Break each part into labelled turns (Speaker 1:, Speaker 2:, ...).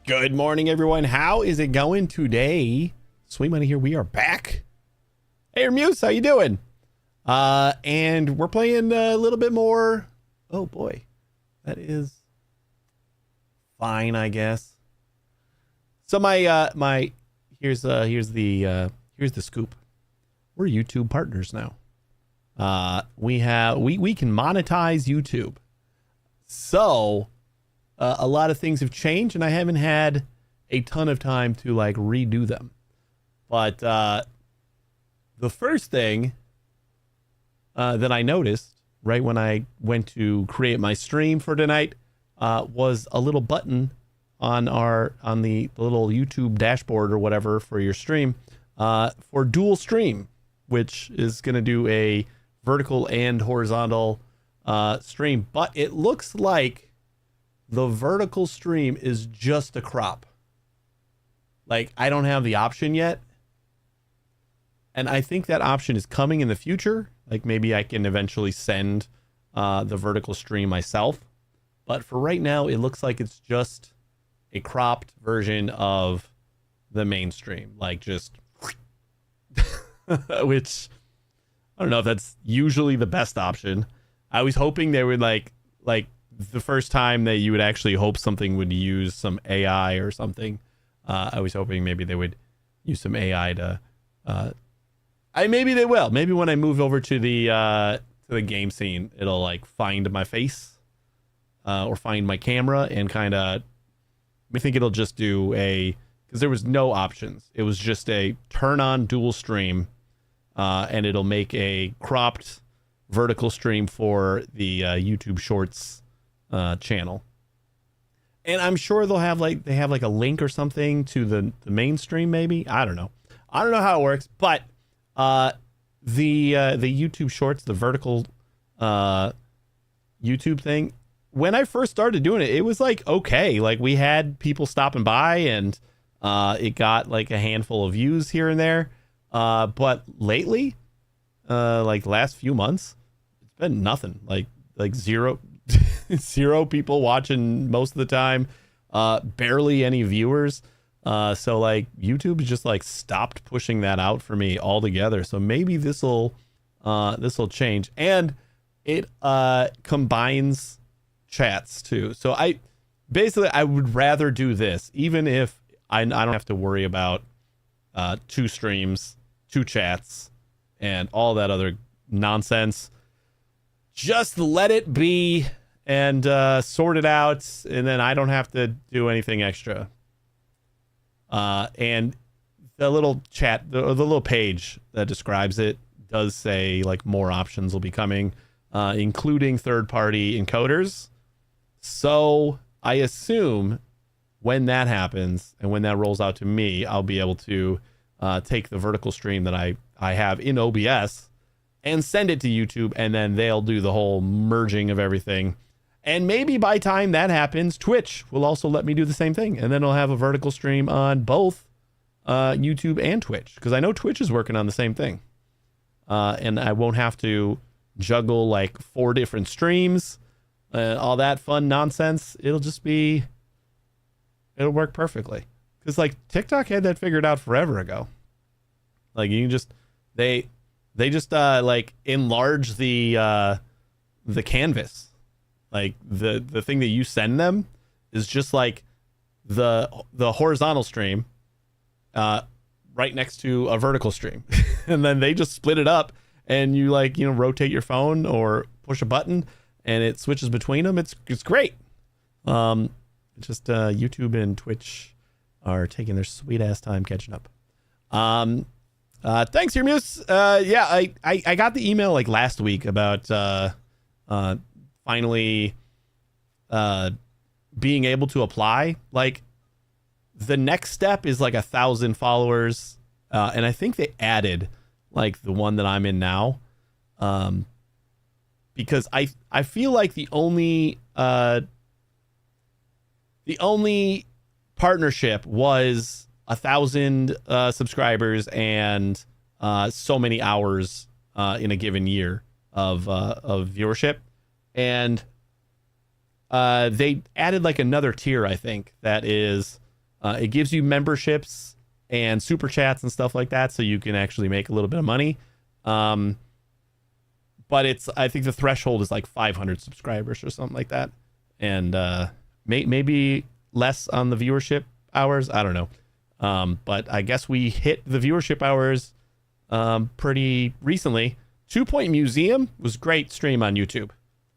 Speaker 1: Good morning, everyone. How is it going today? Sweet Money here. We are back. Hey, Muse, how you doing? And we're playing a little bit more. Oh boy, that is fine, I guess. So here's the scoop. We're YouTube partners now. We can monetize YouTube. So a lot of things have changed, and I haven't had a ton of time to like redo them. But the first thing that I noticed right when I went to create my stream for tonight was a little button on the little YouTube dashboard or whatever for your stream for dual stream, which is going to do a vertical and horizontal stream. But it looks like the vertical stream is just a crop. Like, I don't have the option yet. And I think that option is coming in the future. Like, maybe I can eventually send the vertical stream myself. But for right now, it looks like it's just a cropped version of the main stream. Like, just... which, I don't know if that's usually the best option. I was hoping they would, like the first time that you would actually hope something would use some AI or something. I was hoping maybe they would use some AI to... maybe they will. Maybe when I move over to the game scene, it'll like find my face or find my camera and kind of... I think it'll just do because there was no options. It was just a turn on dual stream, and it'll make a cropped vertical stream for the YouTube Shorts channel. And I'm sure they have like a link or something to the mainstream. Maybe, I don't know how it works, but the YouTube Shorts, the vertical YouTube thing, when I first started doing it, it was like okay, like we had people stopping by and it got like a handful of views here and there, but lately, like the last few months, it's been nothing. Like zero zero people watching most of the time, barely any viewers. So like YouTube just like stopped pushing that out for me altogether. So maybe this'll change, and it combines chats too. So I would rather do this, even if I don't have to worry about 2 streams, 2 chats, and all that other nonsense. Just let it be and sort it out, and then I don't have to do anything extra. And the little chat, the little page that describes it does say like more options will be coming, including third-party encoders. So I assume when that happens and when that rolls out to me, I'll be able to take the vertical stream that I have in OBS and send it to YouTube, and then they'll do the whole merging of everything. And maybe by time that happens, Twitch will also let me do the same thing, and then I'll have a vertical stream on both YouTube and Twitch, because I know Twitch is working on the same thing. And I won't have to juggle like 4 different streams, all that fun nonsense. It'll work perfectly. Because like TikTok had that figured out forever ago. Like you can just they just like enlarge the canvas. Like the thing that you send them is just like the horizontal stream right next to a vertical stream. And then they just split it up, and you like, rotate your phone or push a button and it switches between them. It's great. It's just YouTube and Twitch are taking their sweet ass time catching up. Thanks, your Muse. Yeah, I got the email like last week about finally being able to apply. Like the next step is like 1,000 followers, and I think they added like the one that I'm in now, because I feel like the only partnership was 1,000 subscribers and so many hours in a given year of viewership. And they added like another tier, I think, that is It gives you memberships and super chats and stuff like that, so you can actually make a little bit of money. But I think the threshold is like 500 subscribers or something like that, and maybe less on the viewership hours. I don't know. But I guess we hit the viewership hours pretty recently. 2 Point Museum was great stream on YouTube,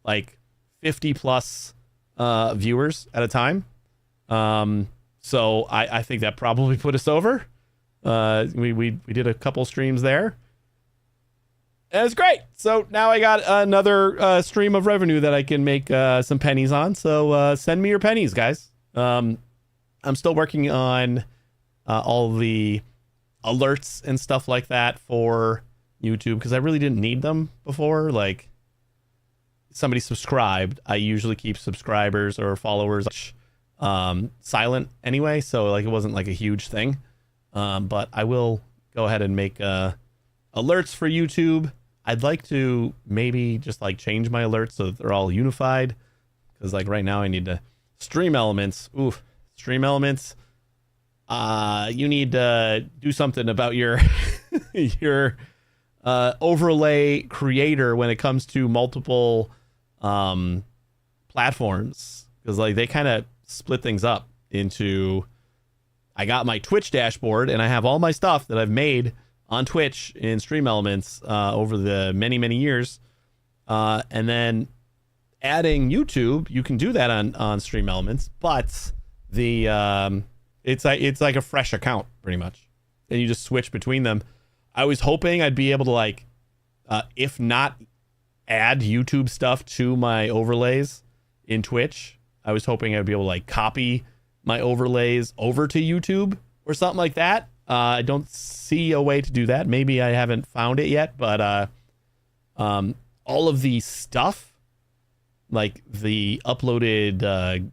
Speaker 1: like 50 plus viewers at a time. So I think that probably put us over. We did a couple streams there. And it's great. So now I got another stream of revenue that I can make some pennies on. So send me your pennies, guys. I'm still working on all the alerts and stuff like that for YouTube, because I really didn't need them before. Like, somebody subscribed, I usually keep subscribers or followers silent anyway, so like it wasn't like a huge thing. But I will go ahead and make alerts for YouTube. I'd like to maybe just like change my alerts so that they're all unified, because like right now I need to stream elements. Stream elements. You need to do something about your your overlay creator when it comes to multiple platforms, because like they kind of split things up into, I got my Twitch dashboard and I have all my stuff that I've made on Twitch in Stream Elements over the many years, and then adding YouTube, you can do that on Stream Elements, but the it's like a fresh account pretty much, and you just switch between them. I was hoping I'd be able to like if not add YouTube stuff to my overlays in Twitch, I was hoping I'd be able to like copy my overlays over to YouTube or something like that. I don't see a way to do that. Maybe I haven't found it yet, but all of the stuff, like the uploaded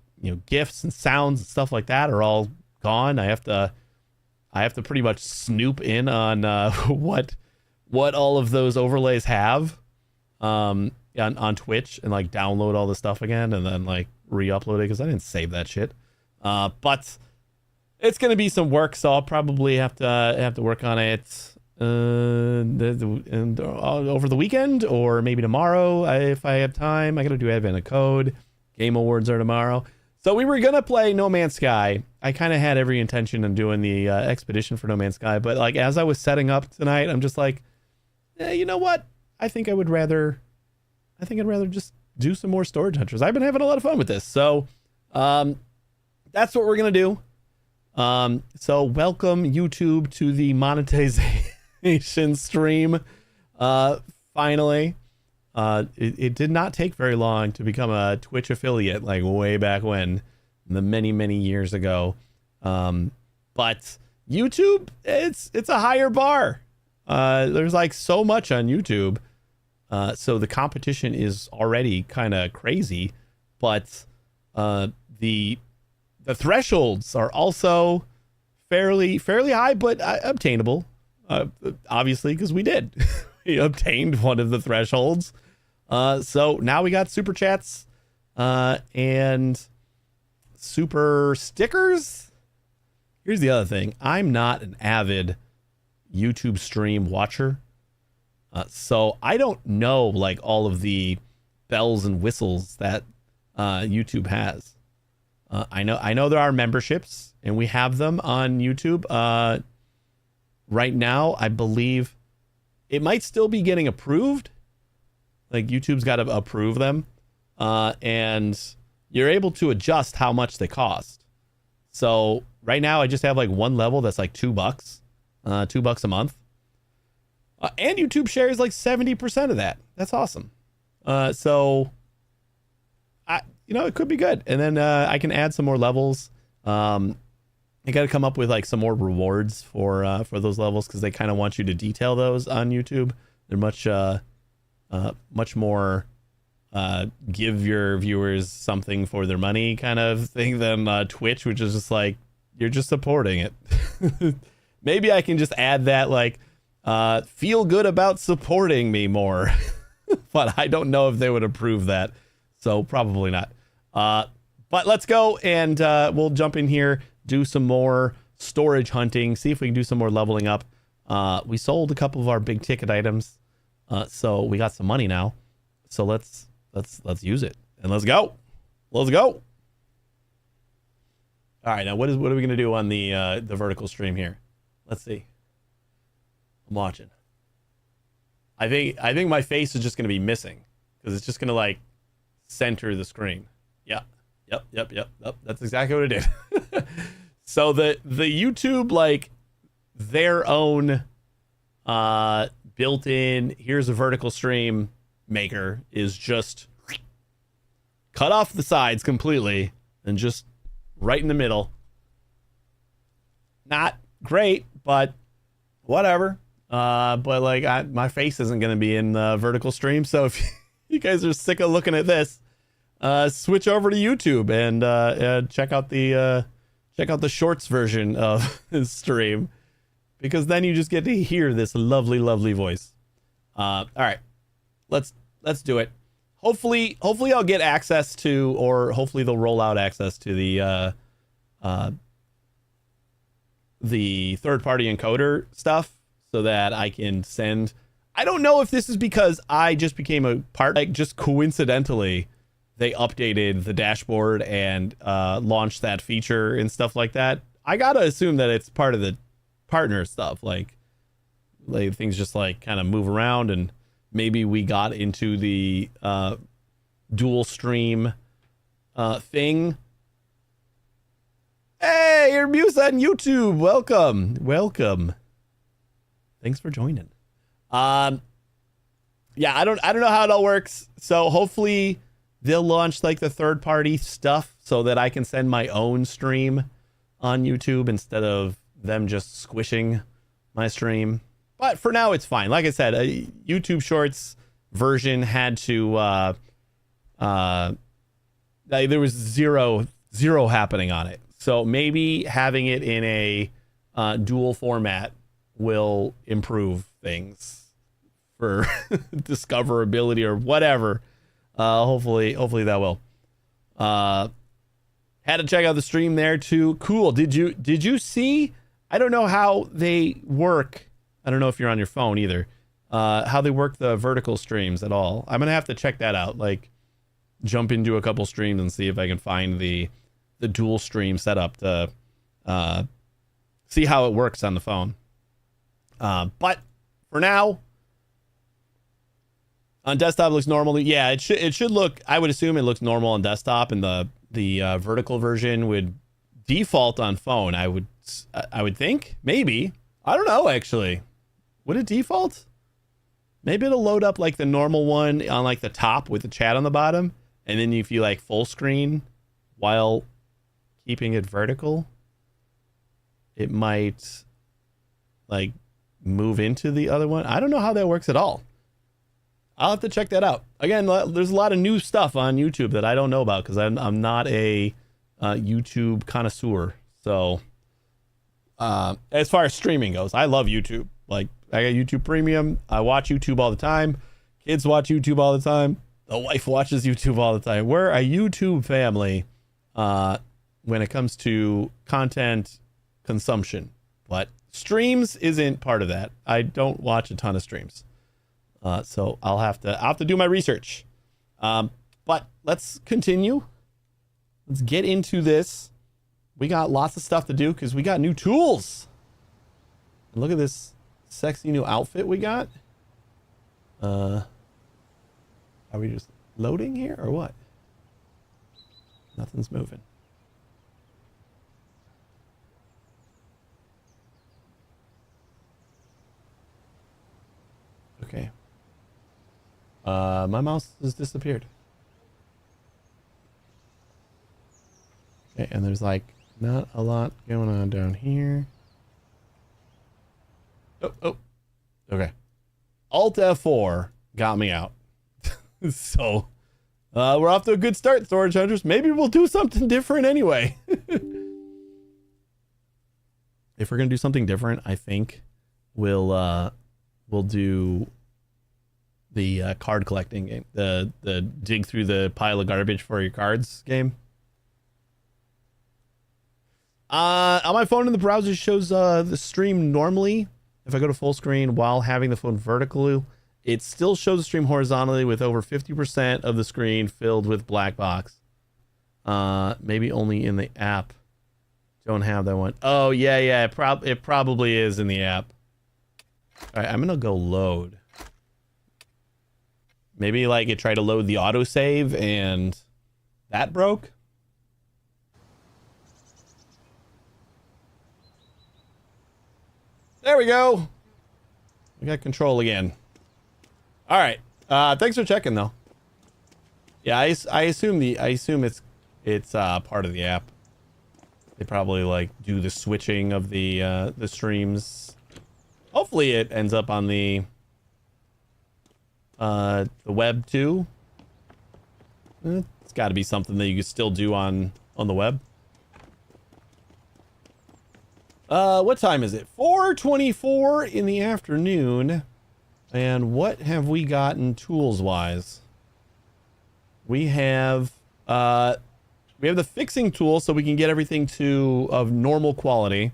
Speaker 1: GIFs and sounds and stuff like that, are all gone. I have to pretty much snoop in on what all of those overlays have on Twitch, and like download all the stuff again and then like re-upload it, because I didn't save that shit. But it's gonna be some work, so I'll probably have to work on it over the weekend, or maybe tomorrow if I have time. I gotta do Advent of Code. Game Awards are tomorrow. So we were gonna play No Man's Sky. I kind of had every intention of doing the expedition for No Man's Sky, but like as I was setting up tonight, I'm just like, you know what? I think I'd rather just do some more Storage Hunters. I've been having a lot of fun with this, so that's what we're gonna do. So welcome YouTube to the monetization stream. Finally. It did not take very long to become a Twitch affiliate, like way back when, the many years ago. But YouTube, it's a higher bar. There's like so much on YouTube. So the competition is already kind of crazy, but the thresholds are also fairly high, but obtainable. Obviously, because we did. We obtained one of the thresholds. So now we got super chats and super stickers. Here's the other thing. I'm not an avid YouTube stream watcher. So I don't know like all of the bells and whistles that YouTube has. I know there are memberships, and we have them on YouTube. Right now, I believe it might still be getting approved. Like YouTube's got to approve them, and you're able to adjust how much they cost. So right now, I just have like one level that's like $2, $2 a month, and YouTube shares like 70% of that. That's awesome. So it could be good, and then I can add some more levels. I got to come up with like some more rewards for those levels, because they kind of want you to detail those on YouTube. They're much more give your viewers something for their money kind of thing than Twitch, which is just like, you're just supporting it. Maybe I can just add that, like, feel good about supporting me more. But I don't know if they would approve that, so probably not. But let's go, and we'll jump in here. do some more storage hunting, see if we can do some more leveling up. We sold a couple of our big ticket items, so we got some money now. So let's use it and let's go. Let's go. All right, now what are we gonna do on the vertical stream here? Let's see. I'm watching. I think my face is just gonna be missing because it's just gonna like center the screen. Yeah. Yep. That's exactly what it did. So the YouTube, like their own built-in, here's a vertical stream maker, is just cut off the sides completely and just right in the middle. Not great, but whatever. But like my face isn't going to be in the vertical stream, so if you guys are sick of looking at this, switch over to YouTube and check out the shorts version of this stream, because then you just get to hear this lovely voice. All right, let's do it. Hopefully I'll get access to, or hopefully they'll roll out access to the third-party encoder stuff so that I can send. I don't know if this is because I just became a part, like just coincidentally they updated the dashboard and launched that feature and stuff like that. I gotta assume that it's part of the partner stuff, like things just like kind of move around, and maybe we got into the dual stream thing. Hey, you're Muse on YouTube. Welcome. Thanks for joining. Yeah, I don't know how it all works. So hopefully they'll launch like the third party stuff so that I can send my own stream on YouTube instead of them just squishing my stream. But for now, it's fine. Like I said, a YouTube Shorts version had to there was zero happening on it. So maybe having it in a dual format will improve things for discoverability or whatever. Hopefully that will. Had to check out the stream there too. Cool. Did you see? I don't know how they work. I don't know if you're on your phone either. How they work the vertical streams at all. I'm gonna have to check that out. Like, jump into a couple streams and see if I can find the dual stream setup to see how it works on the phone. But for now, on desktop it looks normal. Yeah, it should look. I would assume it looks normal on desktop, and the vertical version would default on phone. I would think, maybe. I don't know, actually. Would it default? Maybe it'll load up like the normal one on like the top with the chat on the bottom, and then if you like full screen while keeping it vertical, it might like move into the other one. I don't know how that works at all. I'll have to check that out. Again, there's a lot of new stuff on YouTube that I don't know about because I'm not a YouTube connoisseur. So as far as streaming goes, I love YouTube. Like, I got YouTube Premium. I watch YouTube all the time. Kids watch YouTube all the time. The wife watches YouTube all the time. We're a YouTube family when it comes to content consumption. But streams isn't part of that. I don't watch a ton of streams. So I'll have to do my research. But let's continue. Let's get into this. We got lots of stuff to do because we got new tools. And look at this sexy new outfit we got. Are we just loading here or what? Nothing's moving. Okay. My mouse has disappeared. Okay, and there's like not a lot going on down here. Oh. Okay. Alt F4 got me out. So, we're off to a good start, Storage Hunters. Maybe we'll do something different anyway. If we're gonna do something different, I think we'll do the card collecting game, the dig through the pile of garbage for your cards game. On my phone in the browser shows the stream normally. If I go to full screen while having the phone vertically, it still shows the stream horizontally with over 50% of the screen filled with black box. Maybe only in the app. Don't have that one. Oh, yeah. It probably is in the app. All right, I'm going to go load. Maybe like it tried to load the autosave and that broke. There we go. We got control again. All right. Thanks for checking though. Yeah, I assume it's part of the app. They probably like do the switching of the streams. Hopefully it ends up on the web too. It's got to be something that you can still do on the web. What time is it? 4:24 in the afternoon. And what have we gotten tools wise? We have the fixing tool so we can get everything to of normal quality.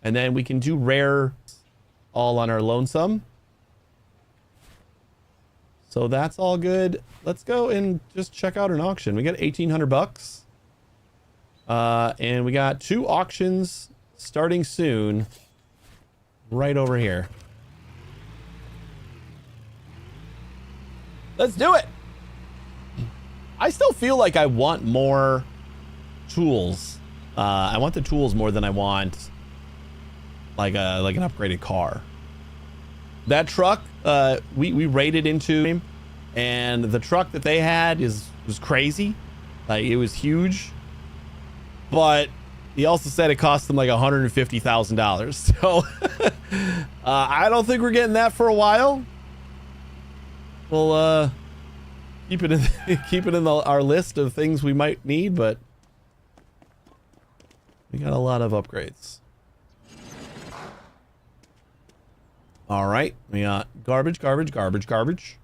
Speaker 1: And then we can do rare all on our lonesome. So that's all good. Let's go and just check out an auction. We got 1,800 bucks. And we got 2 auctions starting soon right over here. Let's do it. I still feel like I want more tools. I want the tools more than I want like an upgraded car. That truck we raided into, and the truck that they had was crazy. Like it was huge, but he also said it cost them like $150,000. So I don't think we're getting that for a while. We'll keep it in our list of things we might need, but we got a lot of upgrades. All right, we got garbage. Garbage.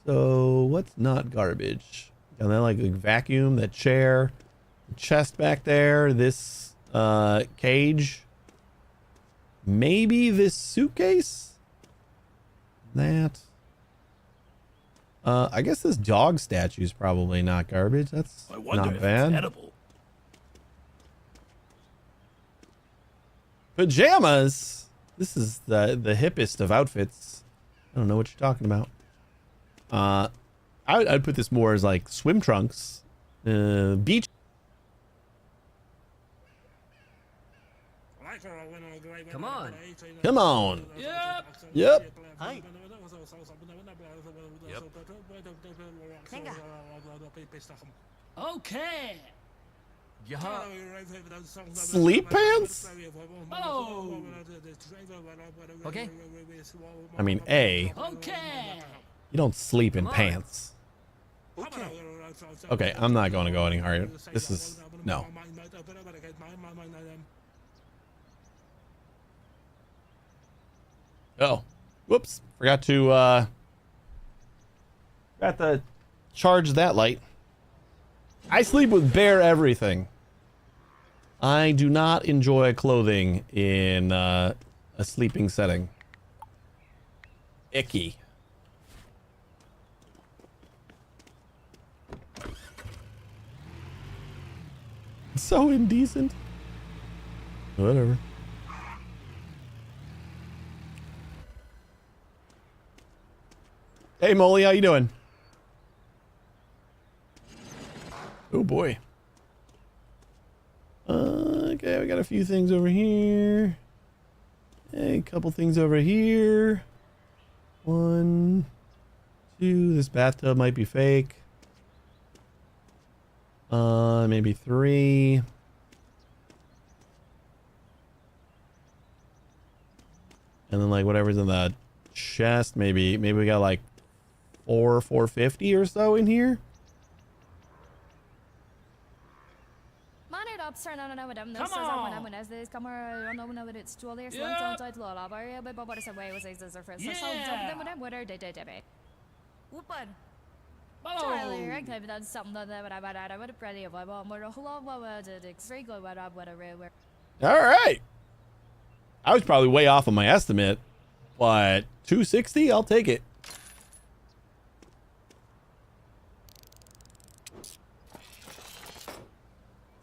Speaker 1: So what's not garbage? And then like a vacuum, that chair, the chest back there, this cage, maybe this suitcase, that. I guess this dog statue is probably not garbage. That's not bad. Edible. Pajamas. This is the hippest of outfits. I don't know what you're talking about. I'd put this more as like swim trunks, beach.
Speaker 2: Come on.
Speaker 1: Come on.
Speaker 2: Yep.
Speaker 1: Yep.
Speaker 2: Hi. Okay. Yeah.
Speaker 1: Sleep pants?
Speaker 2: Oh. Okay.
Speaker 1: I mean, A,
Speaker 2: Okay.
Speaker 1: you don't sleep in pants.
Speaker 2: Okay.
Speaker 1: Okay, I'm not going to go any higher. This is, no. Oh, whoops. Forgot to charge that light. I sleep with bare everything. I do not enjoy clothing in a sleeping setting. Icky. So indecent. Whatever. Hey Molly, how you doing? Oh boy. Okay, we got a few things over here. Hey, a couple things over here. 1, 2. This bathtub might be fake. Maybe 3. And then like whatever's in the chest, maybe we got like 450 or so in here.
Speaker 2: Come on. Yeah.
Speaker 3: Упер.
Speaker 2: Hello.
Speaker 3: Charlie, I type that something that I would have pretty of a more hello, whatever.
Speaker 1: All right. I was probably way off on my estimate, but 260, I'll take it.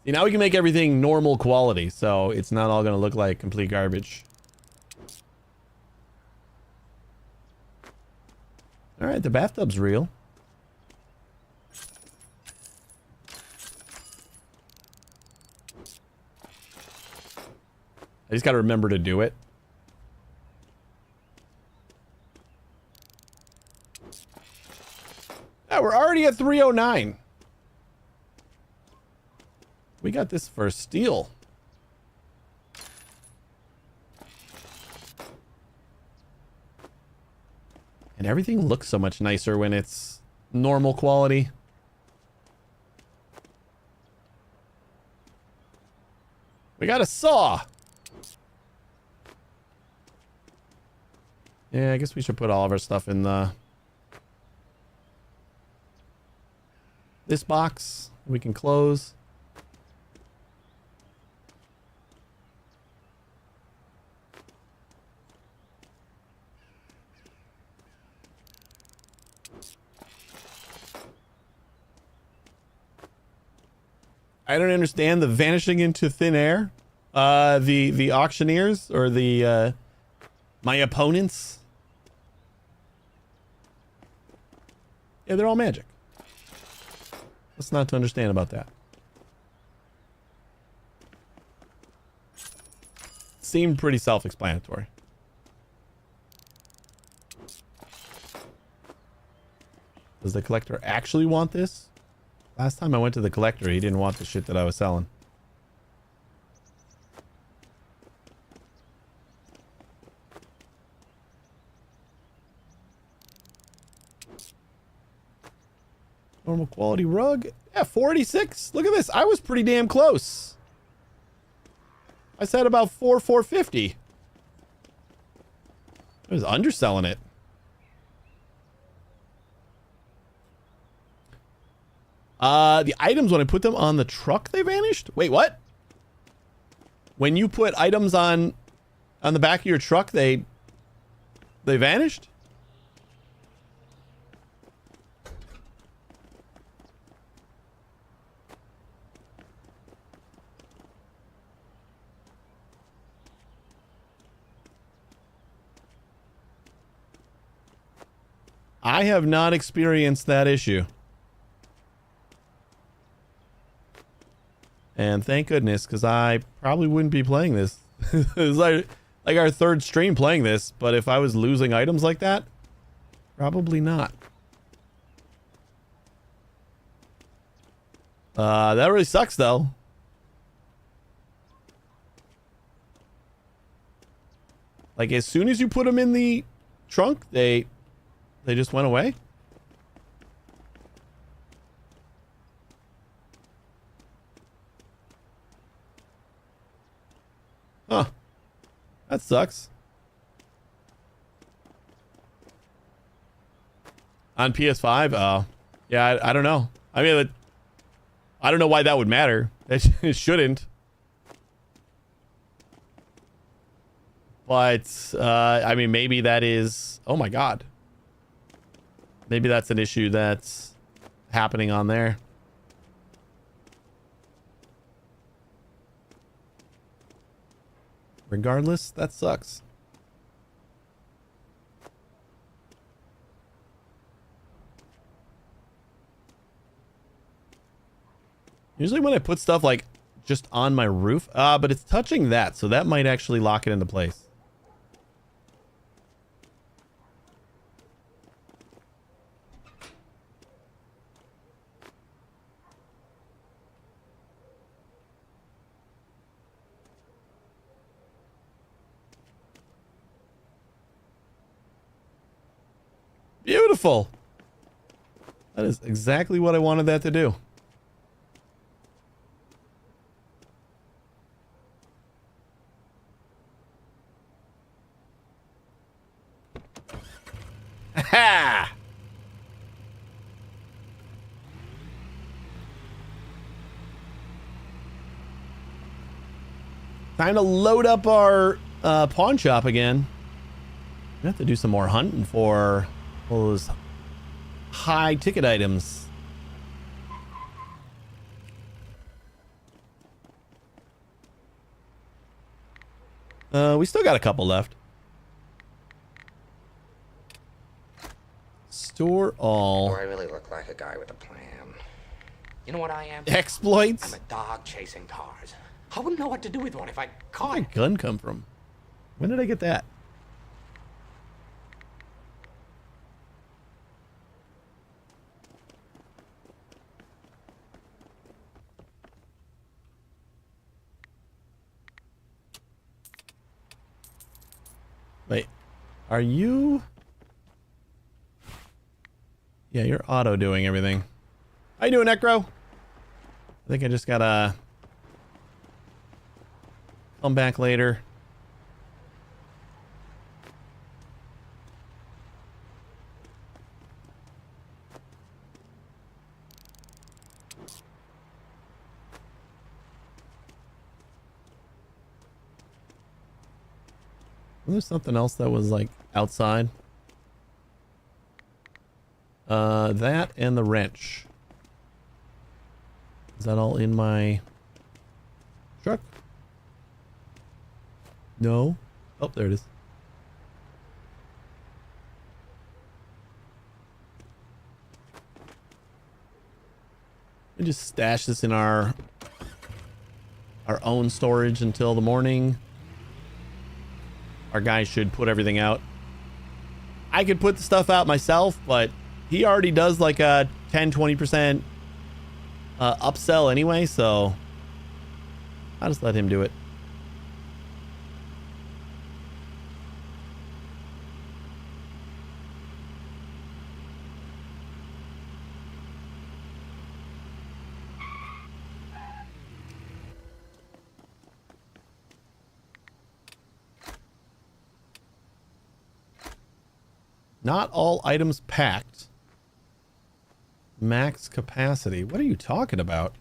Speaker 1: See, now we can make everything normal quality, so it's not all going to look like complete garbage. All right, the bathtub's real. I just got to remember to do it. Yeah, we're already at 309. We got this for steel. And everything looks so much nicer when it's normal quality. We got a saw. Yeah, I guess we should put all of our stuff in this box. We can close. I don't understand the vanishing into thin air. The auctioneers or the my opponents. Yeah, they're all magic. What's not to understand about that? Seemed pretty self-explanatory. Does the collector actually want this? Last time I went to the collector, he didn't want the shit that I was selling. Normal quality rug. Yeah, 486. Look at this. I was pretty damn close. I said about 450. I was underselling it. The items, when I put them on the truck, they vanished? Wait, what? When you put items on the back of your truck, they vanished? I have not experienced that issue. And thank goodness, because I probably wouldn't be playing this. It's like our third stream playing this, but if I was losing items like that, probably not. That really sucks, though. Like, as soon as you put them in the trunk, they just went away? Huh. That sucks. On PS5? Oh. Yeah, I don't know. I mean, I don't know why that would matter. It shouldn't. But, I mean, maybe that is... Oh my god. Maybe that's an issue that's happening on there. Regardless, that sucks. Usually when I put stuff like just on my roof, but it's touching that, so that might actually lock it into place. Beautiful. That is exactly what I wanted that to do. Ha! Time to load up our pawn shop again. We have to do some more hunting for those high ticket items. We still got a couple left. Store all.
Speaker 4: Do I really look like a guy with a plan? You know what I am?
Speaker 1: Exploits?
Speaker 4: I'm a dog chasing cars. I wouldn't know what to do with one if I caught
Speaker 1: Where'd
Speaker 4: it.
Speaker 1: my gun come from? When did I get that? Wait, are you? Yeah, you're auto doing everything. How you doing, Necro? I think I just gotta come back later. There's something else that was like outside. That and the wrench. Is that all in my truck? No. Oh, there it is. We just stash this in our own storage until the morning. Our guy should put everything out. I could put the stuff out myself, but he already does like a 10-20% upsell anyway, so I'll just let him do it. Not all items packed. Max capacity. What are you talking about?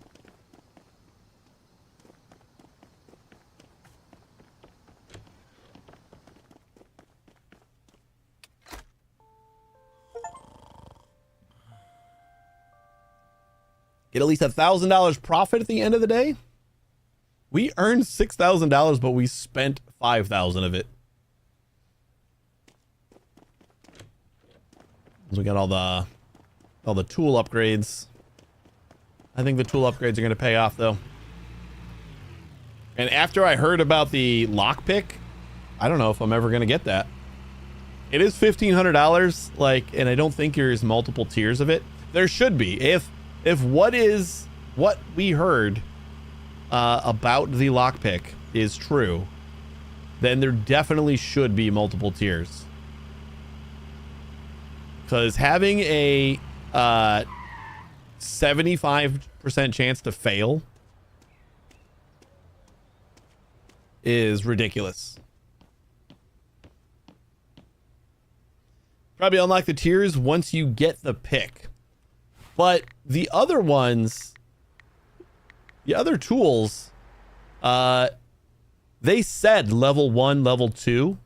Speaker 1: Get at least $1,000 profit at the end of the day? We earned $6,000, but we spent $5,000 of it. We got all the tool upgrades. I think the tool upgrades are going to pay off though. And after I heard about the lockpick, I don't know if I'm ever going to get that. It is $1,500, like, and I don't think there's multiple tiers of it. There should be. If what we heard about the lockpick is true, then there definitely should be multiple tiers. Because having a 75% chance to fail is ridiculous. Probably unlock the tiers once you get the pick. But the other ones, the other tools, they said level 1, level 2.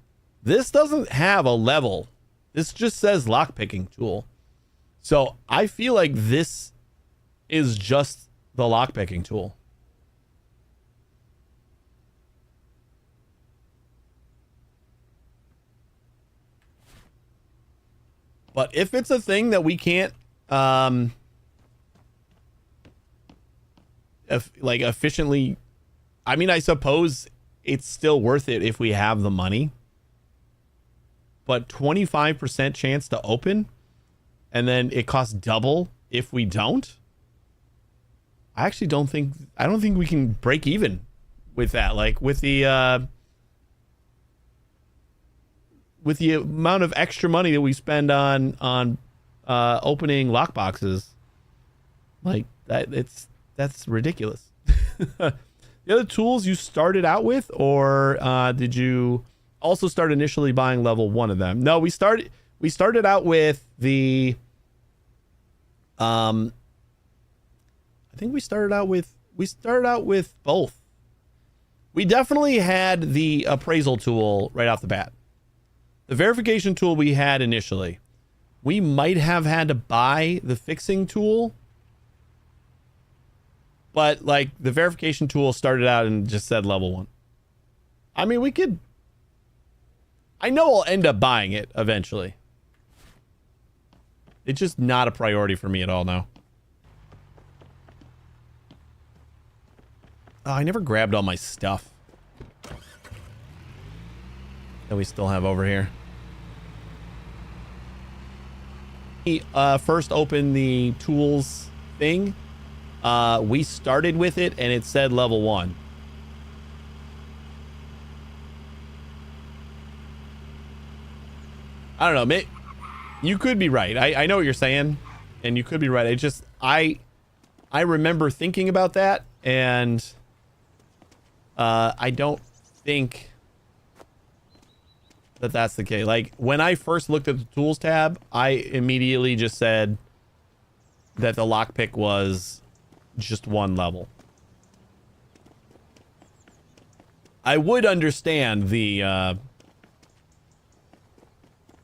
Speaker 1: This doesn't have a level. This just says lockpicking tool. So I feel like this is just the lockpicking tool. But if it's a thing that we can't efficiently, I mean, I suppose it's still worth it if we have the money. But 25% chance to open, and then it costs double if we don't. I don't think we can break even with that. Like with the amount of extra money that we spend on opening lockboxes, like that, that's ridiculous. The other tools you started out with, or did you also start initially buying level 1 of them? No, we started out with the I think we started out with both. We definitely had the appraisal tool right off the bat. The verification tool we had initially. We might have had to buy the fixing tool. But, like, the verification tool started out and just said level 1. I mean, we could... I know I'll end up buying it eventually. It's just not a priority for me at all now. Oh, I never grabbed all my stuff that we still have over here. First open the tools thing. We started with it and it said level 1. I don't know. You could be right. I know what you're saying, and you could be right. It just I remember thinking about that, and I don't think that that's the case. Like, when I first looked at the tools tab, I immediately just said that the lockpick was just 1 level. I would understand the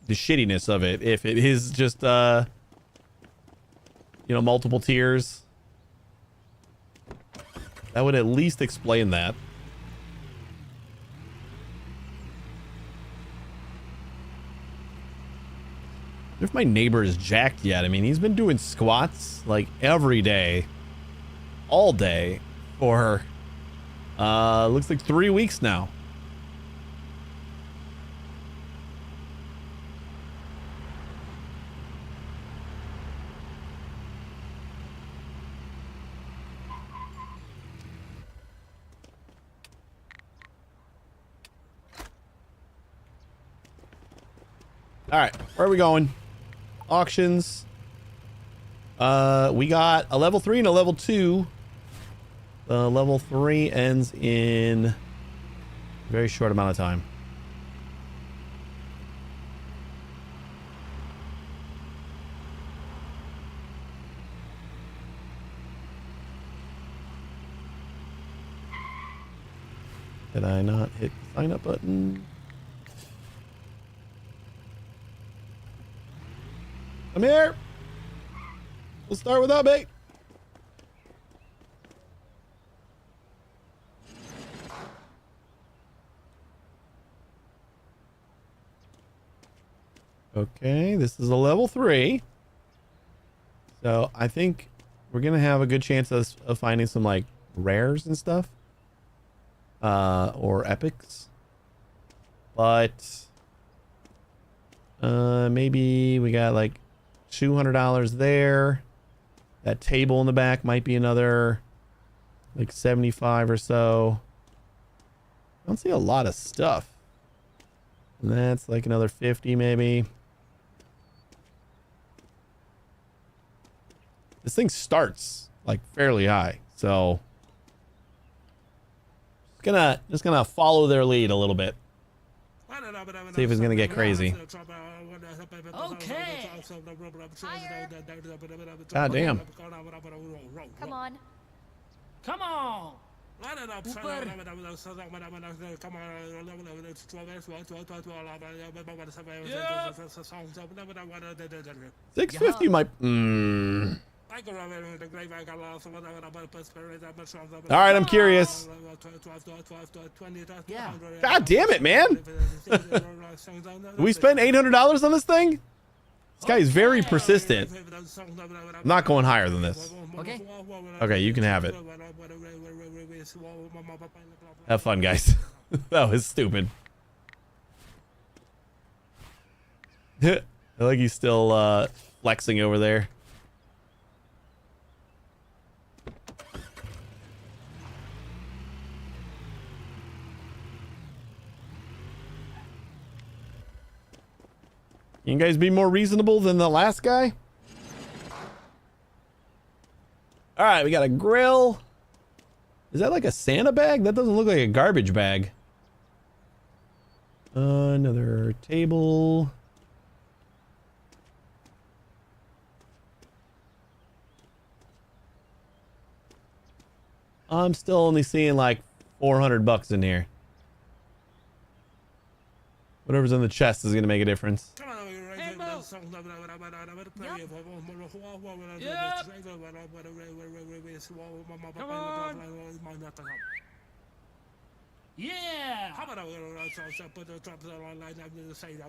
Speaker 1: shittiness of it if it is just you know, multiple tiers. That would at least explain that. If my neighbor is jacked yet. I mean, he's been doing squats like every day, all day for looks like 3 weeks now. All right, where are we going? Auctions. We got a level 3 and a level 2. The level 3 ends in a very short amount of time. Did I not hit the sign up button? Come here. We'll start without me. Okay, this is a level 3. So I think we're going to have a good chance of finding some like rares and stuff. Or epics. But maybe we got like $200 there. That table in the back might be another like 75 or so. I don't see a lot of stuff. And that's like another 50 maybe. This thing starts like fairly high, so just gonna follow their lead a little bit. See if it's gonna get crazy.
Speaker 2: Okay.
Speaker 1: God damn.
Speaker 3: Come on.
Speaker 2: Come on. Yeah.
Speaker 1: 650 might. All right, I'm curious.
Speaker 2: Yeah.
Speaker 1: God damn it, man. Did we spend $800 on this thing? This guy is very persistent. I'm not going higher than this.
Speaker 2: Okay.
Speaker 1: Okay, you can have it. Have fun, guys. That was stupid. I like he's still flexing over there. You guys be more reasonable than the last guy? All right, we got a grill. Is that like a Santa bag? That doesn't look like a garbage bag. Another table. I'm still only seeing like $400 in here. Whatever's in the chest is gonna make a difference.
Speaker 2: Yeah.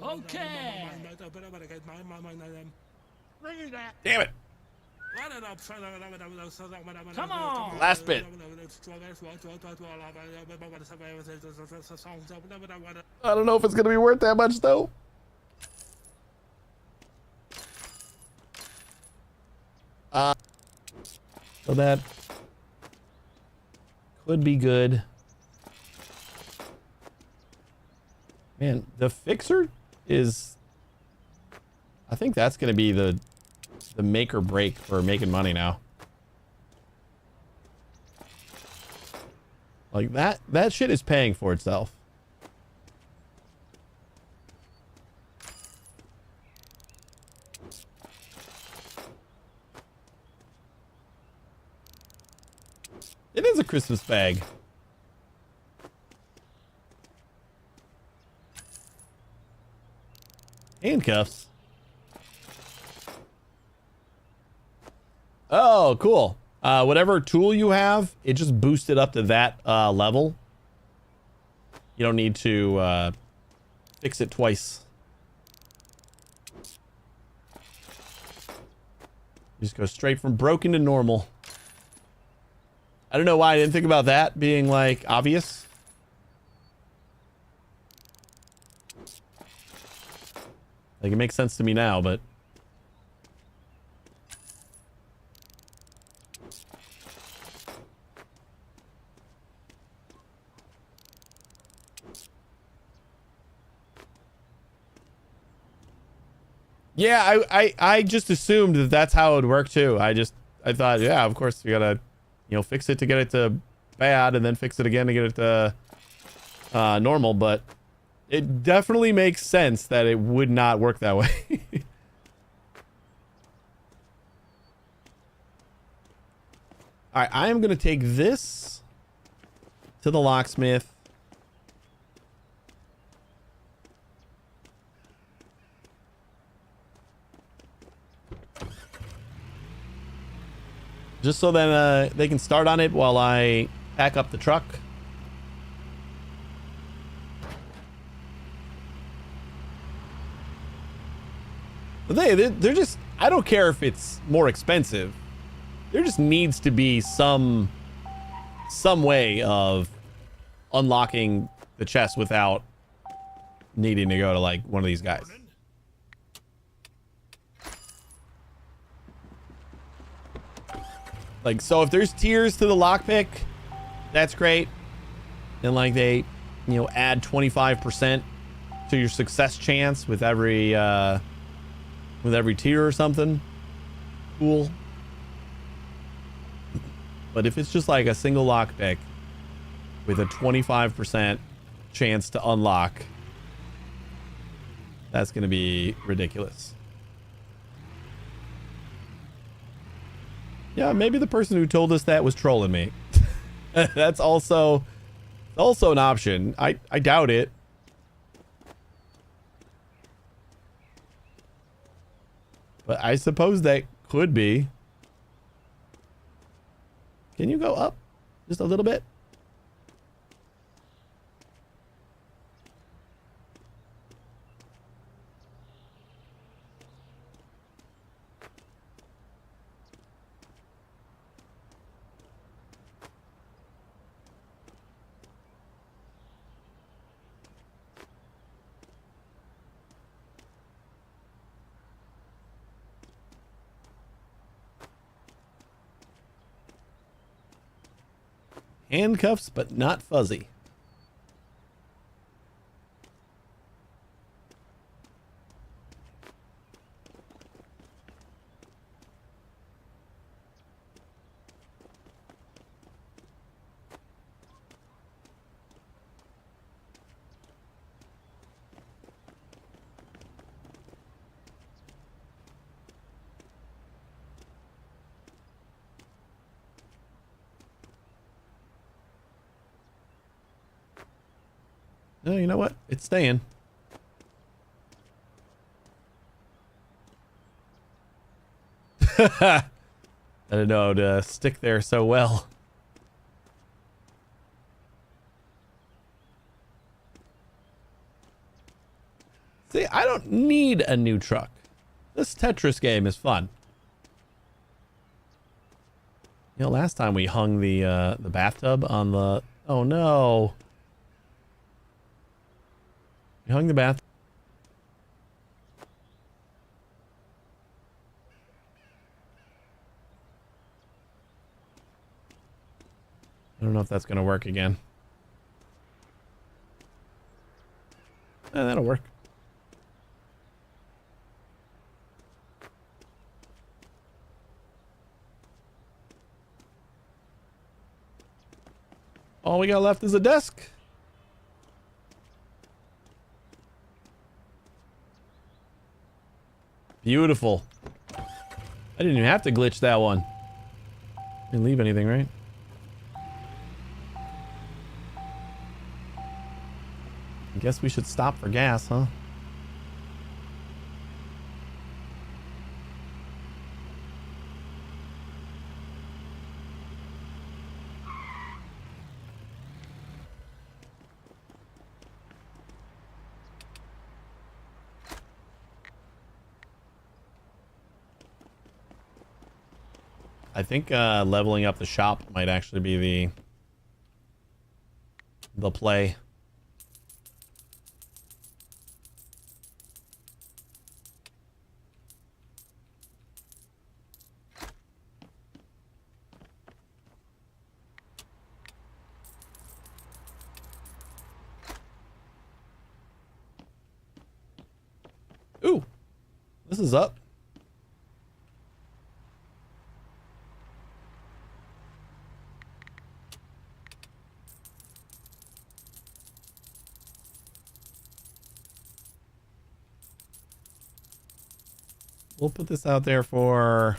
Speaker 2: Okay.
Speaker 1: Damn it.
Speaker 2: Come on.
Speaker 1: Last bit. I don't know if it's gonna be worth that much though. So that could be good. Man, the fixer is, I think that's gonna be the make or break for making money now. Like that shit is paying for itself. It is a Christmas bag. Handcuffs. Oh, cool. Whatever tool you have, it just boosted up to that level. You don't need to fix it twice. You just go straight from broken to normal. I don't know why I didn't think about that being like obvious. Like it makes sense to me now, but yeah, I just assumed that that's how it would work too. I thought, yeah, of course you gotta, you know, fix it to get it to bad and then fix it again to get it to normal, but it definitely makes sense that it would not work that way. All right, I am going to take this to the locksmith. Just so that they can start on it while I pack up the truck. But they're just, I don't care if it's more expensive. There just needs to be some way of unlocking the chest without needing to go to like one of these guys. Like, so if there's tiers to the lockpick, that's great. And like they, you know, add 25% to your success chance with every tier or something. Cool. But if it's just like a single lockpick with a 25% chance to unlock, that's going to be ridiculous. Yeah, maybe the person who told us that was trolling me. That's also an option. I doubt it. But I suppose that could be. Can you go up just a little bit? Handcuffs, but not fuzzy. Oh, you know what? It's staying. I didn't know to stick there so well. See, I don't need a new truck. This Tetris game is fun. You know, last time we hung the bathtub on the... Oh, no. We hung the bath... I don't know if that's going to work again. That'll work. All we got left is a desk. Beautiful. I didn't even have to glitch that one. Didn't leave anything, right? I guess we should stop for gas, huh? I think leveling up the shop might actually be the play. Ooh, this is up. We'll put this out there for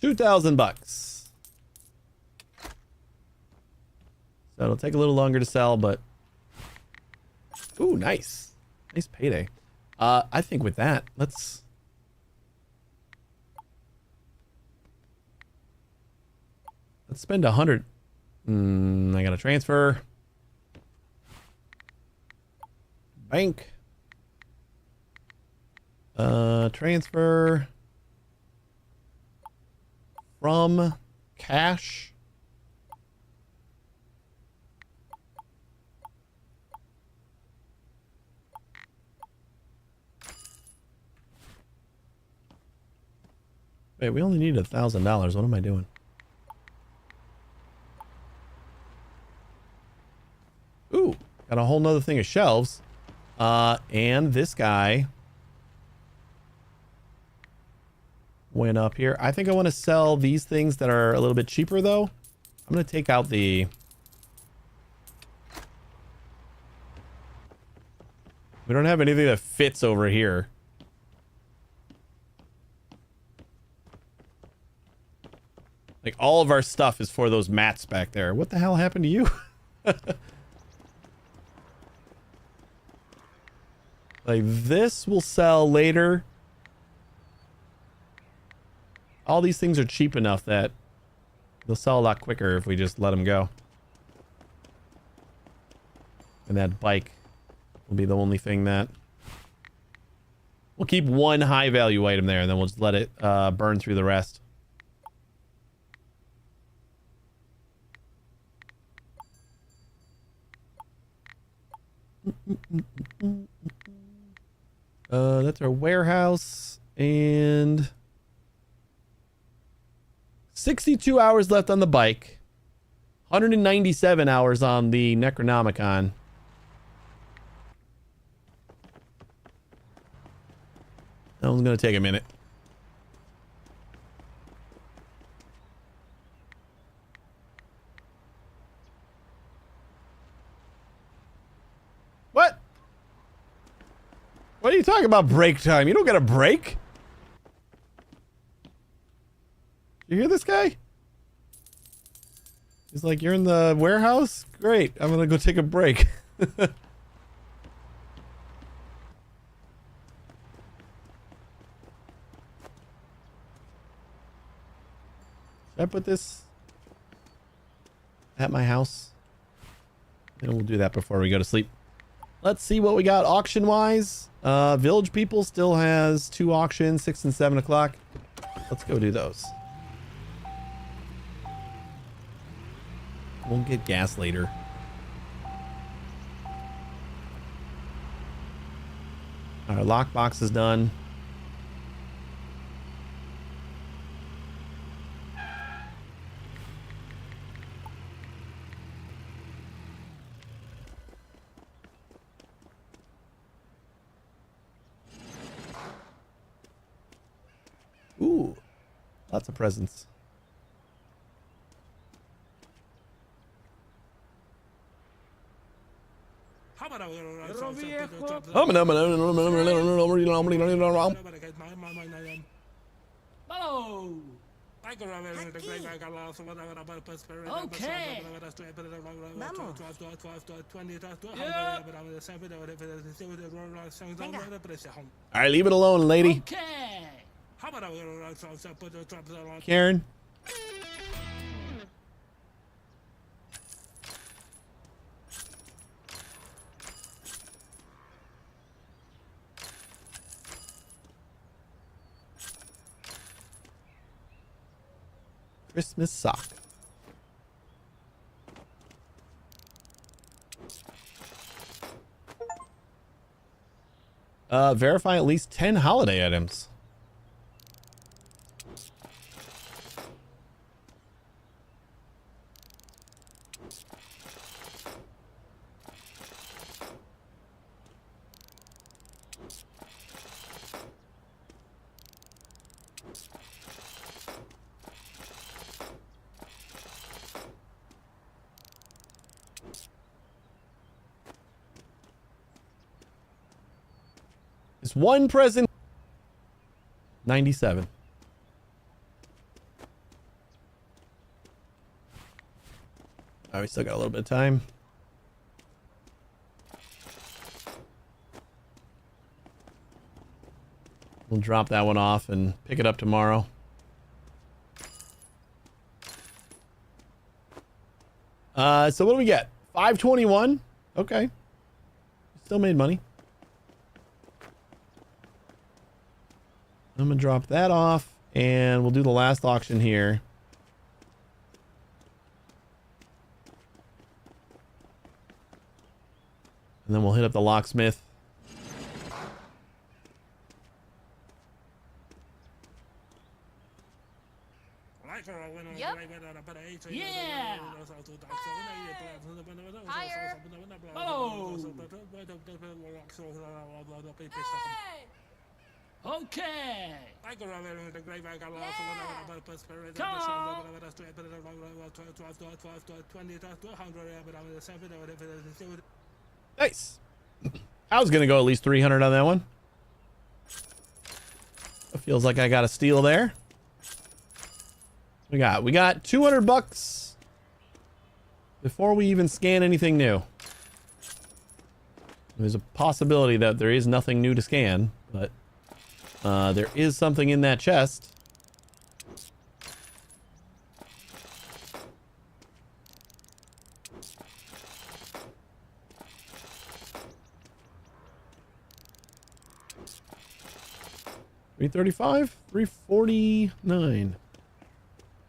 Speaker 1: 2,000 bucks. So it'll take a little longer to sell, but ooh, nice. Nice payday. I think with that, let's spend 100. I gotta transfer. Bank. Transfer from cash. Wait, we only need $1,000. What am I doing? Ooh, got a whole nother thing of shelves. And this guy went up here. I think I want to sell these things that are a little bit cheaper, though. I'm going to take out the... We don't have anything that fits over here. Like, all of our stuff is for those mats back there. What the hell happened to you? Like, this will sell later. All these things are cheap enough that they'll sell a lot quicker if we just let them go. And that bike will be the only thing that... We'll keep one high value item there, and then we'll just let it burn through the rest. That's our warehouse, and 62 hours left on the bike, 197 hours on the Necronomicon. That one's gonna take a minute. What? What are you talking about break time? You don't get a break. You hear this guy? He's like, you're in the warehouse? Great. I'm going to go take a break. Should I put this at my house? And we'll do that before we go to sleep. Let's see what we got auction wise. Village People still has 2 auctions, 6 and 7 o'clock. Let's go do those. We'll get gas later. Our lockbox is done. Ooh, lots of presents.
Speaker 2: Hello. Okay.
Speaker 1: All right, leave it alone, lady.
Speaker 2: Okay.
Speaker 1: Karen. Christmas sock. Verify at least 10 holiday items. It's one present. 97. Oh, we still got a little bit of time. We'll drop that one off and pick it up tomorrow. So what do we get? 521. Okay. Still made money. I'm gonna drop that off and we'll do the last auction here. And then we'll hit up the locksmith.
Speaker 3: Yep.
Speaker 2: Yeah.
Speaker 3: Higher.
Speaker 2: Oh. Okay. Come on.
Speaker 1: Nice. I was gonna go at least 300 on that one. It feels like I got a steal there. We got 200 bucks before we even scan anything new. There's a possibility that there is nothing new to scan, but there is something in that chest. $335, $349.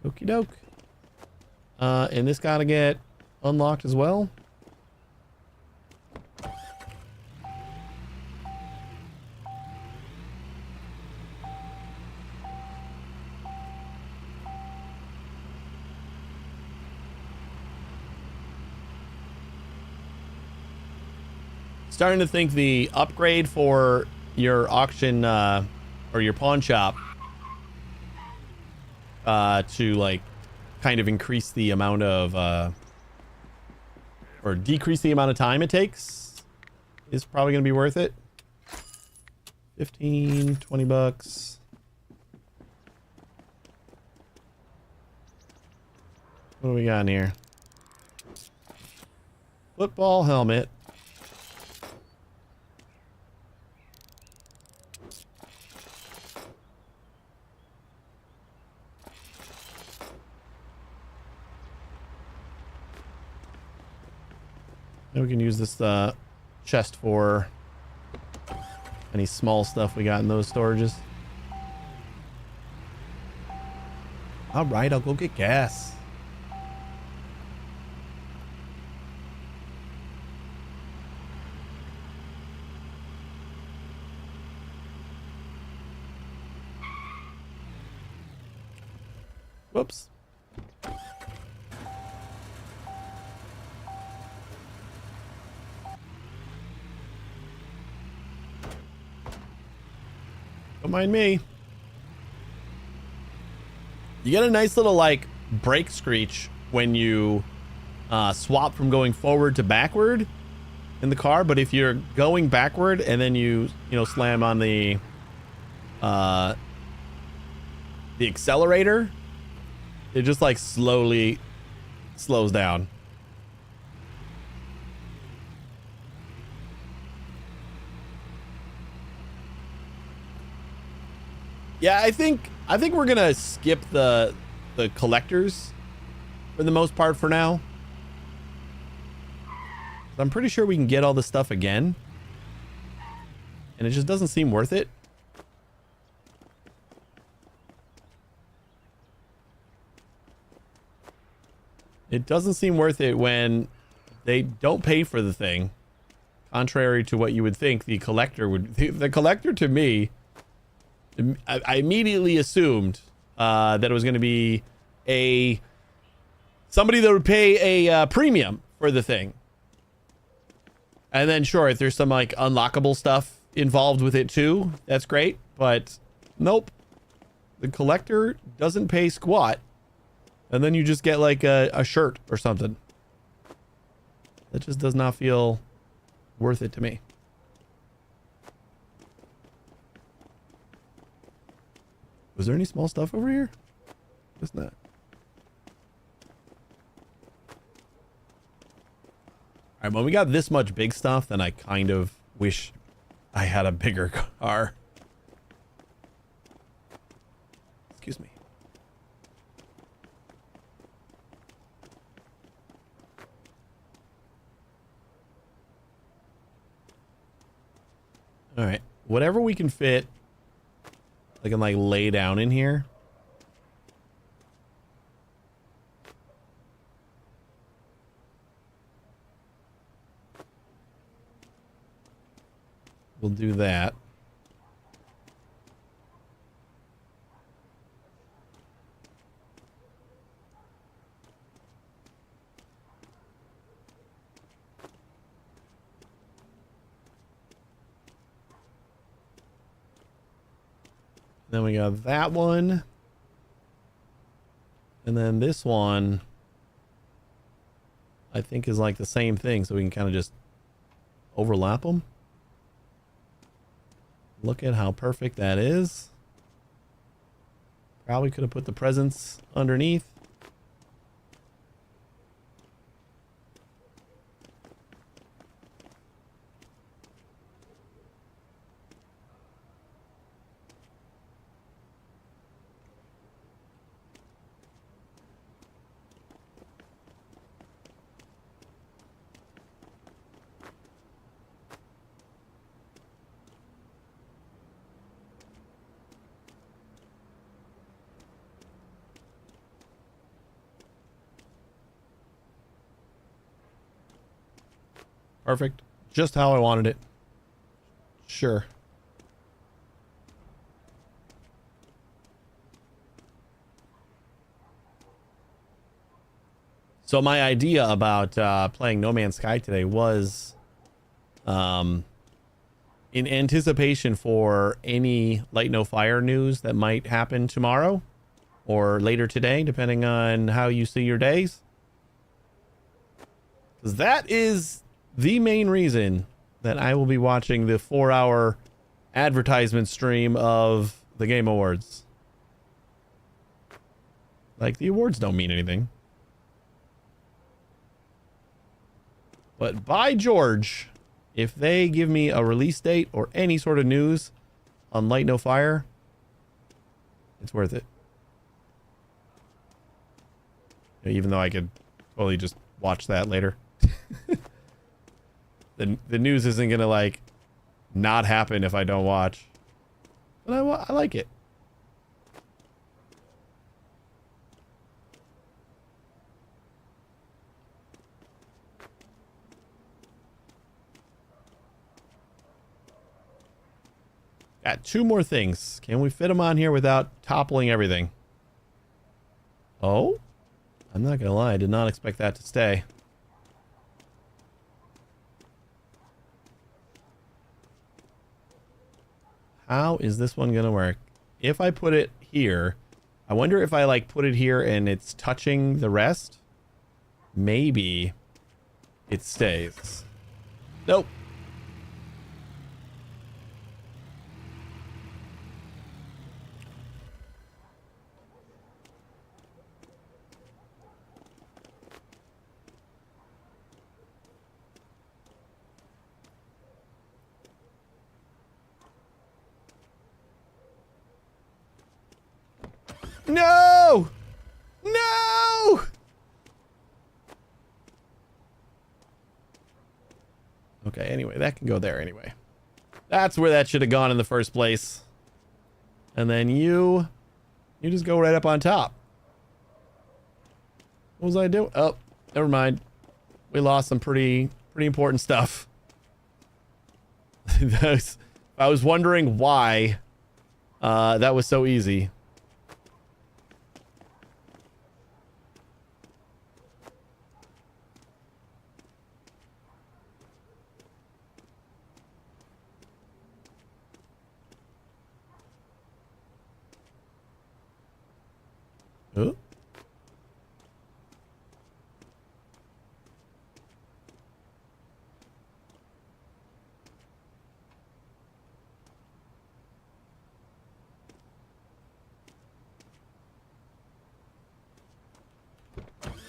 Speaker 1: Okie doke. And this gotta get unlocked as well. Starting to think the upgrade for your auction or your pawn shop to like kind of increase the amount of or decrease the amount of time it takes is probably going to be worth it. 15, 20 bucks. What do we got in here? Football helmet. Then we can use this chest for any small stuff we got in those storages. All right, I'll go get gas. Whoops. Don't mind me. You get a nice little like brake screech when you swap from going forward to backward in the car, but if you're going backward and then you slam on the accelerator, it just like slowly slows down. Yeah, I think we're gonna skip the collectors for the most part for now. I'm pretty sure we can get all this stuff again, and it just doesn't seem worth it. It doesn't seem worth it when they don't pay for the thing, contrary to what you would think the collector would. The collector, to me, I immediately assumed that it was going to be somebody that would pay a premium for the thing. And then sure, if there's some like unlockable stuff involved with it too, that's great. But nope, the collector doesn't pay squat. And then you just get like a shirt or something. That just does not feel worth it to me. Was there any small stuff over here? Guess not. All right, when we got this much big stuff, then I kind of wish I had a bigger car. Excuse me. All right, whatever we can fit, I can like lay down in here. We'll do that. Then we got that one. And then this one, I think, is like the same thing. So we can kind of just overlap them. Look at how perfect that is. Probably could have put the presents underneath. Perfect. Just how I wanted it. Sure. So my idea about playing No Man's Sky today was in anticipation for any Light No Fire news that might happen tomorrow or later today, depending on how you see your days. Because that is the main reason that I will be watching the 4-hour advertisement stream of the Game Awards. Like, the awards don't mean anything. But by George, if they give me a release date or any sort of news on Light No Fire, it's worth it. Even though I could totally just watch that later. the news isn't gonna like not happen if I don't watch. But I like it. Got 2 more things. Can we fit them on here without toppling everything? Oh? I'm not gonna lie, I did not expect that to stay. How is this one gonna work? If I put it here, I wonder if I like put it here and it's touching the rest? Maybe it stays. Nope. No! No! Okay, anyway, that can go there anyway. That's where that should have gone in the first place. And then you just go right up on top. What was I doing? Oh, never mind. We lost some pretty important stuff. I was wondering why that was so easy. Huh?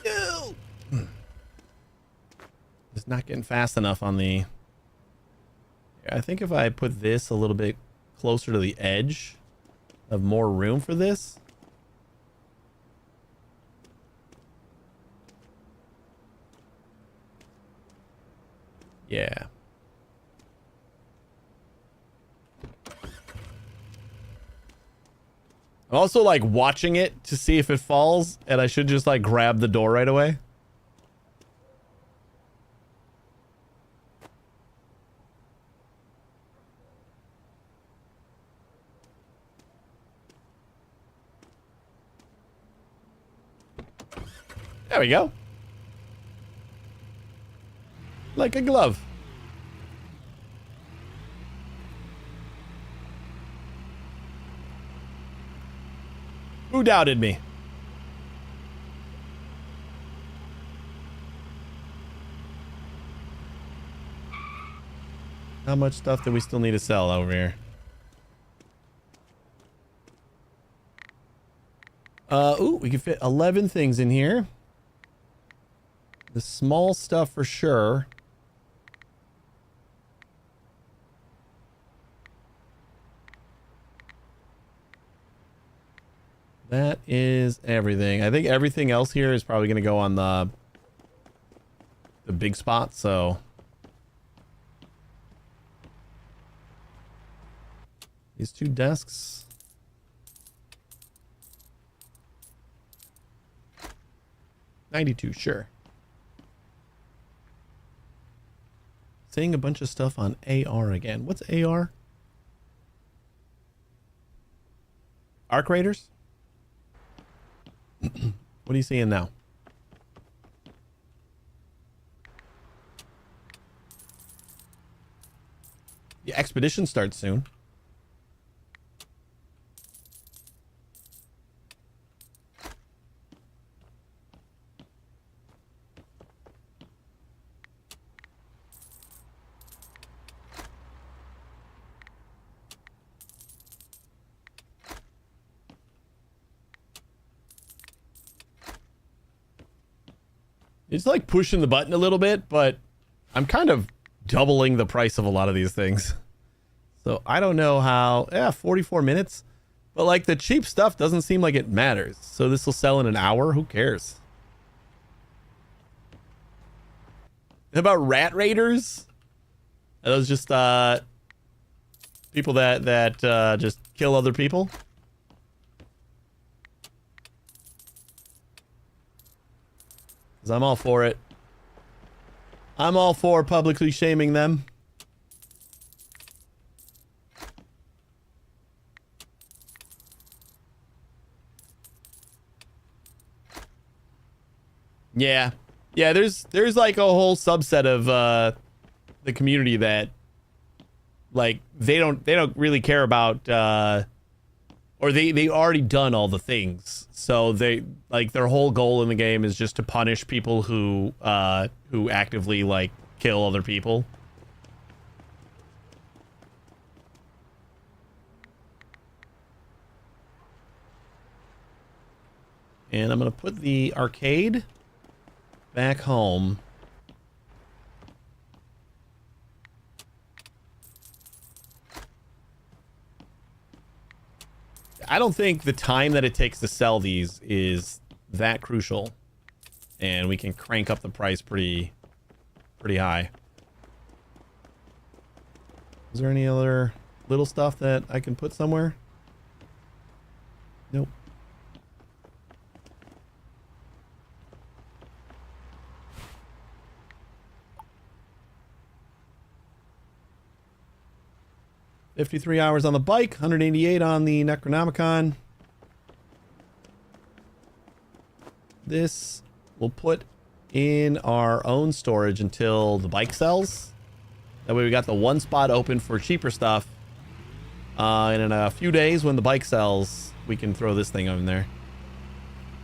Speaker 1: No! It's not getting fast enough on the... I think if I put this a little bit closer to the edge, I have more room for this. Yeah. I'm also like watching it to see if it falls, and I should just like grab the door right away. There we go. Like a glove. Who doubted me? How much stuff do we still need to sell over here? Ooh, we can fit 11 things in here. The small stuff for sure. That is everything. I think everything else here is probably going to go on the big spot, so... These 2 desks. $92, sure. Seeing a bunch of stuff on AR again. What's AR? Arc Raiders? What are you seeing now? The expedition starts soon. It's like pushing the button a little bit, but I'm kind of doubling the price of a lot of these things. So I don't know how... Yeah, 44 minutes. But like the cheap stuff doesn't seem like it matters. So this will sell in an hour? Who cares? How about Rat Raiders? Are those just people that just kill other people? Because I'm all for it. I'm all for publicly shaming them. Yeah. Yeah, there's like a whole subset of the community that like they don't really care about or they already done all the things. So they like their whole goal in the game is just to punish people who actively like kill other people. And I'm going to put the arcade back home. I don't think the time that it takes to sell these is that crucial. And we can crank up the price pretty high. Is there any other little stuff that I can put somewhere? Nope. $53 hours on the bike, 188 on the Necronomicon. This we'll put in our own storage until the bike sells. That way we got the one spot open for cheaper stuff. And in a few days when the bike sells, we can throw this thing in there.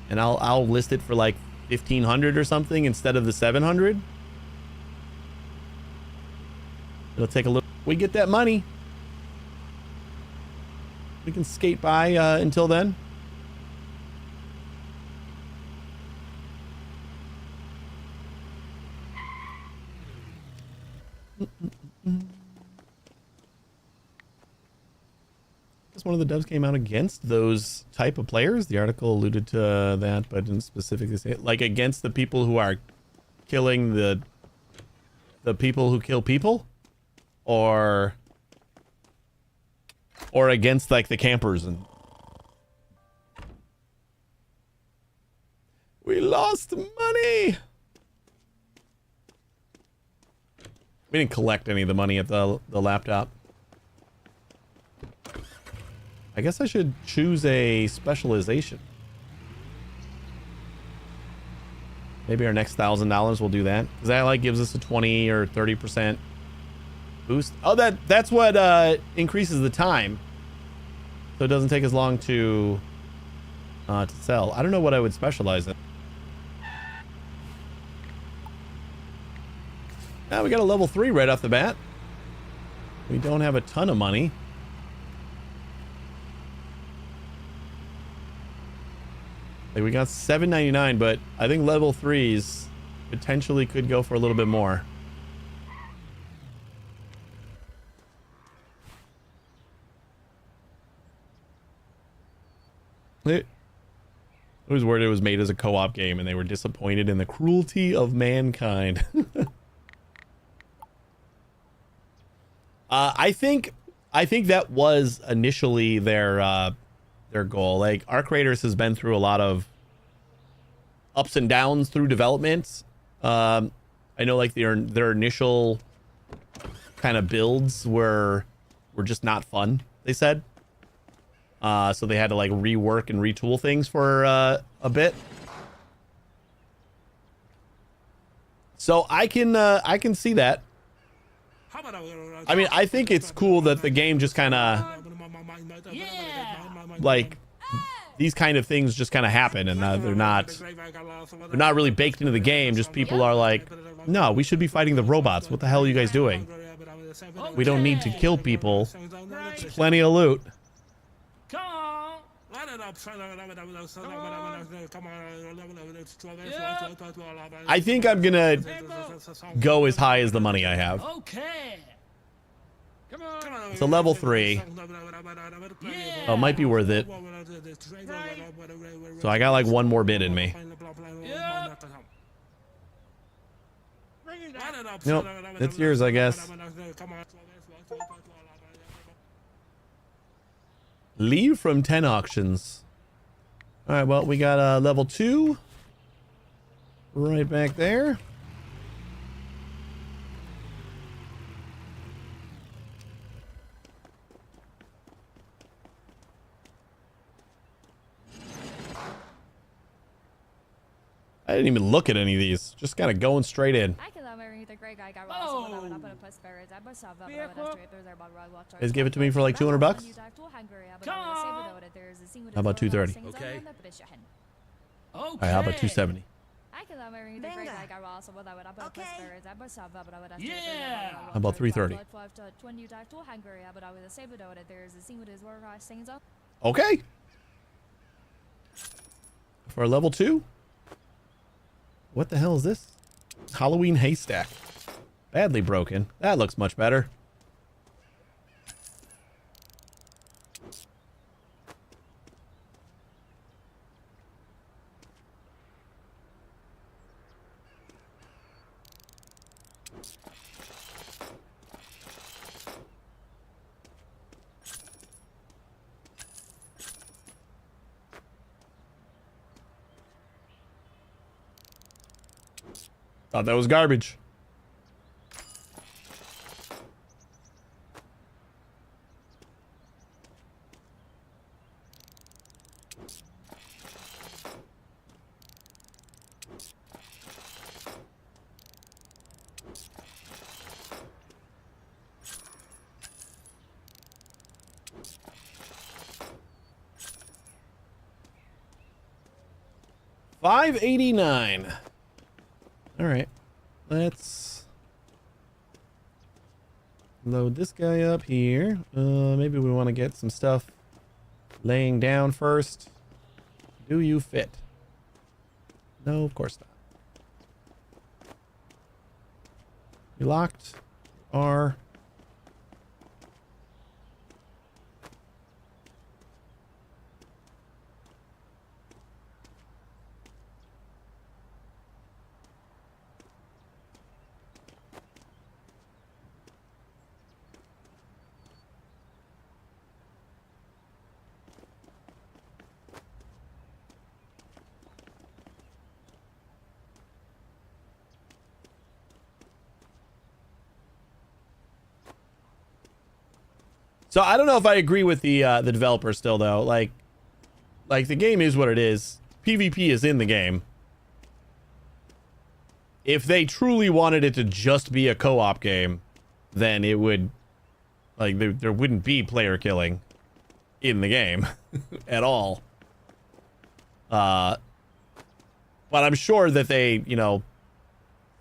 Speaker 1: And I'll list it for like 1,500 or something instead of the 700. It'll take a little. We get that money. We can skate by until then. Guess one of the devs came out against those type of players. The article alluded to that, but didn't specifically say it. Like against the people who are killing the people who kill people, or against like the campers. And we lost money. We didn't collect any of the money at the laptop. I guess I should choose a specialization. Maybe our next $1,000 will do that, because that like gives us a 20 or 30% boost. Oh, that's what increases the time, so it doesn't take as long to sell. I don't know what I would specialize in. Now we got a level 3 right off the bat. We don't have a ton of money. Like we got $7.99, but I think level 3s potentially could go for a little bit more. I was worried it was made as a co-op game and they were disappointed in the cruelty of mankind. I think that was initially their goal. Like Arc Creators has been through a lot of ups and downs through development. I know like their initial kind of builds were just not fun, they said. So they had to like rework and retool things for a bit. So I can see that. I mean, I think it's cool that the game just kind of like these kind of things just kind of happen, and they're not really baked into the game. Just people are like, no, we should be fighting the robots. What the hell are you guys doing? We don't need to kill people. There's plenty of loot. I think I'm gonna go as high as the money I have.
Speaker 2: Okay.
Speaker 1: It's a level 3. Oh, it might be worth it. So I got like one more bid in me.
Speaker 2: Yep.
Speaker 1: Nope, it's yours, I guess. Leave from 10 auctions. All right, well, we got level 2 right back there. I didn't even look at any of these. Just kind of going straight in. Guys, give it to me for like $200. How about 230?
Speaker 2: Okay.
Speaker 1: All right, how about 270?
Speaker 2: Yeah.
Speaker 1: How about 330? Okay. For level 2? What the hell is this? Halloween haystack. Badly broken. That looks much better. Thought that was garbage. $589. All right, let's load this guy up here. Maybe we want to get some stuff laying down first. Do you fit? No, of course not. We locked our So I don't know if I agree with the developer still though. Like the game is what it is. PvP is in the game. If they truly wanted it to just be a co-op game, then it would like there wouldn't be player killing in the game at all. But I'm sure that they, you know,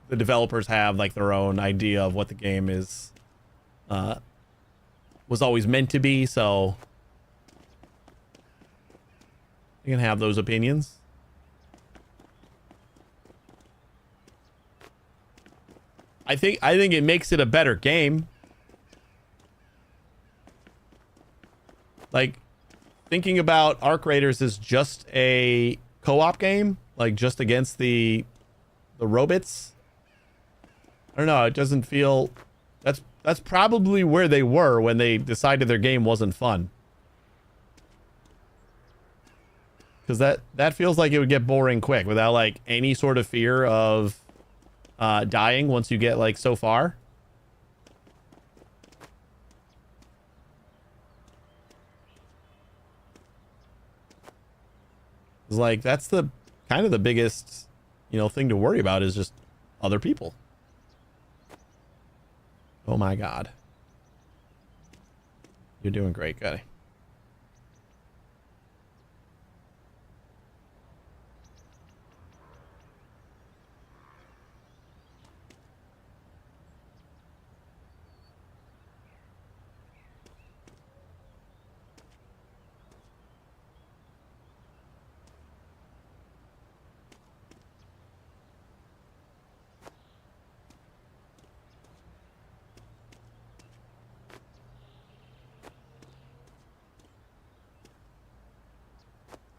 Speaker 1: the developers have like their own idea of what the game is was always meant to be, so you can have those opinions. I think it makes it a better game. Like thinking about Arc Raiders as just a co-op game, like just against the robots. I don't know, it doesn't feel that's probably where they were when they decided their game wasn't fun. Because that feels like it would get boring quick without like any sort of fear of dying once you get like so far. It's like that's the kind of the biggest, you know, thing to worry about is just other people. Oh my God. You're doing great, Gutty.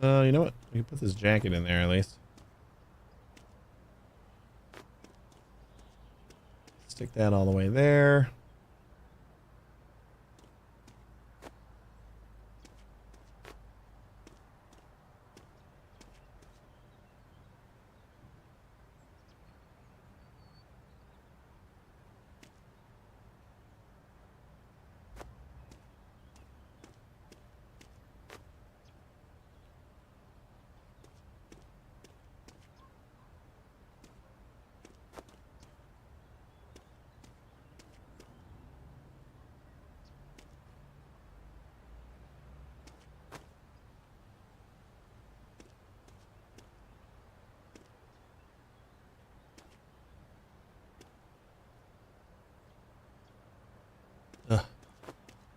Speaker 1: You know what? We can put this jacket in there at least. stick that all the way there.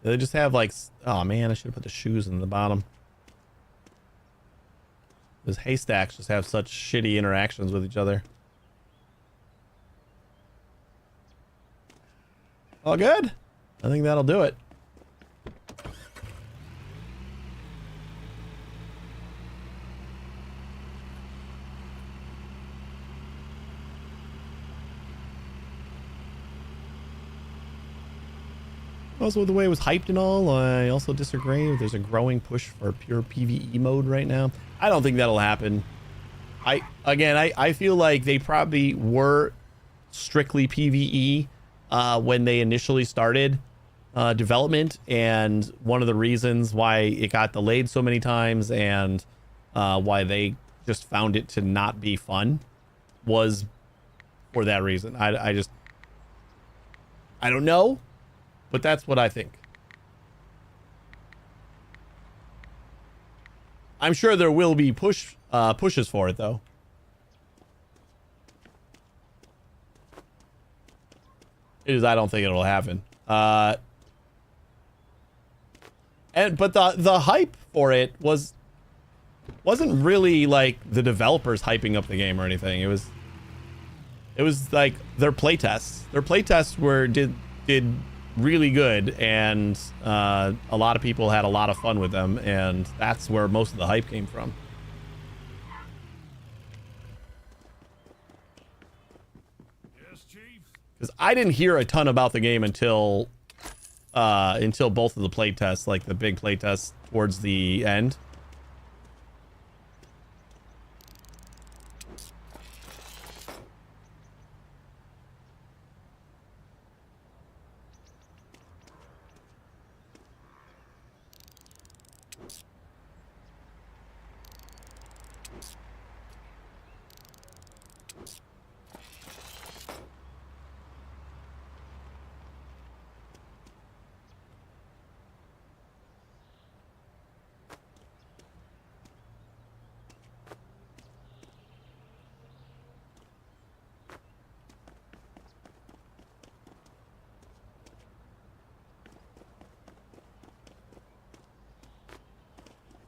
Speaker 1: They just have like, oh man, I should have put the shoes in the bottom. Those haystacks just have such shitty interactions with each other. All good? I think that'll do it. Also, the way it was hyped and all, I also disagree. There's a growing push for pure PvE mode right now. I don't think that'll happen. I feel like they probably were strictly PvE when they initially started development, and one of the reasons why it got delayed so many times and why they just found it to not be fun was for that reason. I don't know. But that's what I think. I'm sure there will be pushes for it, though. I don't think it'll happen. But the hype for it wasn't really like the developers hyping up the game or anything. It was like their playtests. Their playtests did really good, and a lot of people had a lot of fun with them, and that's where most of the hype came from.
Speaker 5: Yes, Chief.
Speaker 1: Because I didn't hear a ton about the game until both of the playtests, like the big playtests towards the end.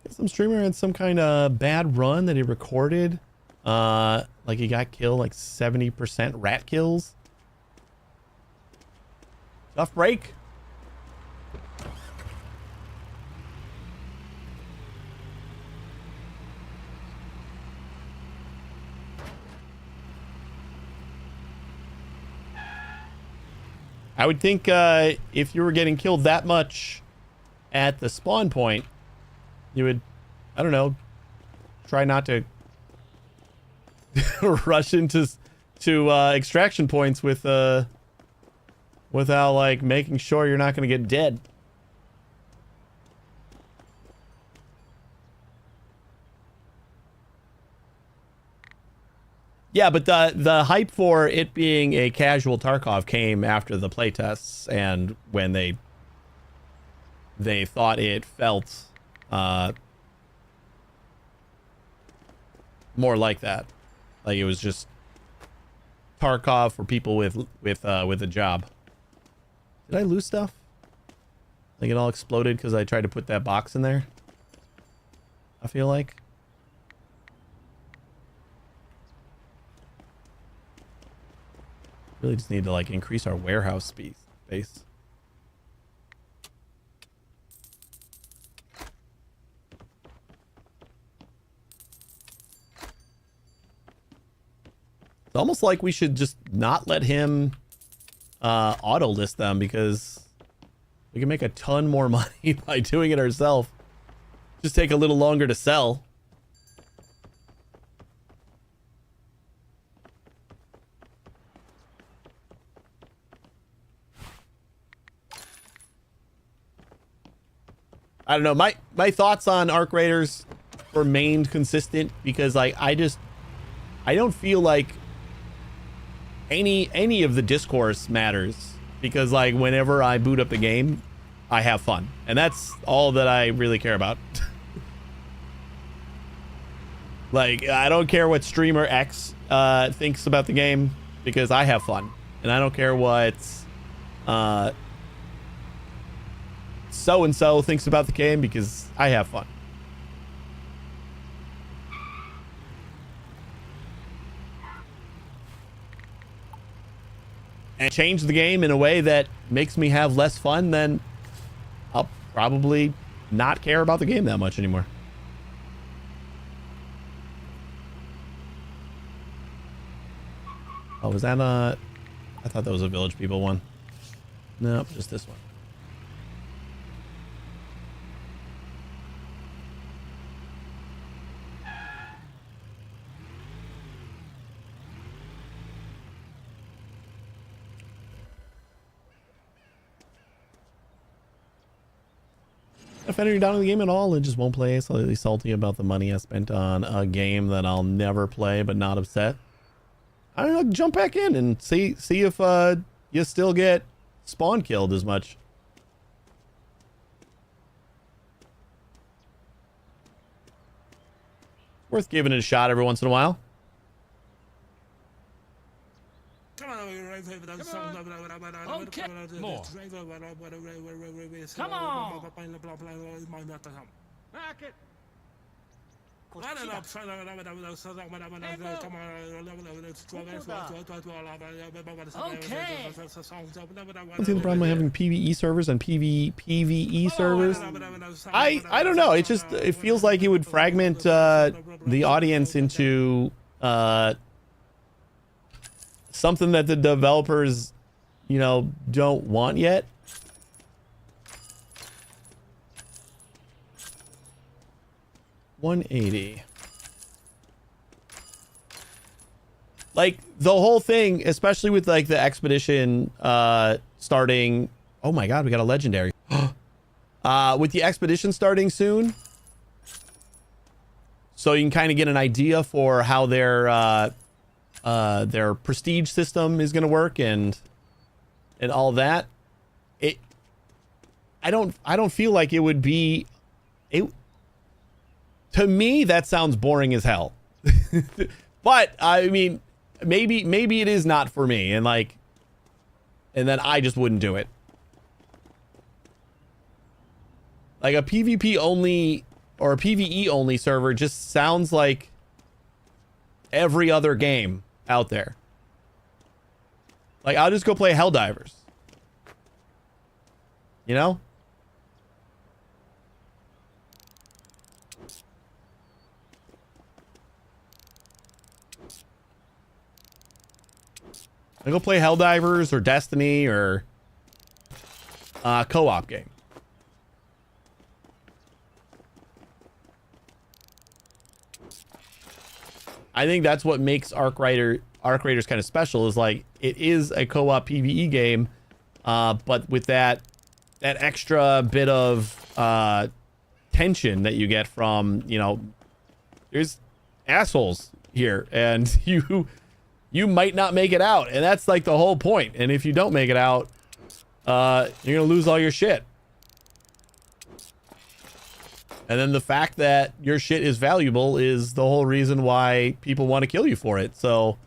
Speaker 1: Some streamer had some kind of bad run that he recorded. Like he got killed like 70% rat kills. Tough break. I would think if you were getting killed that much at the spawn point, you would, I don't know, try not to rush into extraction points without like making sure you're not going to get dead. Yeah, but the hype for it being a casual Tarkov came after the playtests, and when they thought it felt more like that, like it was just Tarkov for people with a job. Did I lose stuff? Like it all exploded because I tried to put that box in there. I feel like. Really just need to like increase our warehouse space. It's almost like we should just not let him auto list them because we can make a ton more money by doing it ourselves. Just take a little longer to sell. I don't know. My thoughts on Arc Raiders remained consistent because like I don't feel like any of the discourse matters because like whenever I boot up the game, I have fun. And that's all that I really care about. Like I don't care what streamer X thinks about the game because I have fun. And I don't care what so-and-so thinks about the game because I have fun. And change the game in a way that makes me have less fun, then I'll probably not care about the game that much anymore. Oh, was that I thought that was a Village People one. Nope, just this one. If you're down in the game at all and just won't play, slightly salty about the money I spent on a game that I'll never play, but not upset. I don't know, jump back in and see if you still get spawn killed as much. Worth giving it a shot every once in a while.
Speaker 2: Okay. More. Come on. Okay.
Speaker 1: I think the problem with having PvE servers and PvE servers. I don't know. It feels like it would fragment the audience into something that the developers, you know, don't want yet. $180. Like the whole thing, especially with like the expedition starting. Oh my god, we got a legendary. With the expedition starting soon, so you can kind of get an idea for how their prestige system is going to work and all that. I don't feel like it would be it. To me, that sounds boring as hell. But I mean, maybe it is not for me, and then I just wouldn't do it. Like a PvP only or a PvE only server just sounds like every other game out there. Like I'll just go play Helldivers. You know? I go play Helldivers or Destiny or co-op game. I think that's what makes Arc Raiders kind of special, is like it is a co-op PvE game, but with that extra bit of tension that you get from, you know, there's assholes here and you might not make it out, and that's like the whole point. And if you don't make it out, you're gonna lose all your shit. And then the fact that your shit is valuable is the whole reason why people want to kill you for it. So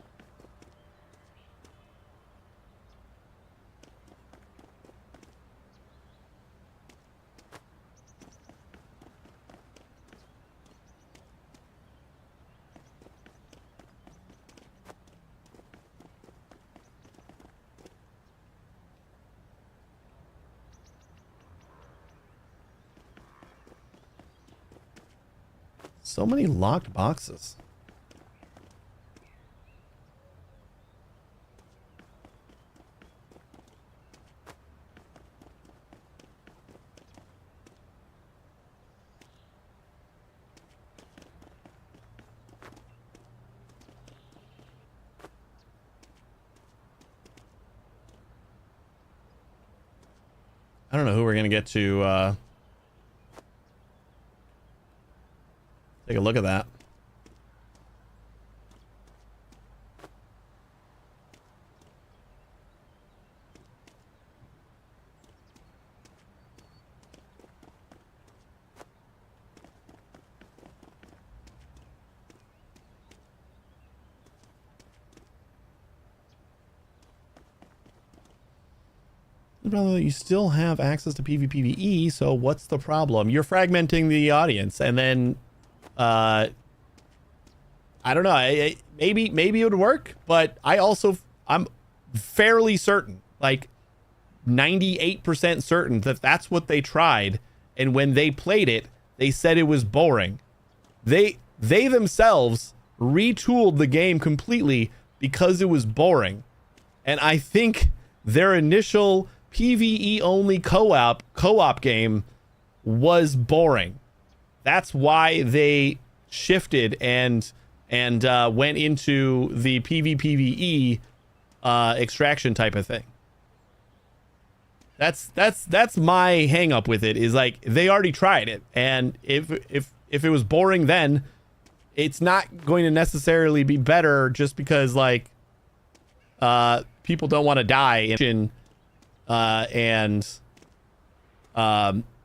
Speaker 1: so many locked boxes. I don't know who we're gonna get to take a look at that. Brother, you still have access to PvPvE, so what's the problem? You're fragmenting the audience, and then I don't know, maybe it would work, but I'm fairly certain, like 98% certain that that's what they tried, and when they played it, they said it was boring. They themselves retooled the game completely because it was boring. And I think their initial PvE only co-op game was boring. That's why they shifted and went into the PvPvE extraction type of thing. That's my hang up with it, is like they already tried it, and if it was boring then, it's not going to necessarily be better just because like people don't want to die in and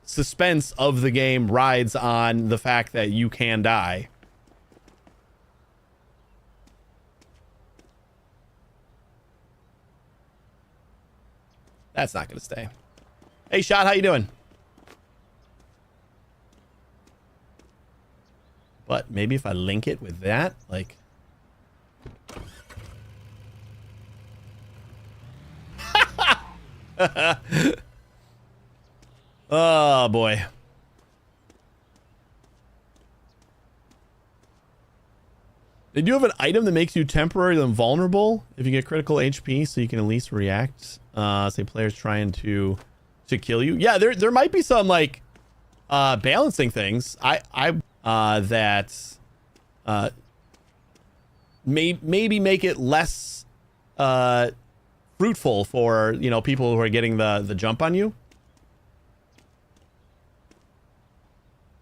Speaker 1: suspense of the game rides on the fact that you can die. That's not gonna stay. Hey, Shot, how you doing? But maybe if I link it with that, like... Oh boy. They do have an item that makes you temporarily invulnerable if you get critical HP, so you can at least react. Say players trying to kill you. Yeah, there might be some like balancing things. That maybe make it less fruitful for, you know, people who are getting the jump on you,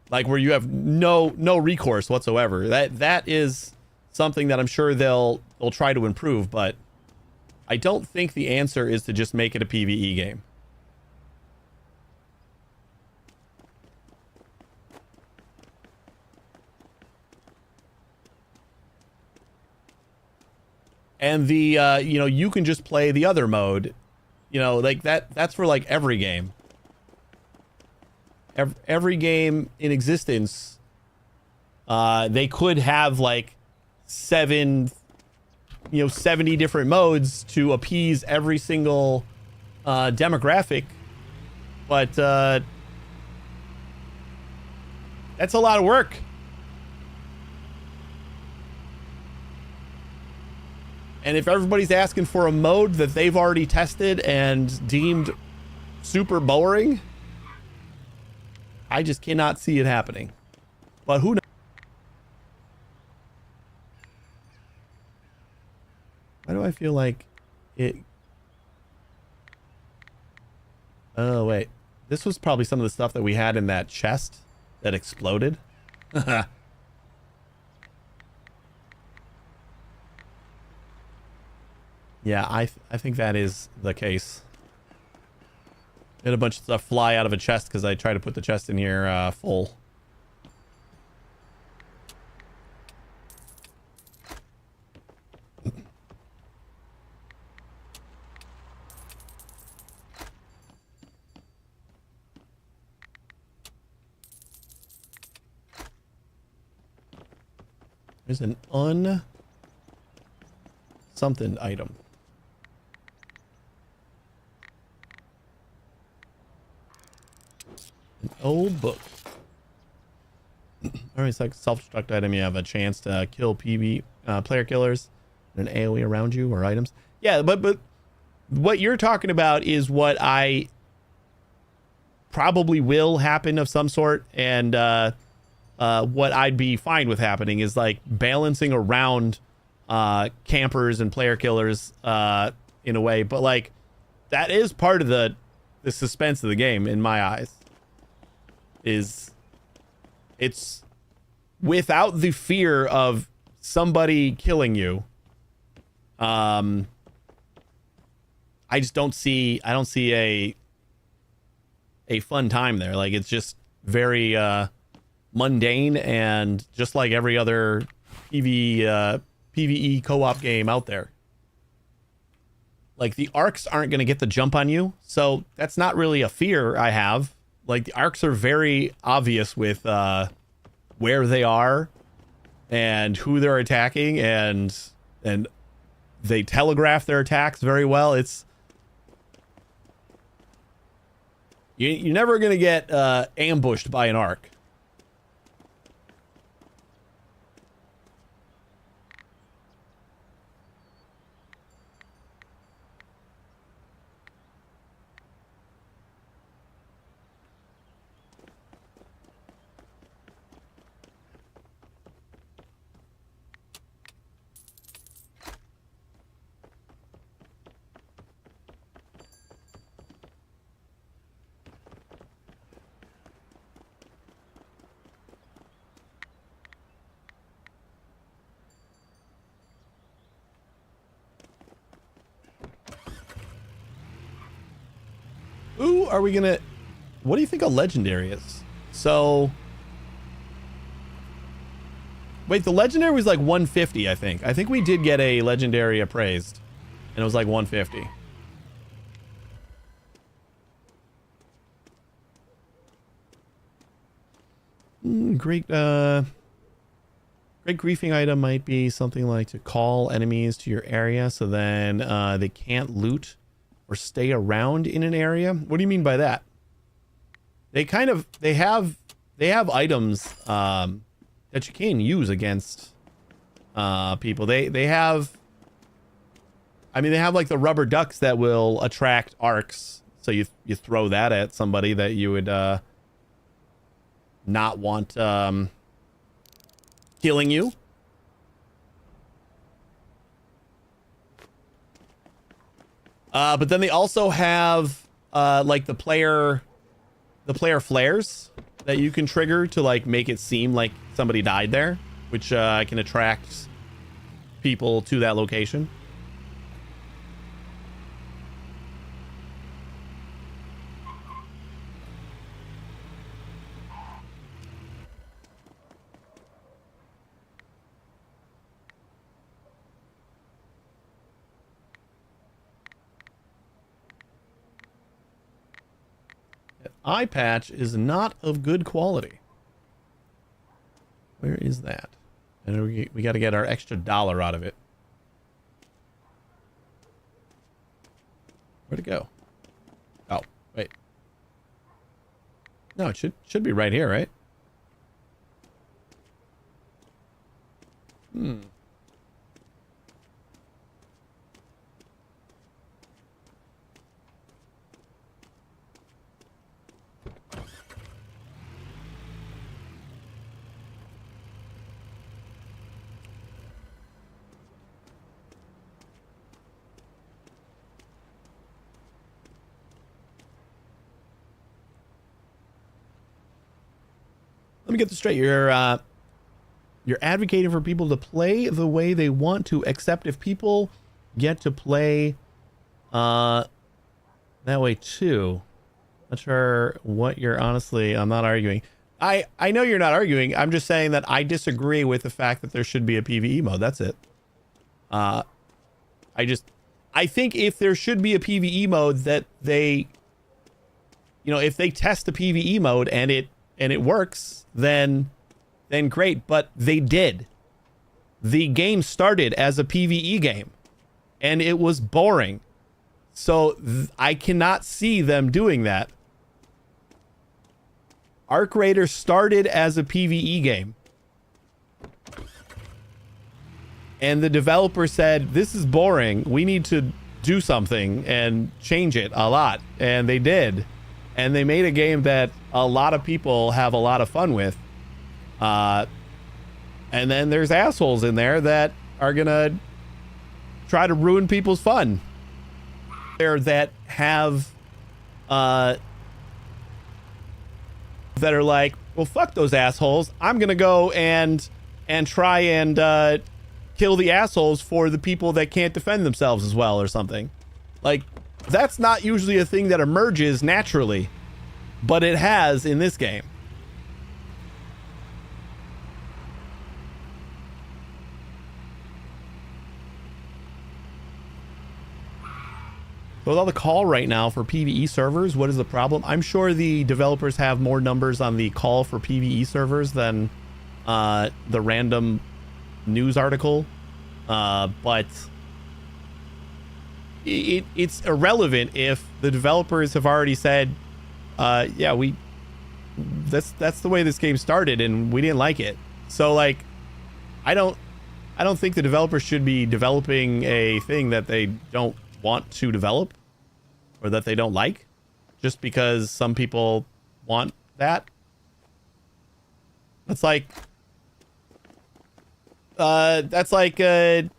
Speaker 1: like where you have no recourse whatsoever. That is something that I'm sure they'll try to improve, but I don't think the answer is to just make it a PvE game. And the you know, you can just play the other mode, you know, like that's for like every game. Every game in existence, they could have like 70 different modes to appease every single demographic, but that's a lot of work. And if everybody's asking for a mode that they've already tested and deemed super boring, I just cannot see it happening. But who knows? Why do I feel like it... Oh, wait. This was probably some of the stuff that we had in that chest that exploded. Yeah, I think that is the case. I had a bunch of stuff fly out of a chest because I tried to put the chest in here full. There's an something item. An old book. Alright, it's like self-destruct item. You have a chance to kill player killers and an AoE around you or items. Yeah, but what you're talking about is what I probably will happen of some sort, and what I'd be fine with happening is like balancing around campers and player killers in a way. But like that is part of the the suspense of the game in my eyes. It's without the fear of somebody killing you. I don't see a fun time there. Like, it's just very mundane, and just like every other PvE co-op game out there. Like, the arcs aren't going to get the jump on you, so that's not really a fear I have. Like, the arcs are very obvious with where they are and who they're attacking, and they telegraph their attacks very well. It's you're never going to get ambushed by an arc. Ooh, are we gonna... What do you think a legendary is? So... Wait, the legendary was like 150, I think. I think we did get a legendary appraised. And it was like 150. Great griefing item might be something like to call enemies to your area so then they can't loot or stay around in an area. What do you mean by that? They have items that you can use against people. They have like the rubber ducks that will attract arcs. So you throw that at somebody that you would not want killing you. But then they also have like the player flares that you can trigger to like make it seem like somebody died there, which can attract people to that location. Eye patch is not of good quality. Where is that? And we got to get our extra $1 out of it. Where'd it go? Oh, wait. No, it should be right here, right? Let me get this straight. You're advocating for people to play the way they want to, except if people get to play that way too. Not sure what you're honestly... I'm not arguing. I know you're not arguing. I'm just saying that I disagree with the fact that there should be a PvE mode. That's it. I think if there should be a PvE mode that they... You know, if they test the PvE mode and it works, then great. But they did. The game started as a PvE game, and it was boring. So I cannot see them doing that. Arc Raider started as a PvE game, and the developer said, "This is boring. We need to do something and change it a lot," and they did. And they made a game that a lot of people have a lot of fun with. And then there's assholes in there that are going to try to ruin people's fun. There that have that are like, well, fuck those assholes. I'm gonna go and try and kill the assholes for the people that can't defend themselves as well or something. Like, that's not usually a thing that emerges naturally, but it has in this game. With all the call right now for PvE servers, what is the problem? I'm sure the developers have more numbers on the call for PvE servers than the random news article, but it's irrelevant if the developers have already said, yeah, that's the way this game started and we didn't like it. So like, I don't think the developers should be developing a thing that they don't want to develop or that they don't like just because some people want that. That's like end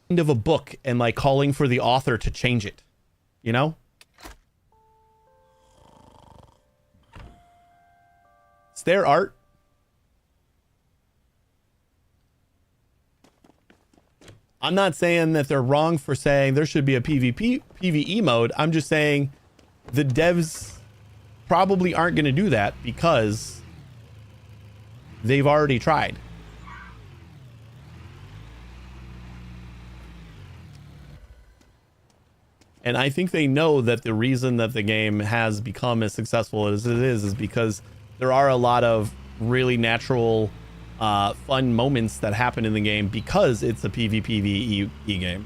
Speaker 1: of a book and like calling for the author to change it, you know? It's their art. I'm not saying that they're wrong for saying there should be a PvE mode. I'm just saying the devs probably aren't going to do that because they've already tried. And I think they know that the reason that the game has become as successful as it is because there are a lot of really natural fun moments that happen in the game because it's a PvPvE game.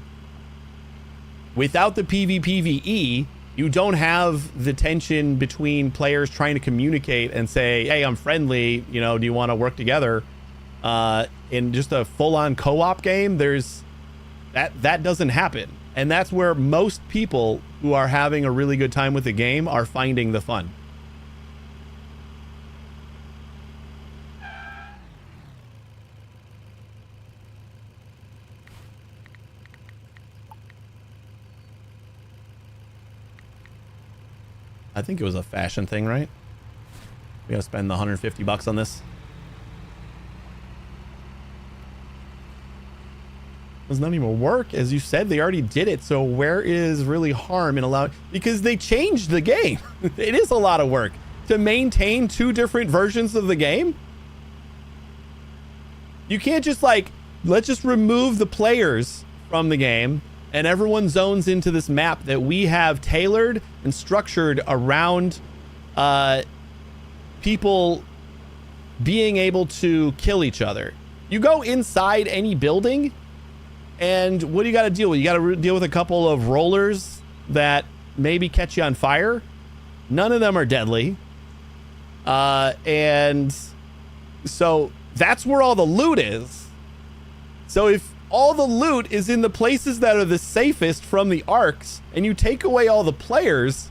Speaker 1: Without the PvPvE, you don't have the tension between players trying to communicate and say, hey, I'm friendly, you know, do you want to work together? In just a full-on co-op game, there's that doesn't happen. And that's where most people who are having a really good time with the game are finding the fun. I think it was a fashion thing, right? We gotta spend the $150 on this. Does not even work. As you said, they already did it. So where is really harm in allowing? Because they changed the game. It is a lot of work to maintain two different versions of the game. You can't just like, let's just remove the players from the game and everyone zones into this map that we have tailored and structured around people being able to kill each other. You go inside any building, and what do you got to deal with? You got to deal with a couple of rollers that maybe catch you on fire. None of them are deadly. And so that's where all the loot is. So if all the loot is in the places that are the safest from the arcs, and you take away all the players,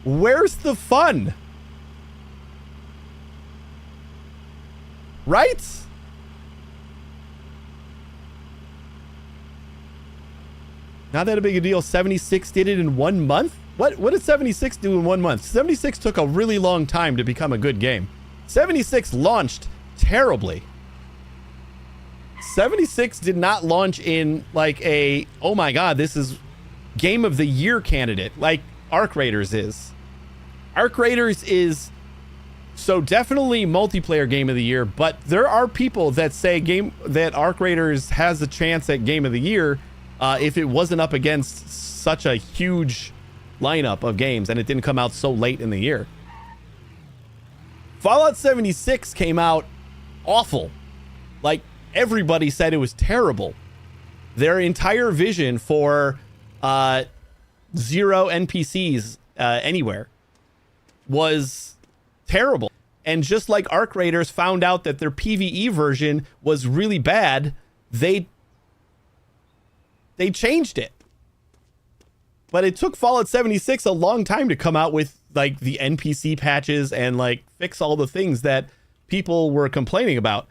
Speaker 1: where's the fun? Right? Not that a big a deal. 76 did it in 1 month? What did 76 do in 1 month? 76 took a really long time to become a good game. 76 launched terribly. 76 did not launch in like a, oh my god, this is game of the year candidate like Arc Raiders is. Arc Raiders is so definitely multiplayer game of the year, but there are people that say that Arc Raiders has a chance at game of the year if it wasn't up against such a huge lineup of games and it didn't come out so late in the year. Fallout 76 came out awful. Like, everybody said it was terrible. Their entire vision for zero NPCs anywhere was terrible. And just like Arc Raiders found out that their PvE version was really bad, they changed it. But it took Fallout 76 a long time to come out with like the NPC patches and like fix all the things that people were complaining about.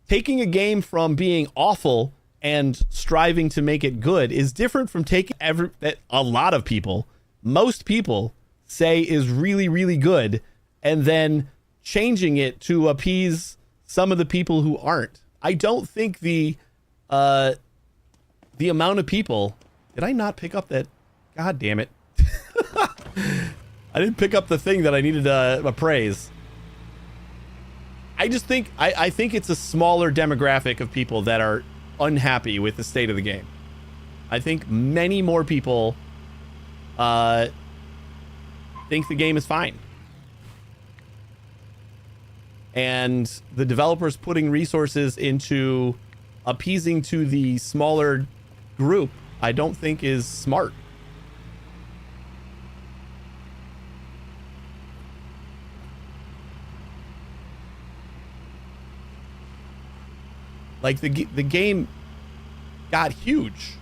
Speaker 1: Taking a game from being awful and striving to make it good is different from taking that a lot of people, most people say is really, really good, and then changing it to appease some of the people who aren't. I don't think the amount of people. Did I not pick up that? God damn it. I didn't pick up the thing that I needed to appraise. I just think, I think it's a smaller demographic of people that are unhappy with the state of the game. I think many more people think the game is fine. And the developers putting resources into appeasing to the smaller group, I don't think is smart. Like the game got huge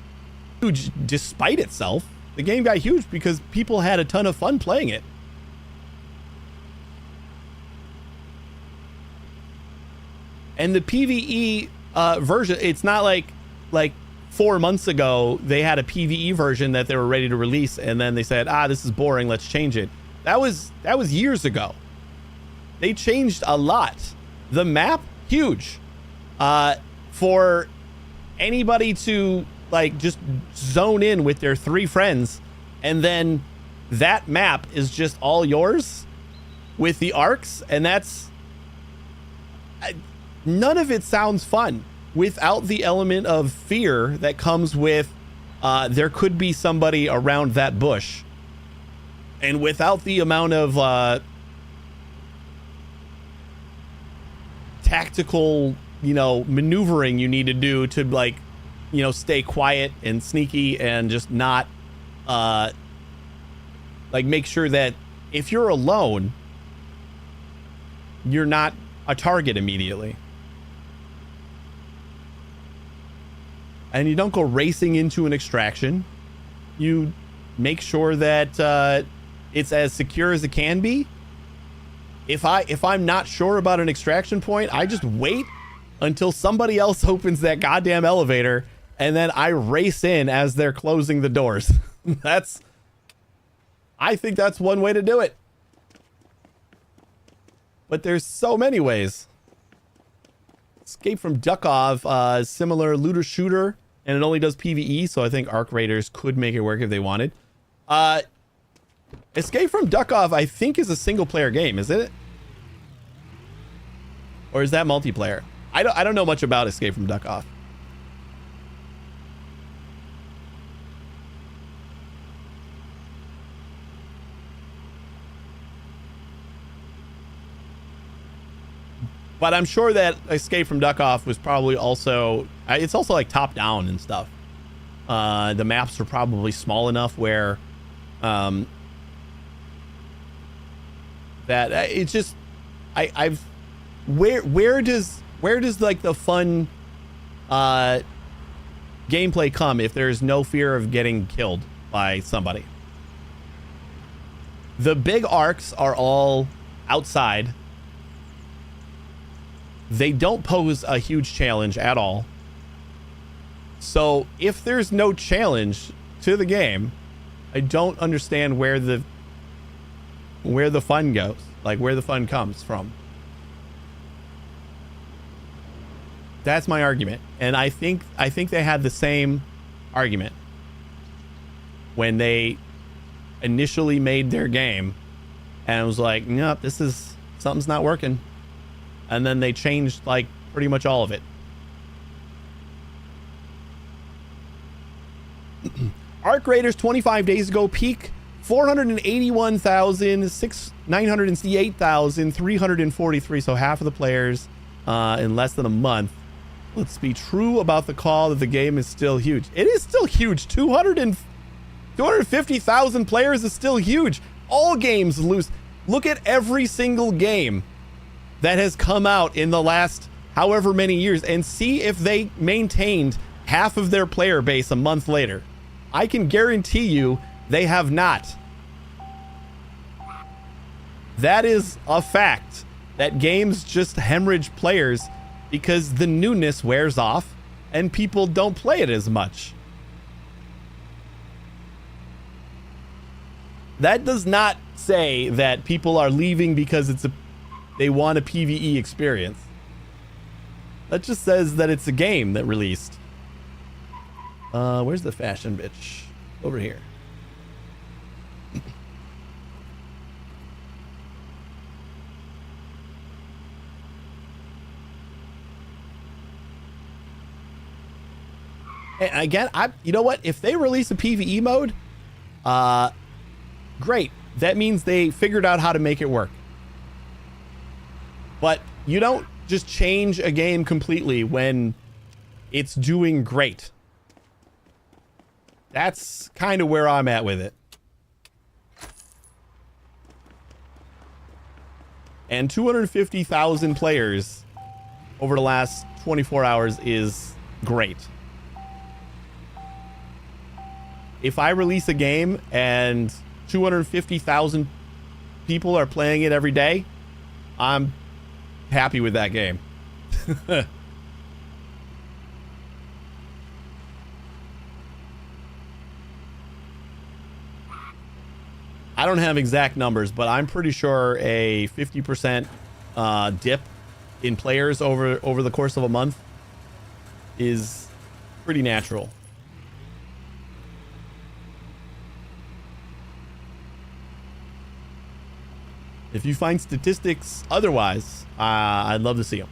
Speaker 1: despite itself. The game got huge because people had a ton of fun playing it. And the PvE version, it's not like 4 months ago they had a PvE version that they were ready to release, and then they said, this is boring, let's change it. That was years ago. They changed a lot. The map, huge. For anybody to like just zone in with their 3 friends, and then that map is just all yours with the arcs, and that's none of it sounds fun without the element of fear that comes with there could be somebody around that bush, and without the amount of tactical, maneuvering you need to do to like, stay quiet and sneaky and just not like make sure that if you're alone, you're not a target immediately. And you don't go racing into an extraction. You make sure that it's as secure as it can be. If I'm not sure about an extraction point, I just wait until somebody else opens that goddamn elevator, and then I race in as they're closing the doors. I think that's one way to do it. But there's so many ways. Escape from Duckov, similar looter shooter, and it only does PvE, so I think Arc Raiders could make it work if they wanted. Escape from Duckov, I think, is a single player game, is it? Or is that multiplayer? I don't know much about Escape from Duckov. But I'm sure that Escape from Duckov was probably also, it's also like top down and stuff. The maps are probably small enough where that it's just, where does like the fun gameplay come if there's no fear of getting killed by somebody? The big arcs are all outside. They don't pose a huge challenge at all. So if there's no challenge to the game, I don't understand where the fun goes, like where the fun comes from. That's my argument. And I think they had the same argument when they initially made their game, and it was like, nope, something's not working. And then they changed like pretty much all of it. Arc Raiders 25 days ago, peak 481,968,343. So half of the players in less than a month. Let's be true about the call that the game is still huge. It is still huge. 250,000 players is still huge. All games lose. Look at every single game that has come out in the last however many years and see if they maintained half of their player base a month later. I can guarantee you they have not. That is a fact, that games just hemorrhage players because the newness wears off and people don't play it as much. That does not say that people are leaving because they want a PvE experience. That just says that it's a game that released. Where's the fashion bitch? Over here. And again, you know what? If they release a PvE mode, great. That means they figured out how to make it work. But you don't just change a game completely when it's doing great. That's kind of where I'm at with it. And 250,000 players over the last 24 hours is great. If I release a game and 250,000 people are playing it every day, I'm happy with that game. I don't have exact numbers, but I'm pretty sure a 50% dip in players over the course of a month is pretty natural. If you find statistics otherwise, I'd love to see them.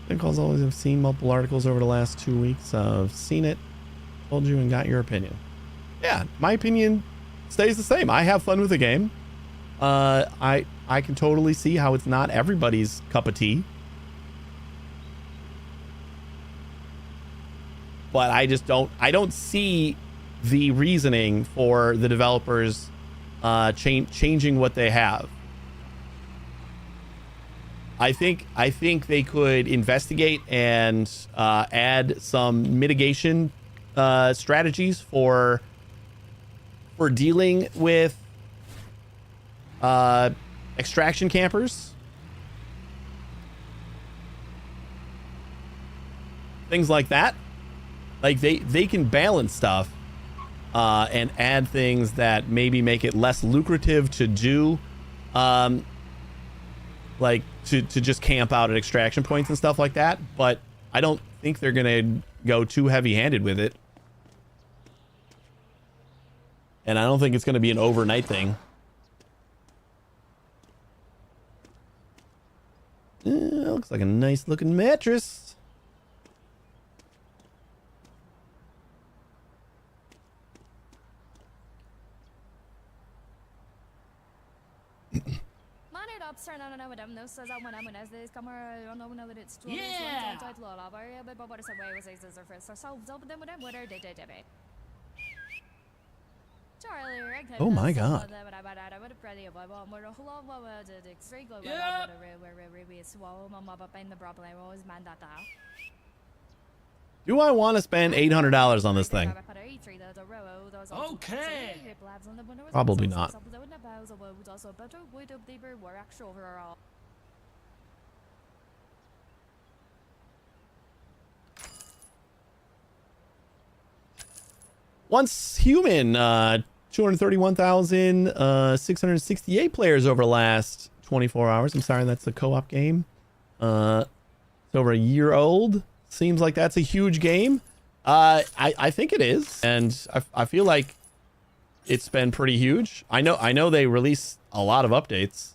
Speaker 1: I think I've always have seen multiple articles over the last 2 weeks. I've seen it, told you, and got your opinion. Yeah, my opinion stays the same. I have fun with the game. I can totally see how it's not everybody's cup of tea. But I just don't see the reasoning for the developers changing what they have. I think they could investigate and add some mitigation strategies for dealing with extraction campers, things like that. Like they can balance stuff and add things that maybe make it less lucrative to do, like to just camp out at extraction points and stuff like that. But I don't think they're gonna go too heavy-handed with it, and I don't think it's gonna be an overnight thing. Looks like a nice looking mattress.
Speaker 3: Oh my
Speaker 1: God. Do I want to spend $800 on this thing?
Speaker 2: Okay.
Speaker 1: Probably not. Once human, 231,668 players over the last 24 hours. I'm sorry, that's a co-op game. It's over a year old. Seems like that's a huge game. I think it is, and I feel like it's been pretty huge. I know they release a lot of updates.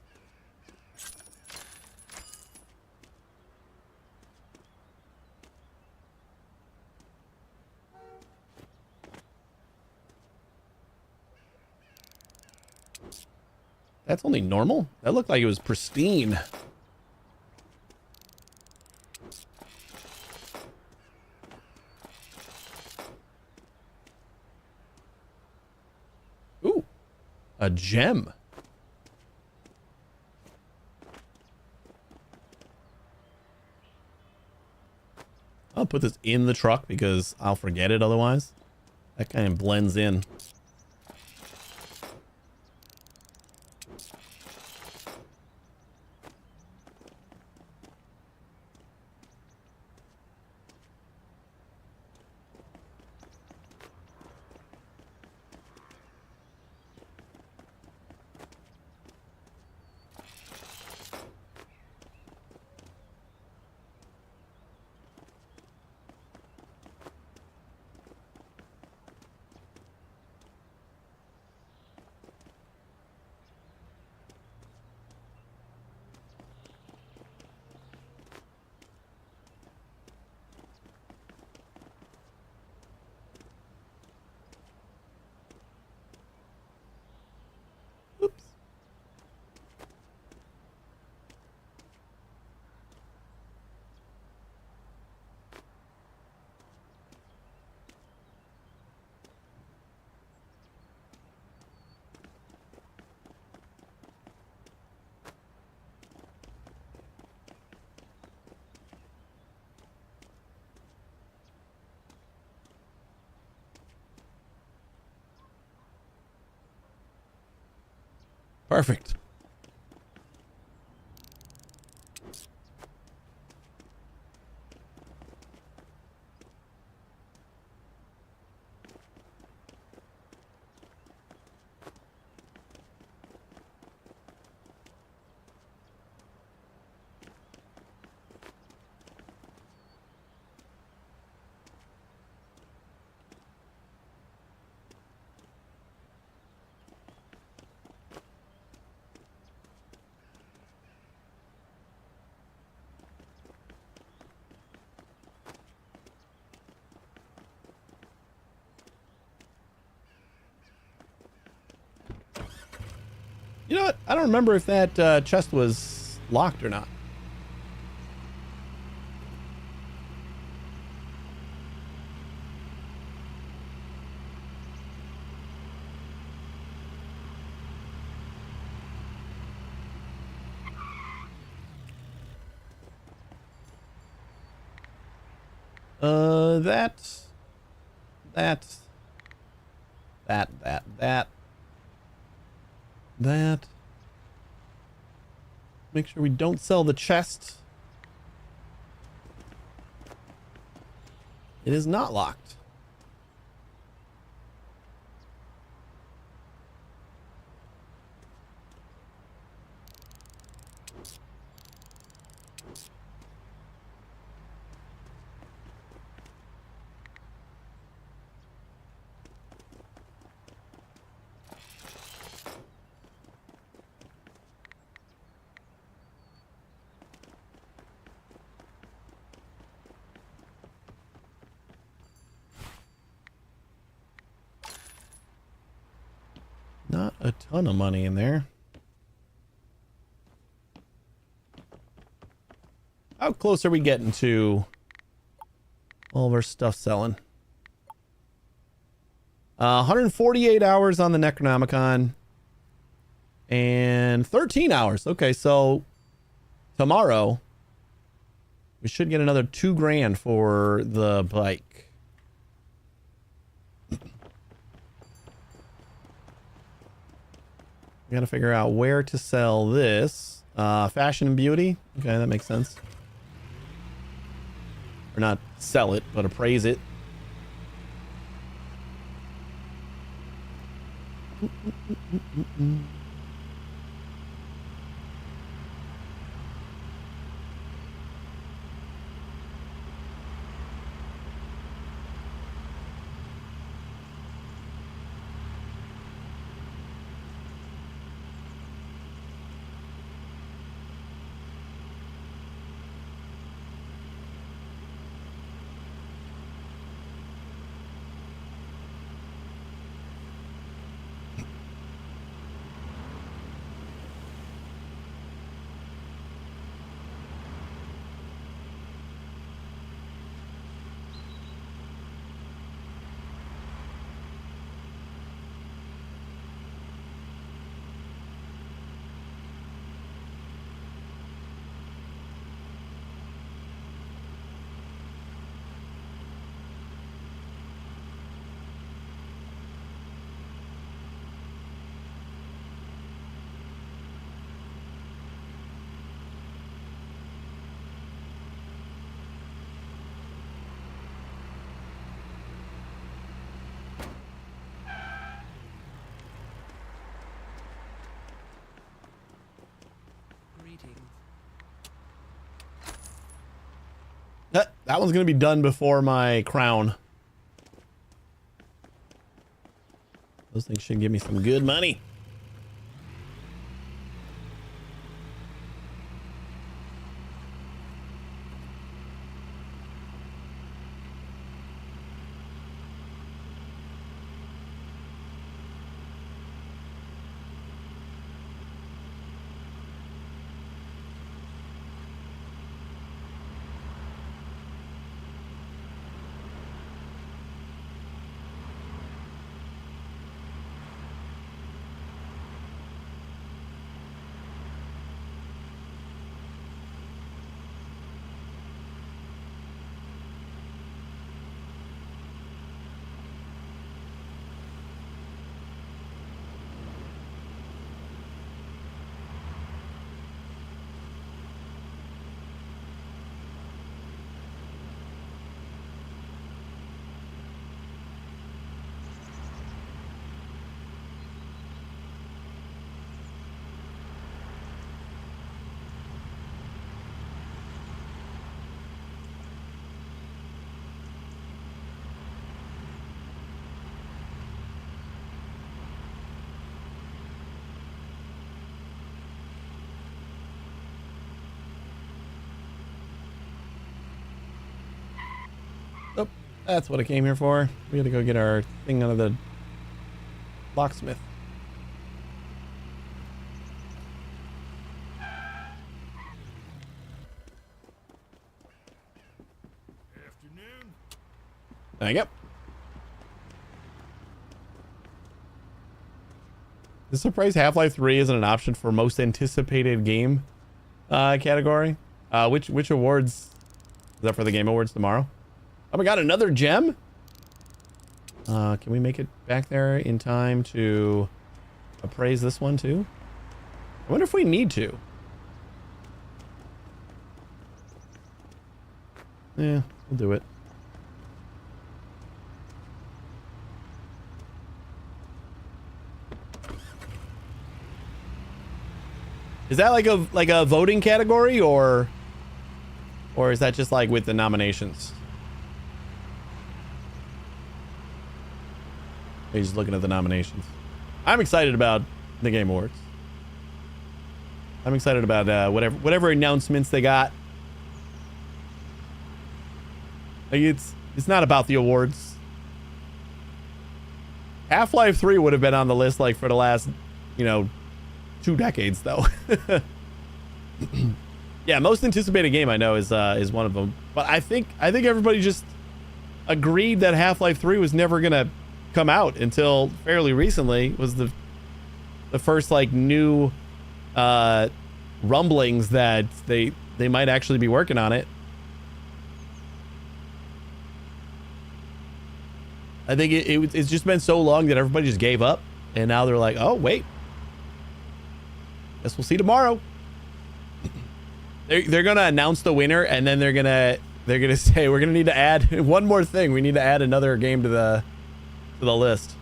Speaker 1: That's only normal. That looked like it was pristine. Ooh, a gem. I'll put this in the truck because I'll forget it otherwise. That kind of blends in. Oops. Perfect. You know what? I don't remember if that chest was locked or not. That. Make sure we don't sell the chest. It is not locked. Not a ton of money in there. How close are we getting to all of our stuff selling? 148 hours on the Necronomicon. And 13 hours. Okay, so tomorrow we should get another 2 grand for the bike. We gotta figure out where to sell this. Fashion and beauty. Okay, that makes sense. Or not sell it, but appraise it. That one's going to be done before my crown. Those things should give me some good money. Oh, that's what I came here for. We gotta go get our thing out of the locksmith.
Speaker 5: Afternoon.
Speaker 1: Thank you. This surprise Half-Life 3 isn't an option for most anticipated game category. Which awards? Is that for the Game Awards tomorrow? Oh my god, another gem? Can we make it back there in time to appraise this one too? I wonder if we need to. Yeah, we'll do it. Is that like a voting category or is that just like with the nominations? He's looking at the nominations. I'm excited about the Game Awards. I'm excited about whatever announcements they got. Like it's not about the awards. Half-Life 3 would have been on the list like for the last, 2 decades though. Yeah, most anticipated game I know is one of them. But I think everybody just agreed that Half-Life 3 was never gonna come out until fairly recently. Was the first like new rumblings that they might actually be working on it. I think it's just been so long that everybody just gave up, and now they're like, oh wait, guess we'll see tomorrow. They're gonna announce the winner, and then they're gonna say we're gonna need to add one more thing. We need to add another game to the list.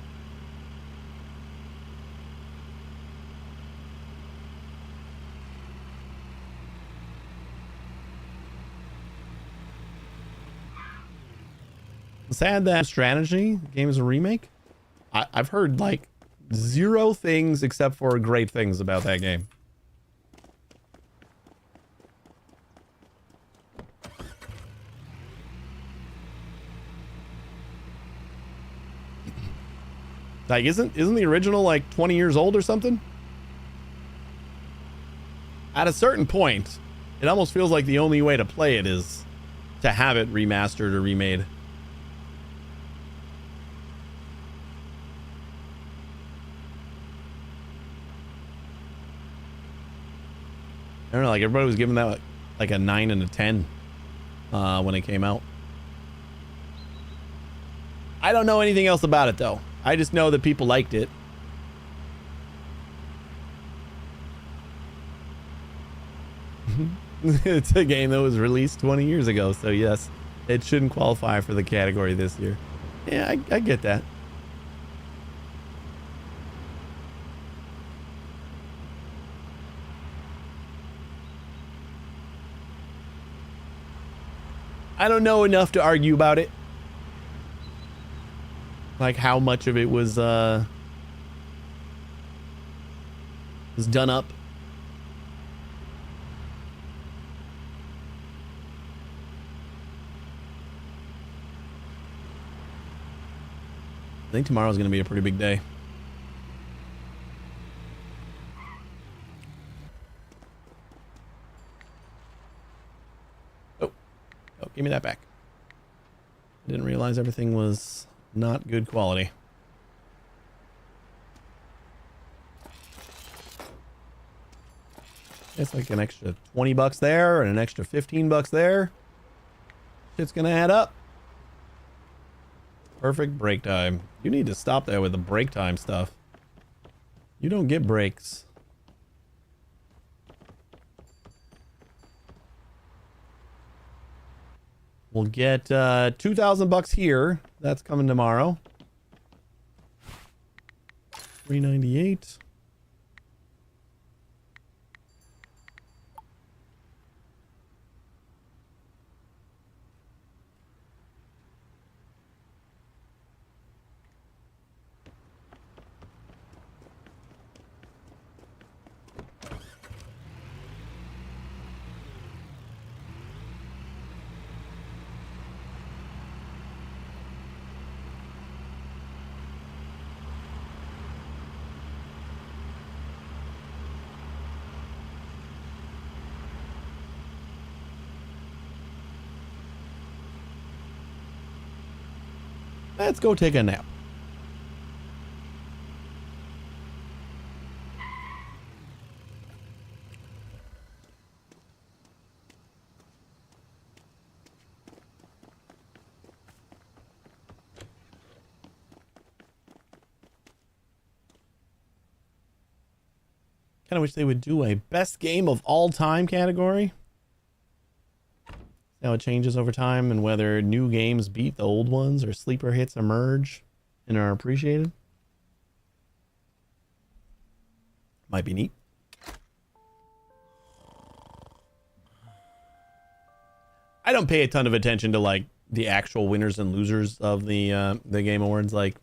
Speaker 1: Sad that strategy game is a remake. I've heard like 0 things except for great things about that game. Like isn't the original like 20 years old or something? At a certain point, it almost feels like the only way to play it is to have it remastered or remade. I don't know, like everybody was giving that like a 9 and a 10 when it came out. I don't know anything else about it though. I just know that people liked it. It's a game that was released 20 years ago, so yes, it shouldn't qualify for the category this year. Yeah, I get that. I don't know enough to argue about it. Like how much of it was done up. I think tomorrow's going to be a pretty big day. Oh, give me that back. I didn't realize everything was not good quality. It's like an extra 20 bucks there and an extra 15 bucks there. Shit's going to add up. Perfect break time. You need to stop that with the break time stuff. You don't get breaks. We'll get 2,000 bucks here. That's coming tomorrow. 398. Let's go take a nap. Kind of wish they would do a best game of all time category. How it changes over time and whether new games beat the old ones or sleeper hits emerge and are appreciated. Might be neat. I don't pay a ton of attention to like the actual winners and losers of the Game Awards. Like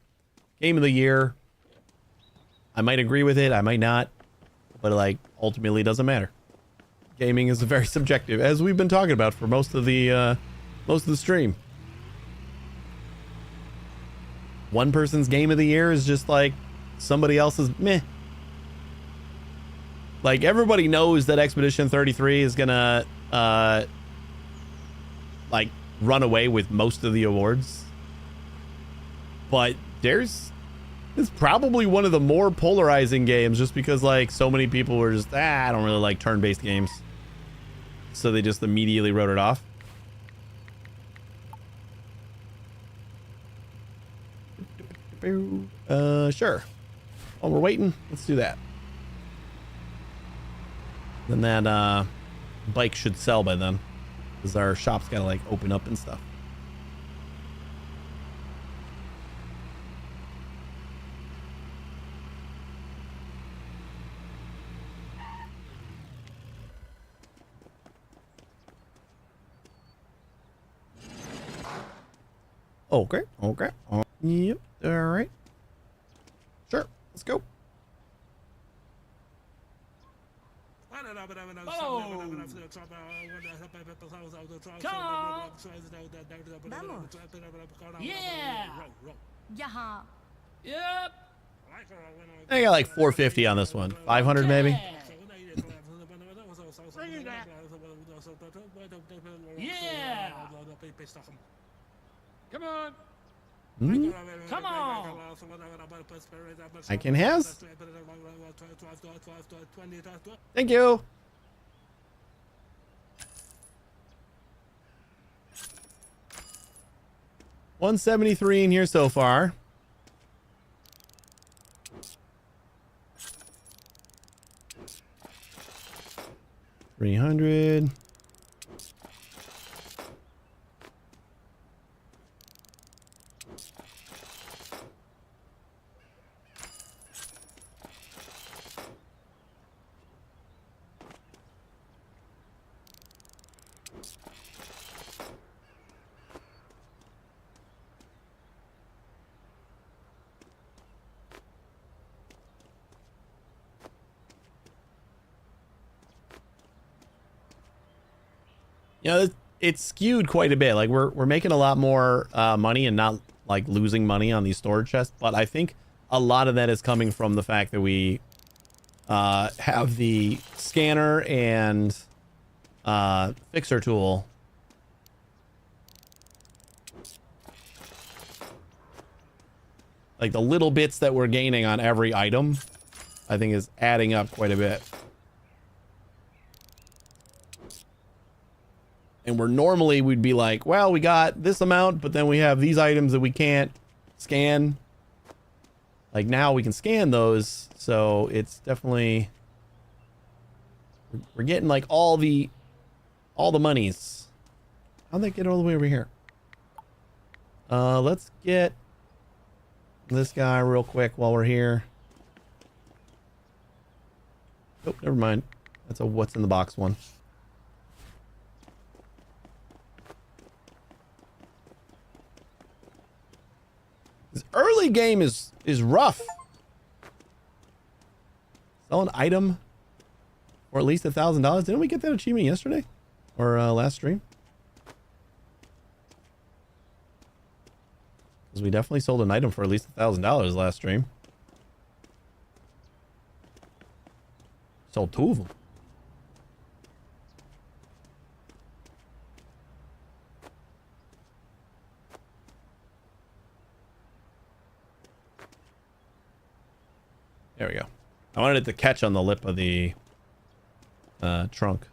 Speaker 1: Game of the Year, I might agree with it, I might not, but like ultimately it doesn't matter. Gaming is very subjective, as we've been talking about for most of the stream. One person's game of the year is just like somebody else's meh. Like everybody knows that Expedition 33 is gonna like run away with most of the awards, but it's probably one of the more polarizing games just because like so many people were just I don't really like turn-based games. So they just immediately wrote it off. Sure. While we're waiting, let's do that. Then that bike should sell by then, because our shop's gotta like open up and stuff. Okay. Yep. All right. Sure. Let's go.
Speaker 2: Yeah.
Speaker 3: Yeah.
Speaker 2: Yep.
Speaker 1: I got like 450 on this one. 500 maybe.
Speaker 2: Yeah. Come on.
Speaker 1: Hmm?
Speaker 2: Come on.
Speaker 1: I can has. Thank you. $173 in here so far. $300. You know, it's skewed quite a bit. Like we're making a lot more money and not like losing money on these storage chests. But I think a lot of that is coming from the fact that we have the scanner and fixer tool. Like the little bits that we're gaining on every item, I think is adding up quite a bit. And where normally we'd be like, well, we got this amount, but then we have these items that we can't scan. Like now we can scan those. So it's definitely, we're getting like all the monies. How'd they get all the way over here? Let's get this guy real quick while we're here. Oh, never mind. That's a what's in the box one. This early game is rough. Sell an item for at least $1,000. Didn't we get that achievement yesterday or last stream? Because we definitely sold an item for at least $1,000 last stream. Sold 2 of them. There we go. I wanted it to catch on the lip of the trunk.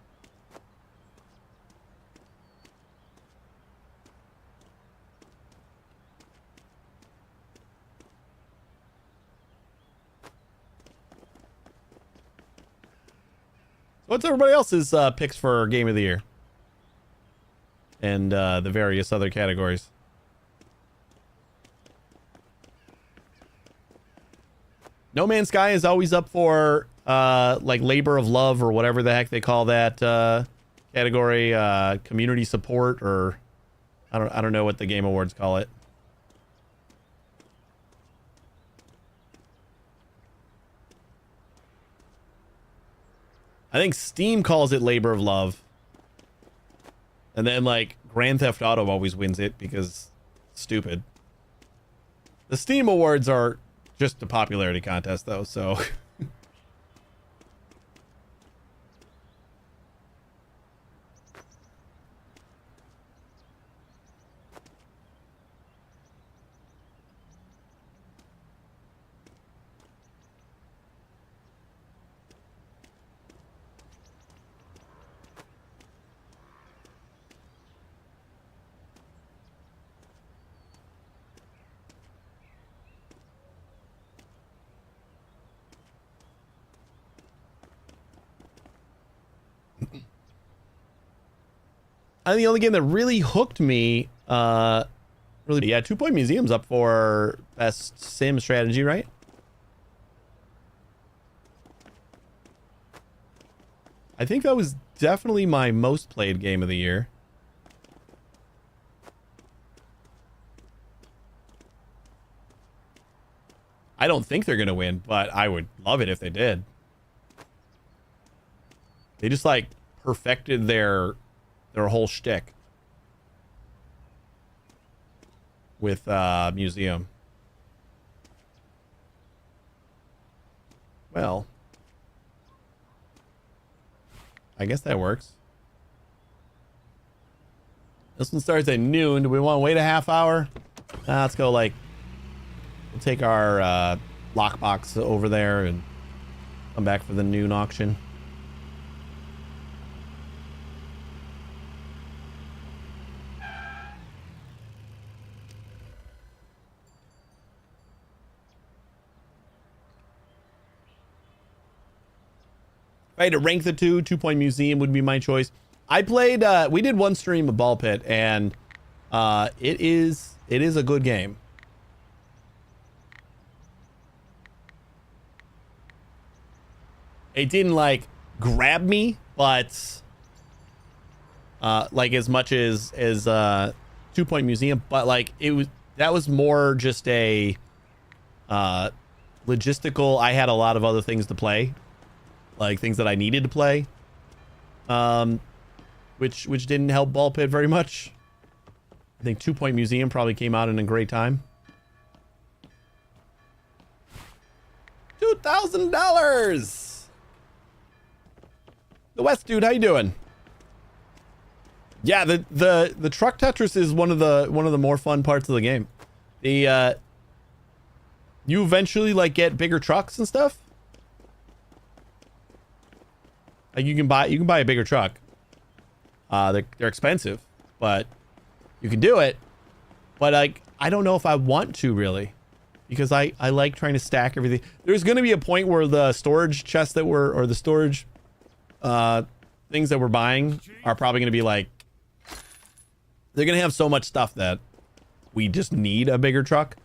Speaker 1: What's everybody else's picks for Game of the Year? And the various other categories. No Man's Sky is always up for like labor of love or whatever the heck they call that category, community support, or I don't know what the Game Awards call it. I think Steam calls it labor of love. And then like Grand Theft Auto always wins it because stupid. The Steam Awards are just a popularity contest though, so I think the only game that really hooked me, really, yeah, 2 Point Museum's up for best sim strategy, right? I think that was definitely my most played game of the year. I don't think they're gonna win, but I would love it if they did. They just like perfected their whole shtick with museum. Well, I guess that works. This one starts at noon. Do we want to wait a half hour? Let's go like, we'll take our lockbox over there and come back for the noon auction. If I had to rank the two, 2 Point Museum would be my choice. I played, we did one stream of Ball Pit, and it is a good game. It didn't like grab me, but like as much as 2 Point Museum, but like that was more just a logistical. I had a lot of other things to play. Like things that I needed to play. which didn't help Ball Pit very much. I think 2 Point Museum probably came out in a great time. $2,000. The West dude, how you doing? Yeah, the truck Tetris is one of the more fun parts of the game. The you eventually like get bigger trucks and stuff. Like you can buy a bigger truck. They're expensive, but you can do it. But like I don't know if I want to really, because I like trying to stack everything. There's going to be a point where the storage chests that we're, or the storage things that we're buying are probably going to be like, they're going to have so much stuff that we just need a bigger truck.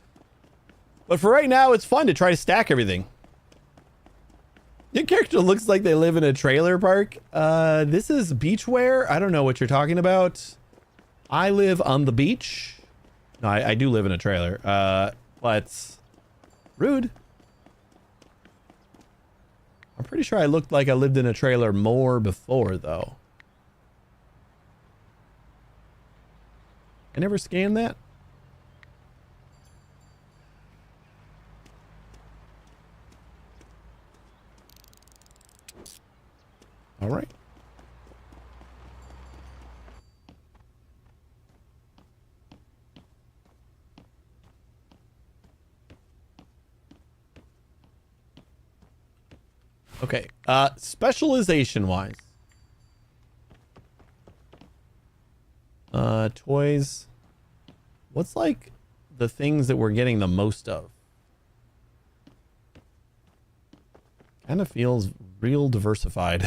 Speaker 1: But for right now, it's fun to try to stack everything. Your character looks like they live in a trailer park. This is beachwear. I don't know what you're talking about. I live on the beach. No, I do live in a trailer. But rude. I'm pretty sure I looked like I lived in a trailer more before, though. I never scanned that. All right. Okay. Specialization wise. Toys. What's like the things that we're getting the most of? Kind of feels real diversified.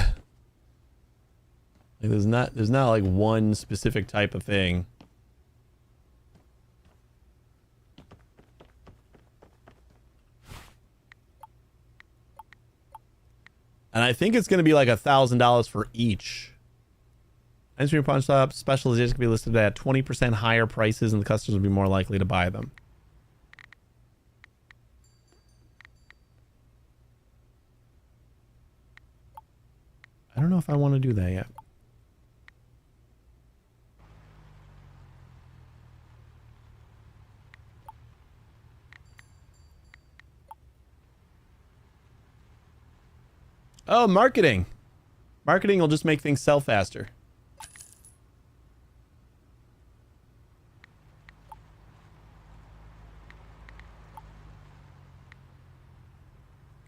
Speaker 1: Like there's not like one specific type of thing. And I think it's going to be like $1,000 for each. Ice cream punch up specializations can be listed at 20% higher prices, and the customers will be more likely to buy them. I don't know if I want to do that yet. Oh, marketing. Marketing will just make things sell faster.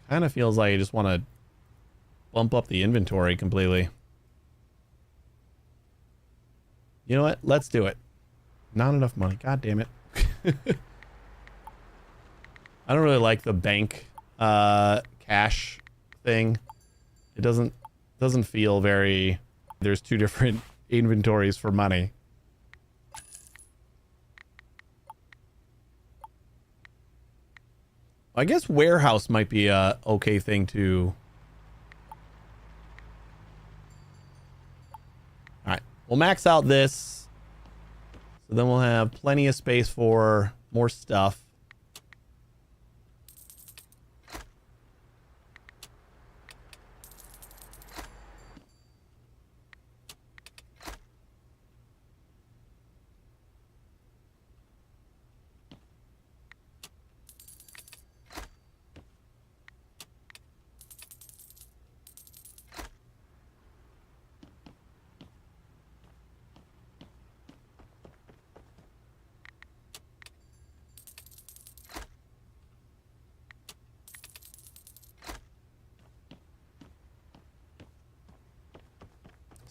Speaker 1: Kind of feels like I just want to bump up the inventory completely. You know what? Let's do it. Not enough money. God damn it. I don't really like the bank cash thing. It doesn't feel very... There's two different inventories for money. I guess warehouse might be a okay thing to... Alright, we'll max out this. So then we'll have plenty of space for more stuff.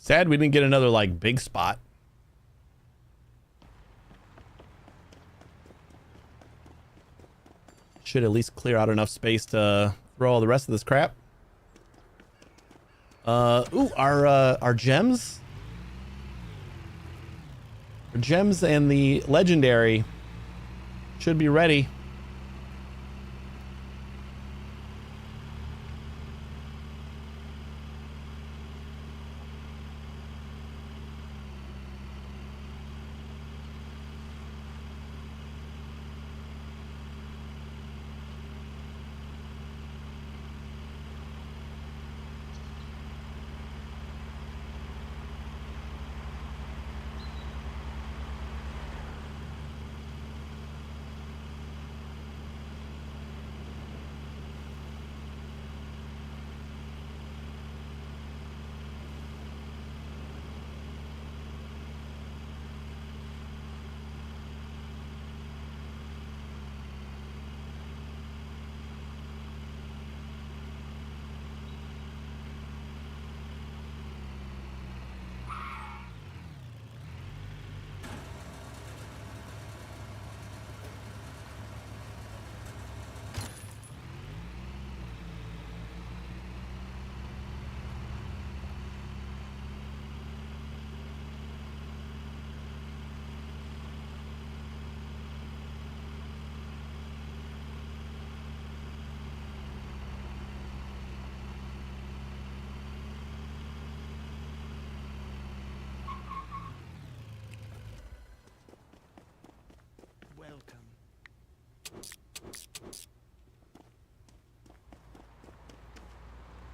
Speaker 1: Sad we didn't get another, like, big spot. Should at least clear out enough space to throw all the rest of this crap. Ooh, our gems? Our gems and the legendary should be ready.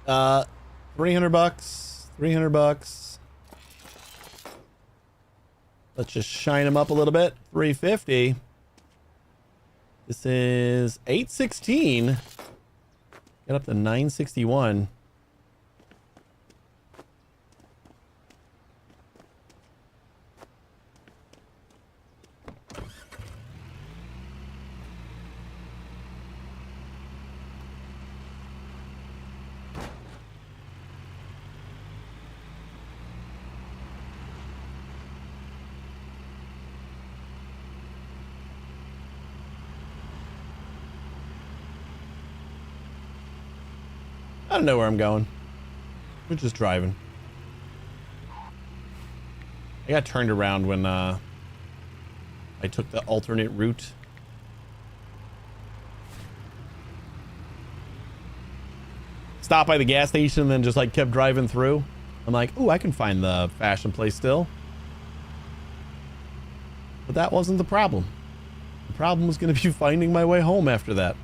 Speaker 1: $300. 300 bucks. Let's just shine them up a little bit. 350. This is 816. Get up to 961. I don't know where I'm going. We're just driving. I got turned around when I took the alternate route. Stopped by the gas station and then just like kept driving through. I'm like, ooh, I can find the fashion place still. But that wasn't the problem. The problem was going to be finding my way home after that.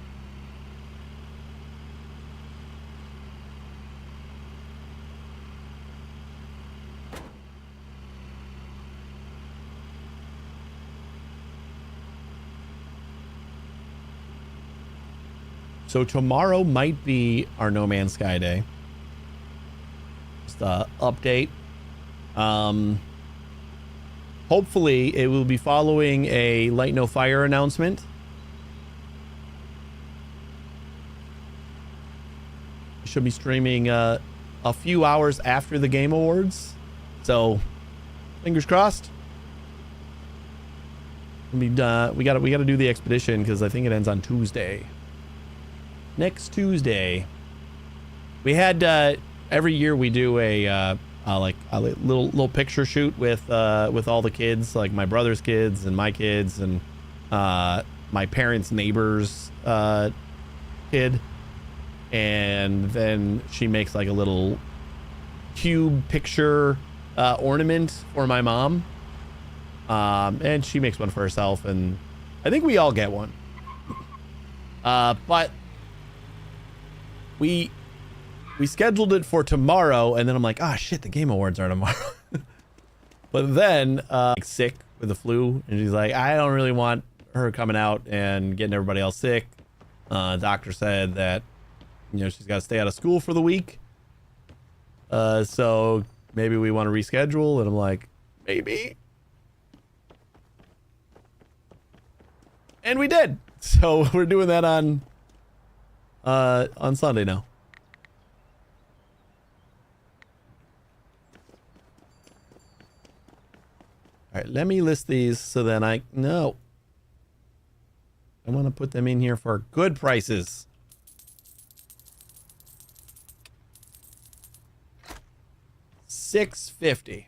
Speaker 1: So tomorrow might be our No Man's Sky day. Just a update. Hopefully it will be following a Light No Fire announcement. Should be streaming a few hours after the Game Awards. So fingers crossed. We gotta do the expedition because I think it ends on Tuesday. Next Tuesday. We had every year we do a little picture shoot with all the kids, like my brother's kids and my kids and my parents' neighbor's kid, and then she makes like a little cube picture ornament for my mom, and she makes one for herself, and I think we all get one. But we scheduled it for tomorrow, and then I'm like, ah, shit, the Game Awards are tomorrow. But then sick with the flu, and she's like, I don't really want her coming out and getting everybody else sick. Doctor said that, you know, she's got to stay out of school for the week. So maybe we want to reschedule, and I'm like, maybe. And we did. So we're doing that on Sunday now. All right, let me list these so then I want to put them in here for good prices. $650.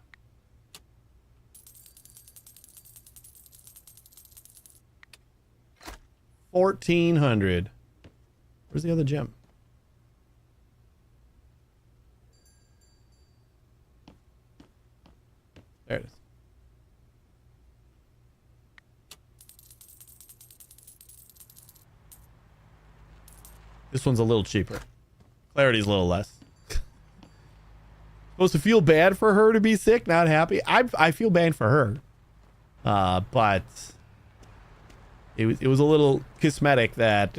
Speaker 1: $1,400. Where's the other gem? There it is. This one's a little cheaper. Clarity's a little less. Supposed to feel bad for her to be sick, not happy. I feel bad for her. But it was a little cosmetic that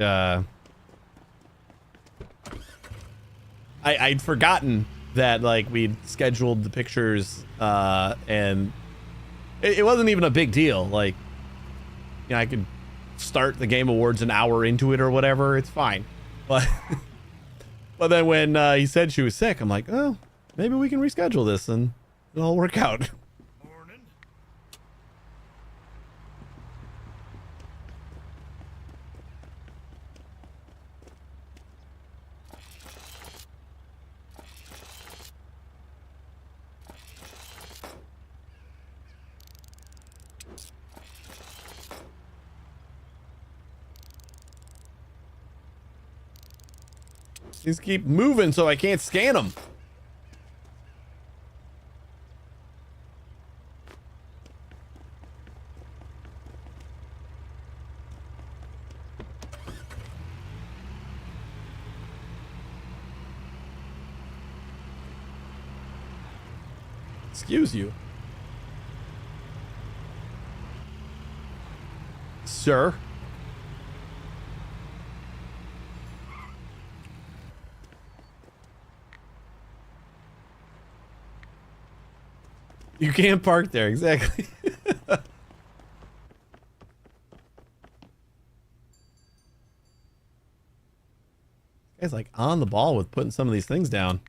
Speaker 1: I'd forgotten that like we'd scheduled the pictures and it wasn't even a big deal. Like, you know, I could start the Game Awards an hour into it or whatever. It's fine. But then when he said she was sick, I'm like, oh, maybe we can reschedule this and it'll all work out.
Speaker 5: Morning.
Speaker 1: These keep moving so I can't scan them. Excuse you. Sir. You can't park there, exactly. Guy's like on the ball with putting some of these things down.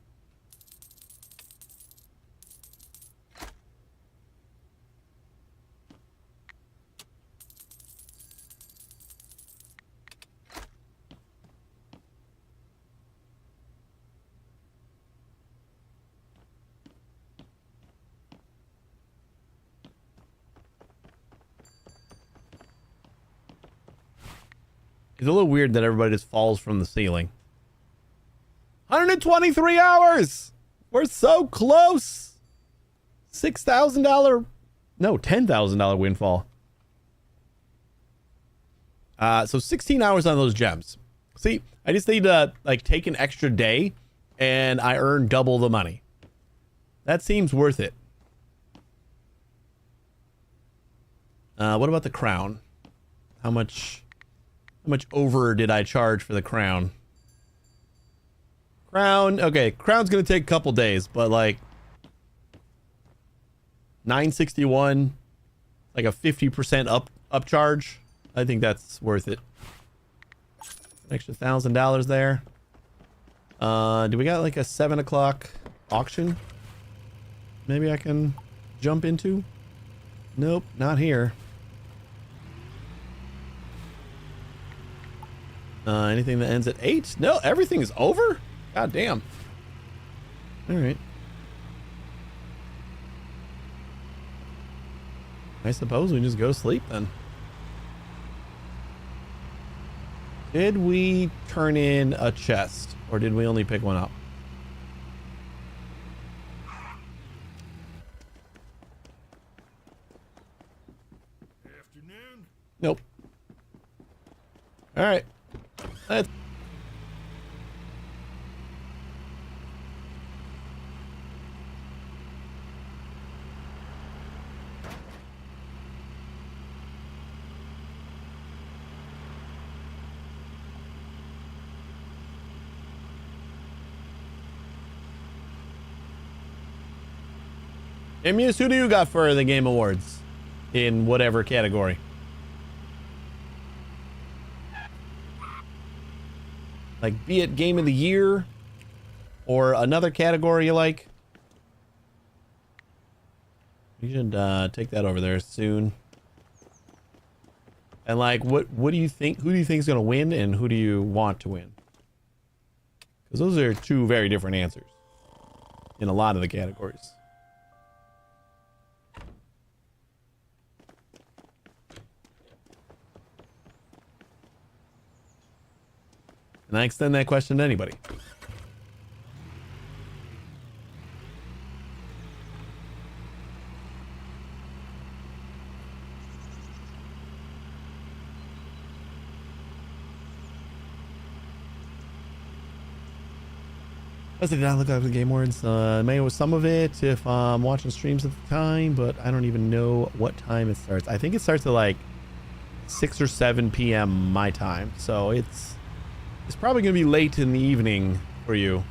Speaker 1: It's a little weird that everybody just falls from the ceiling. 123 hours! We're so close! $6,000, no, $10,000 windfall. So 16 hours on those gems. See, I just need to like take an extra day and I earn double the money. That seems worth it. What about the crown? How much over did I charge for the crown? Crown, okay, crown's gonna take a couple days, but like $961, like a 50% upcharge. I think that's worth it. An extra $1,000 there. Do we got like a 7 o'clock auction? Maybe I can jump into? Nope, not here. Anything that ends at 8? No, everything is over? God damn. All right. I suppose we just go to sleep then. Did we turn in a chest or did we only pick one up?
Speaker 5: Afternoon.
Speaker 1: Nope. All right. Let's Hey, Muse, who do you got for the Game Awards? In whatever category. Like, be it Game of the Year or another category you like. You should take that over there soon. And like, what do you think? Who do you think is going to win and who do you want to win? Because those are two very different answers in a lot of the categories. And I extend that question to anybody. I did not look up the Game Awards. Maybe it was some of it if I'm watching streams at the time, but I don't even know what time it starts. I think it starts at like 6 or 7 p.m. my time. So it's probably going to be late in the evening for you.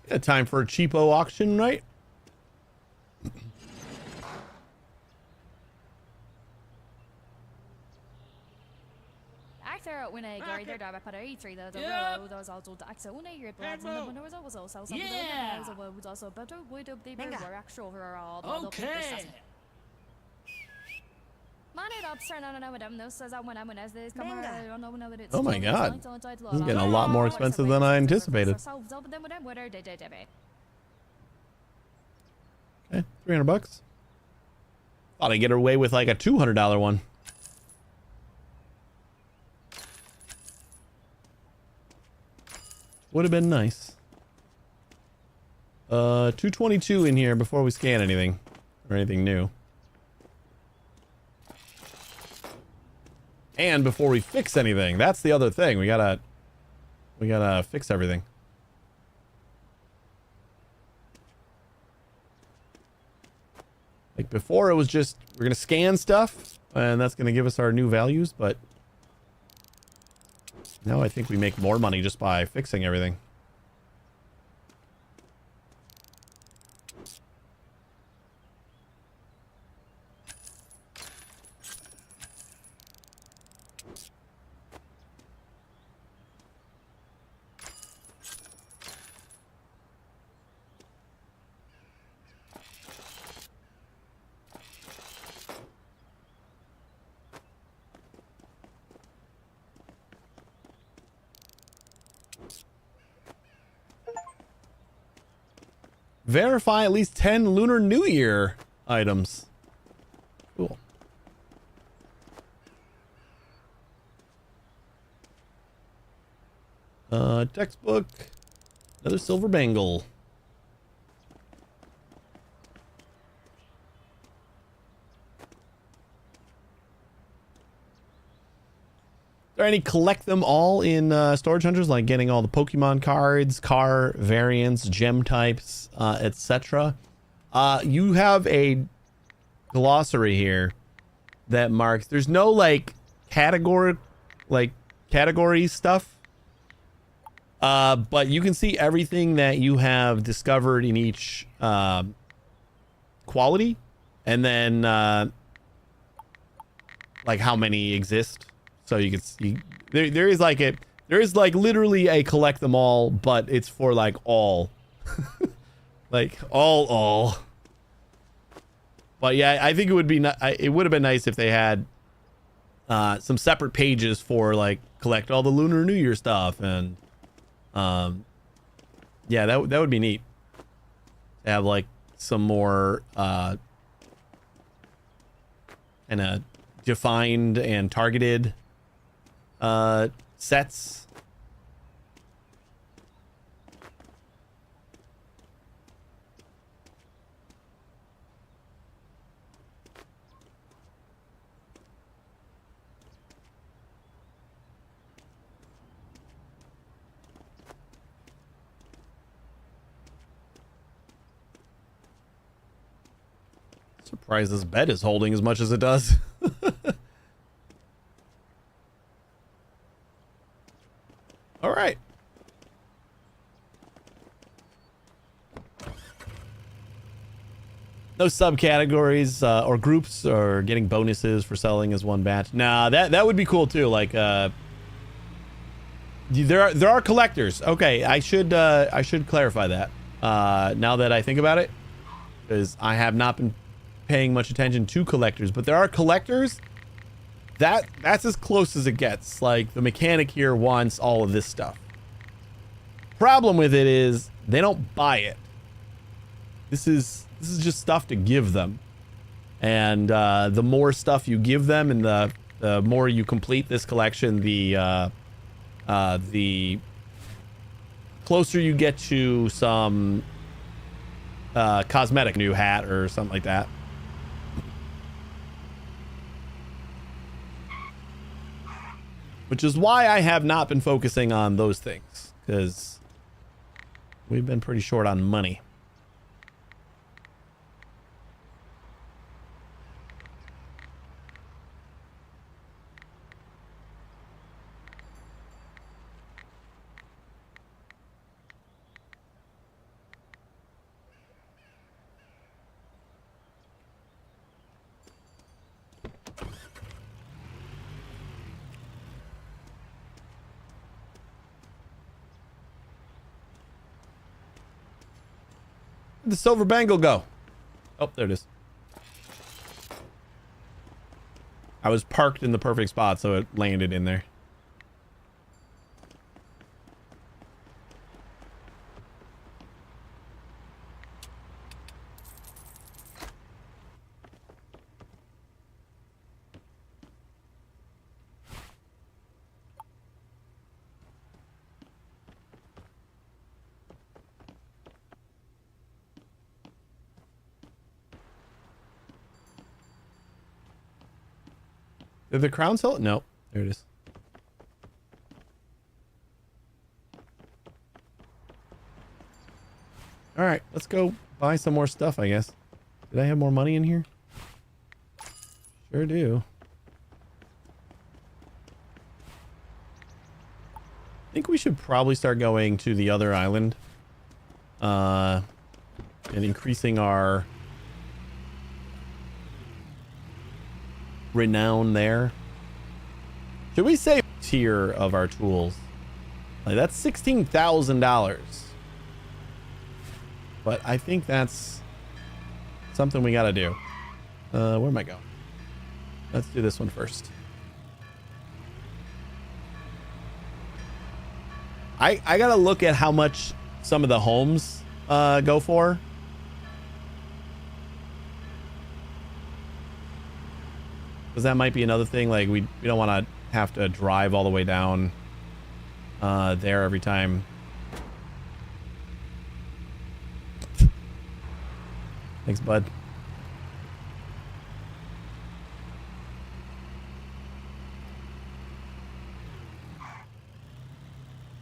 Speaker 1: Yeah, time for a cheapo auction, right?
Speaker 3: Actor when I go there, I put a tree that
Speaker 2: Yep.
Speaker 3: was also Axel when I heard blood
Speaker 2: Admiral.
Speaker 3: when there was also some
Speaker 2: Yeah.
Speaker 3: was also but would up they were actual for all
Speaker 2: Okay.
Speaker 3: Man it up turn on with them no says I when I'm as this come I don't know when it's
Speaker 1: Oh my God. This is getting a lot more expensive than I anticipated. Okay, $300. Thought I'd get away with like a $200 one. Would have been nice. 222 in here before we scan anything or anything new. And before we fix anything. That's the other thing. We gotta fix everything. Like before it was just, we're gonna scan stuff and that's gonna give us our new values, but now I think we make more money just by fixing everything. Verify at least 10 Lunar New Year items. Cool. Textbook. Another silver bangle. Are there any collect them all in storage hunters, like getting all the Pokemon cards, car variants, gem types, etc.? You have a glossary here that marks. There's no like category stuff, but you can see everything that you have discovered in each quality, and then like how many exist. So you can see there is like literally a collect them all, but it's for like all, like all. But yeah, I think it would be it would have been nice if they had some separate pages for like collect all the Lunar New Year stuff, and yeah, that would be neat to have like some more kind of defined and targeted sets. Surprised this bed is holding as much as it does. All right. No subcategories or groups or getting bonuses for selling as one batch. Nah, that would be cool too. Like there are collectors. Okay, I should clarify that. Now that I think about it, because I have not been paying much attention to collectors, but there are collectors. That's as close as it gets. Like the mechanic here wants all of this stuff. Problem with it is they don't buy it. This is just stuff to give them, and the more stuff you give them, and the more you complete this collection, the closer you get to some cosmetic new hat or something like that. Which is why I have not been focusing on those things, because we've been pretty short on money. Where'd the silver bangle go? Oh, there it is. I was parked in the perfect spot, so it landed in there. Did the crown sell it? No. There it is. All right, let's go buy some more stuff, I guess. Did I have more money in here? Sure do. I think we should probably start going to the other island. And increasing our renown there. Should we say tier of our tools? Like, that's $16,000. But I think that's something we gotta do. Where am I going? Let's do this one first. I gotta look at how much some of the homes go for. Because that might be another thing. Like, we don't want to have to drive all the way down there every time. Thanks, bud.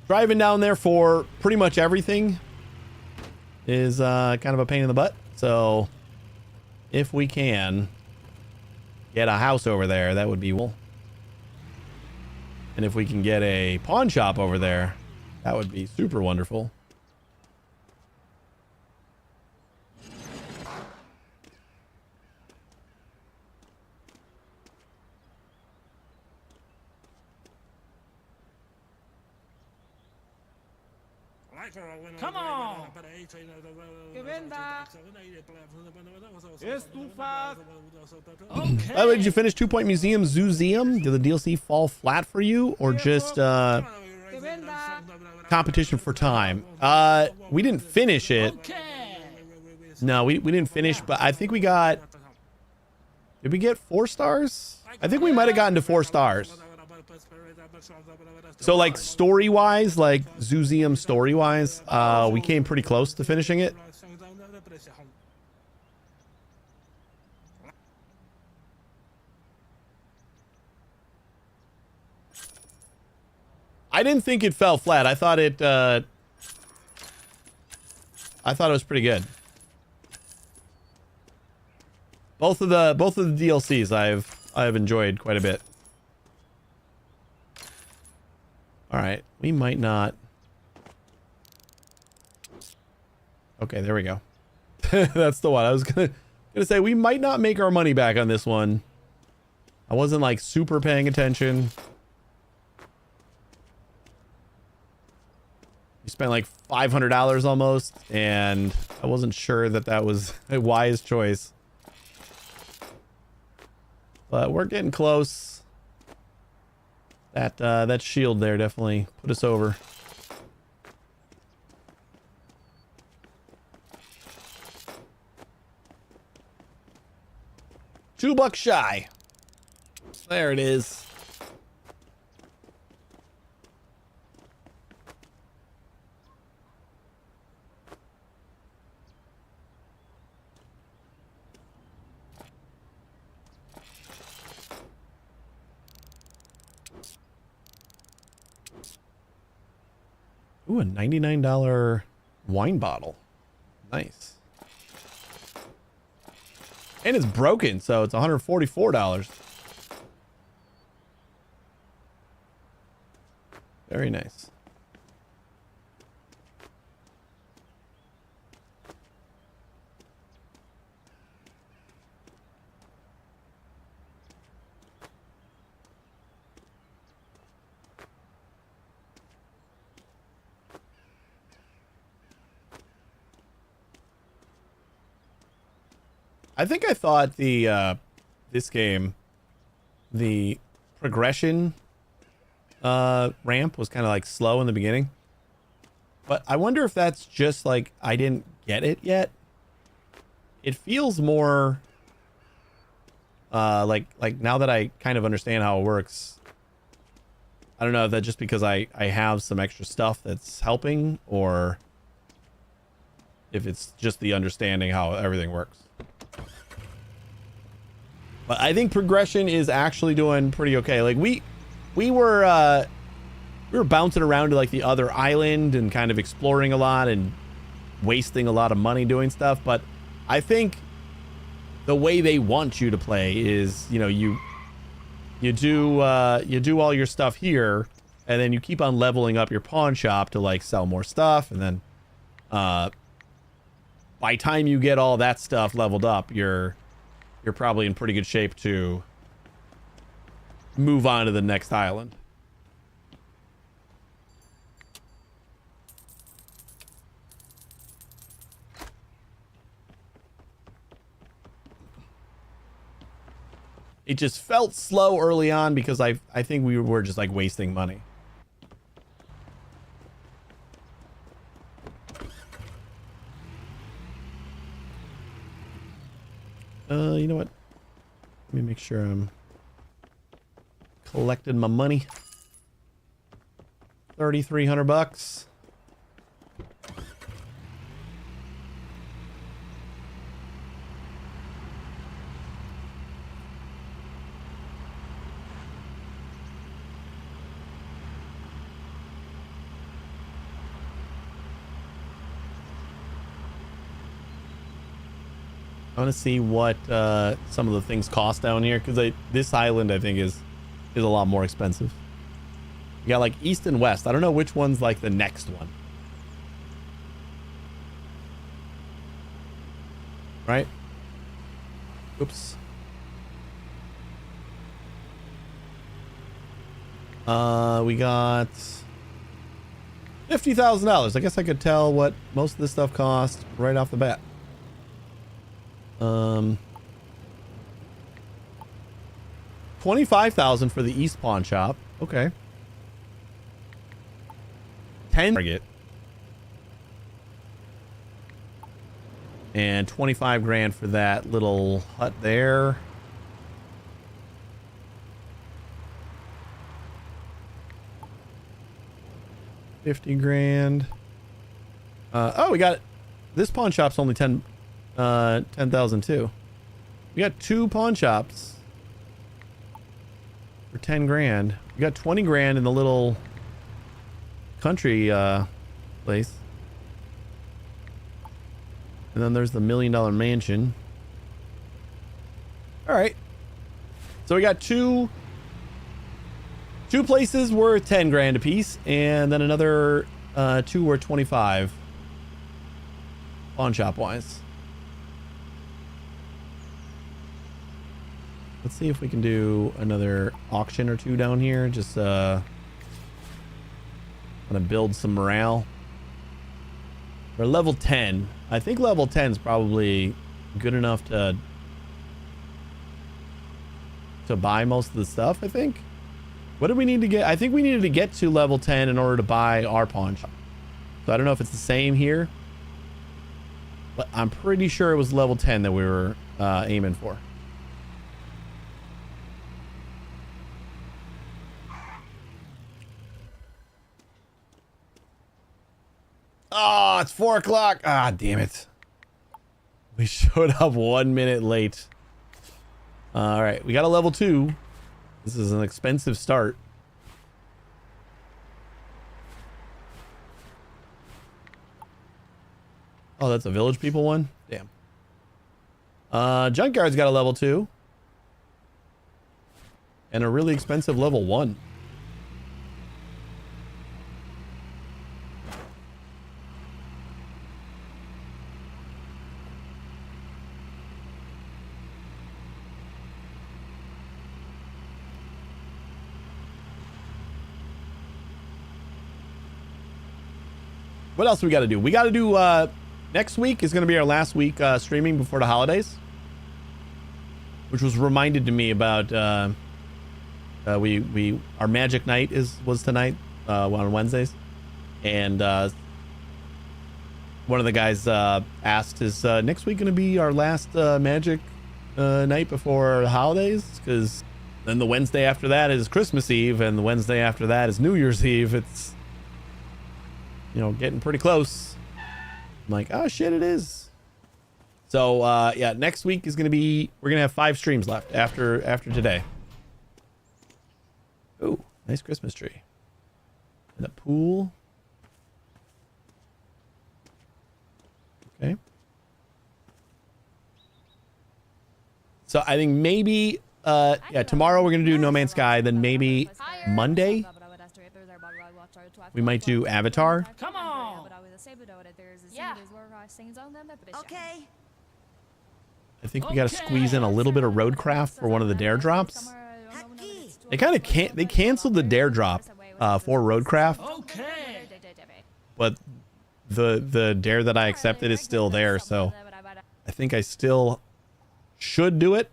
Speaker 1: Driving down there for pretty much everything is kind of a pain in the butt. So if we can get a house over there, that would be cool. And if we can get a pawn shop over there, that would be super wonderful.
Speaker 2: Come on. Okay.
Speaker 1: By the way, did you finish 2 Point Museum Zooseum? Did the DLC fall flat for you, or just competition for time? We didn't finish it.
Speaker 2: Okay.
Speaker 1: No, we didn't finish, but I think we got... Did we get 4 stars? I think we might have gotten to 4 stars. So, like, story-wise, like Zooseum story-wise, we came pretty close to finishing it. I didn't think it fell flat. I thought it was pretty good. Both of the DLCs I've enjoyed quite a bit. All right, we might not. Okay, there we go. That's the one. I was gonna say we might not make our money back on this one. I wasn't like super paying attention. We spent like $500 almost, and I wasn't sure that that was a wise choice. But we're getting close. That shield there definitely put us over. $2 shy. There it is. Ooh, a $99 wine bottle. Nice. And it's broken, so it's $144. Very nice. I think I thought the this game, the progression ramp was kind of like slow in the beginning. But I wonder if that's just like I didn't get it yet. It feels more like now that I kind of understand how it works. I don't know if that's just because I have some extra stuff that's helping, or if it's just the understanding how everything works. But I think progression is actually doing pretty okay. Like we were bouncing around to like the other island and kind of exploring a lot and wasting a lot of money doing stuff. But I think the way they want you to play is, you know, you do all your stuff here, and then you keep on leveling up your pawn shop to like sell more stuff, and then by time you get all that stuff leveled up, you're probably in pretty good shape to move on to the next island. It just felt slow early on because I think we were just like wasting money. You know what? Let me make sure I'm collecting my money. 3,300 bucks. I want to see what some of the things cost down here, because this island I think is a lot more expensive. You got like east and west. I don't know which one's like the next one. Right? Oops. We got $50,000. I guess I could tell what most of this stuff cost right off the bat. 25,000 for the East Pawn Shop. Okay. 10 target. And 25 grand for that little hut there. $50 grand. Oh, we got this pawn shop's only 10,000 too. We got 2 pawn shops for 10 grand. We got 20 grand in the little country place. And then there's the $1 million mansion. All right. So we got two places worth 10 grand a piece, and then another 2 worth 25 pawn shop wise. Let's see if we can do another auction or 2 down here. Just gonna build some morale. We're level 10. I think level 10 is probably good enough to buy most of the stuff, I think. What do we need to get? I think we needed to get to level 10 in order to buy our pawn shop. So I don't know if it's the same here, but I'm pretty sure it was level 10 that we were aiming for. Oh, it's 4 o'clock. Ah, damn it. We showed up 1 minute late. All right, we got a level 2. This is an expensive start. Oh, that's a village people one? Damn. Junkyard's got a level 2. And a really expensive level 1. What else we got to do? We got to do, next week is going to be our last week streaming before the holidays. Which was reminded to me about, our Magic Night was tonight, on Wednesdays. And, one of the guys, asked, is, next week going to be our last, Magic, night before the holidays? Because then the Wednesday after that is Christmas Eve, and the Wednesday after that is New Year's Eve. It's, you know, getting pretty close. I'm like, oh shit, it is. So yeah, next week is gonna be, we're gonna have 5 streams left after today. Ooh, nice Christmas tree. And a pool. Okay. So I think maybe yeah, tomorrow we're gonna do No Man's Sky, then maybe Monday we might do Avatar.
Speaker 2: Come on.
Speaker 3: Yeah.
Speaker 6: Okay.
Speaker 1: I think we gotta squeeze in a little bit of roadcraft for one of the dare drops. They kind of can't. They canceled the dare drop for roadcraft,
Speaker 2: Okay.
Speaker 1: but the dare that I accepted is still there. So I think I still should do it.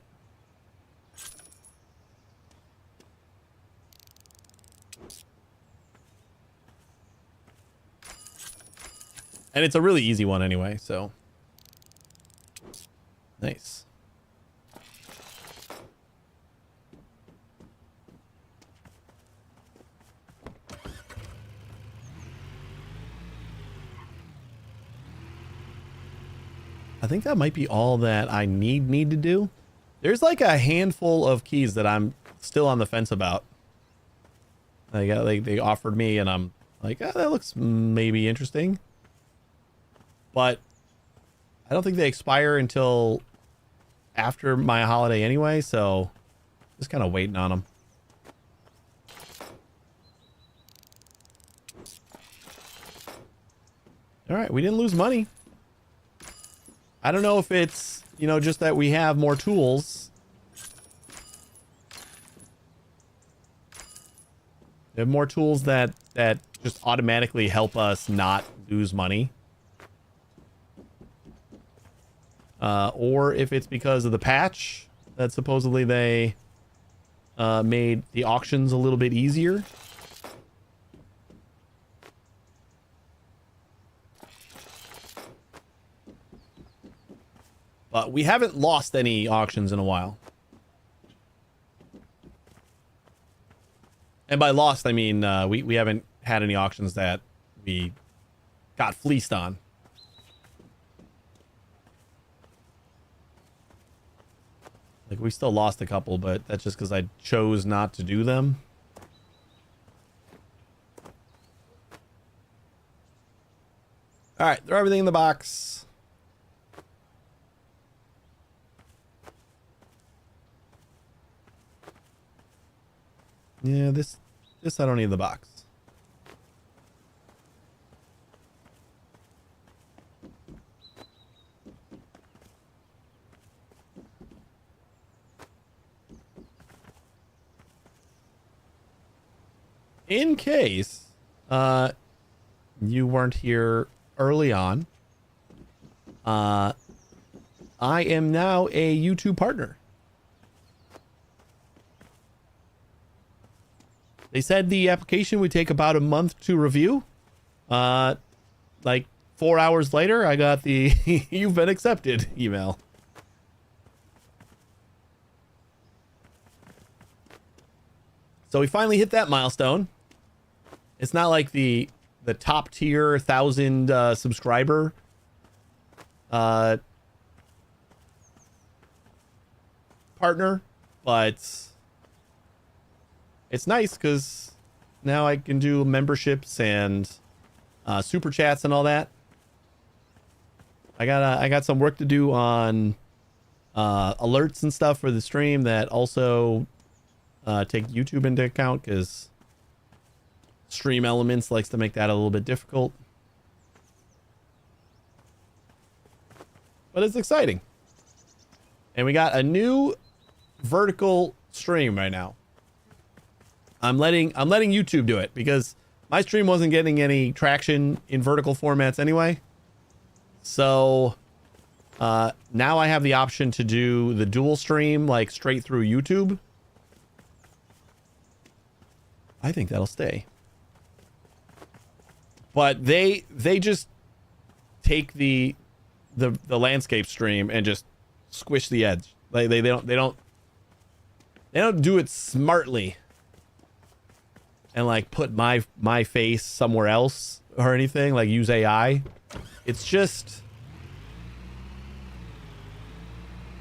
Speaker 1: And it's a really easy one anyway. So nice. I think that might be all that I need to do. There's like a handful of keys that I'm still on the fence about. They offered me and I'm like, oh, that looks maybe interesting. But I don't think they expire until after my holiday anyway, so just kind of waiting on them. All right, we didn't lose money. I don't know if it's, you know, just that we have more tools. We have more tools that just automatically help us not lose money. Or if it's because of the patch that supposedly they made the auctions a little bit easier. But we haven't lost any auctions in a while. And by lost, I mean we haven't had any auctions that we got fleeced on. Like, we still lost a couple, but that's just because I chose not to do them. All right, throw everything in the box. Yeah, this I don't need the box. In case you weren't here early on, I am now a YouTube partner. They said the application would take about a month to review. Like 4 hours later, I got the "you've been accepted" email. So we finally hit that milestone. It's not like the top tier 1,000 subscriber partner, but it's nice because now I can do memberships and super chats and all that. I got some work to do on alerts and stuff for the stream that also take YouTube into account, because Stream Elements likes to make that a little bit difficult. But it's exciting. And we got a new vertical stream right now. I'm letting YouTube do it because my stream wasn't getting any traction in vertical formats anyway. So now I have the option to do the dual stream, like straight through YouTube. I think that'll stay. But they just take the landscape stream and just squish the edge. Like they don't do it smartly and like put my face somewhere else or anything, like use AI. It's just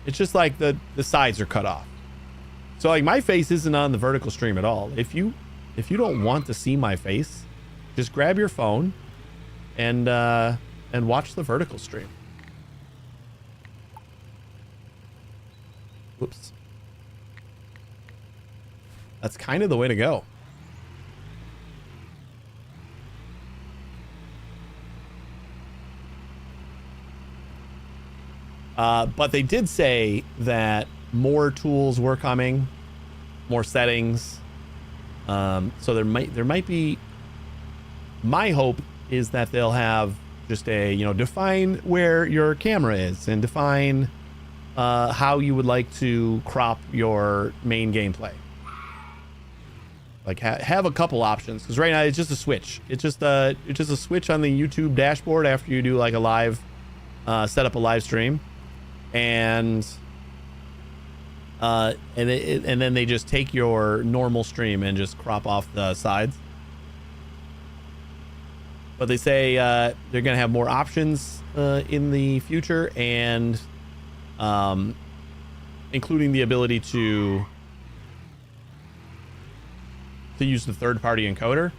Speaker 1: It's just like the sides are cut off. So like my face isn't on the vertical stream at all. If you don't want to see my face, just grab your phone and watch the vertical stream. Whoops. That's kind of the way to go. But they did say that more tools were coming, more settings. So there might be. My hope is that they'll have just a, define where your camera is and define how you would like to crop your main gameplay. Like have a couple options, because right now it's just a switch. It's just a switch on the YouTube dashboard after you do like a live, set up a live stream. And then they just take your normal stream and just crop off the sides. But they say they're gonna have more options in the future, and including the ability to use the third-party encoder,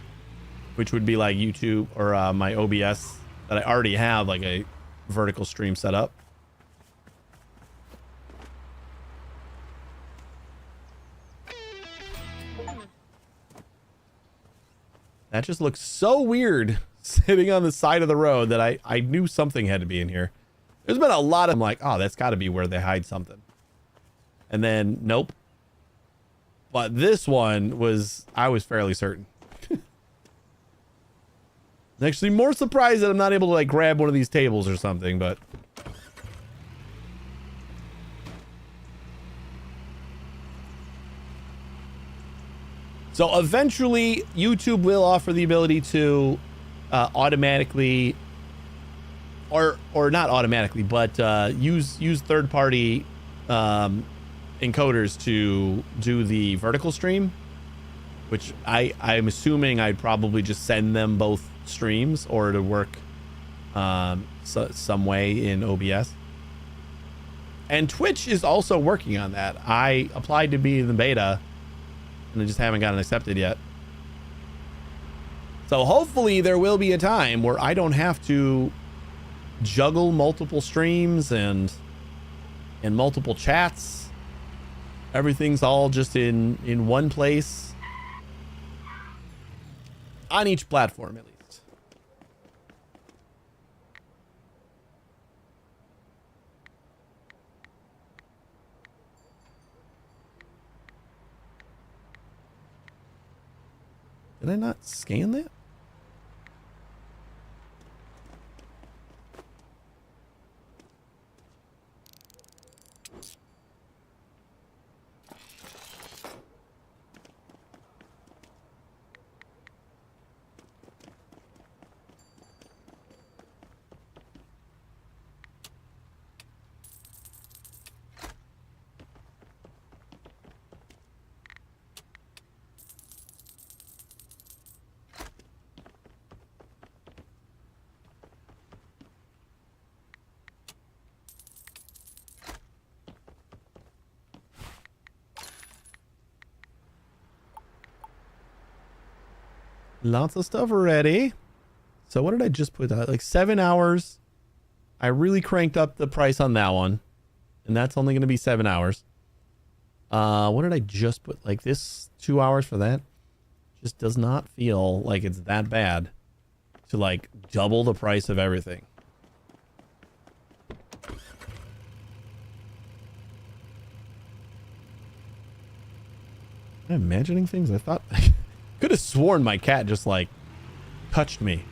Speaker 1: which would be like YouTube or my OBS that I already have like a vertical stream set up. That just looks so weird sitting on the side of the road that I knew something had to be in here. There's been a lot of, I'm like, oh, that's got to be where they hide something. And then, nope. But this one was, I was fairly certain. I'm actually more surprised that I'm not able to like grab one of these tables or something, but. So eventually, YouTube will offer the ability to automatically, or not automatically, but use third-party encoders to do the vertical stream, which I'm assuming I'd probably just send them both streams or to work some way in OBS. And Twitch is also working on that. I applied to be in the beta, and I just haven't gotten accepted yet. So hopefully there will be a time where I don't have to juggle multiple streams and multiple chats. Everything's all just in one place on each platform, at least. Did I not scan that? Lots of stuff ready. So what did I just put out? Like 7 hours. I really cranked up the price on that one. And that's only going to be 7 hours. What did I just put? Like this 2 hours for that? Just does not feel like it's that bad to like double the price of everything. Am I imagining things? I thought... Could have sworn my cat just like touched me,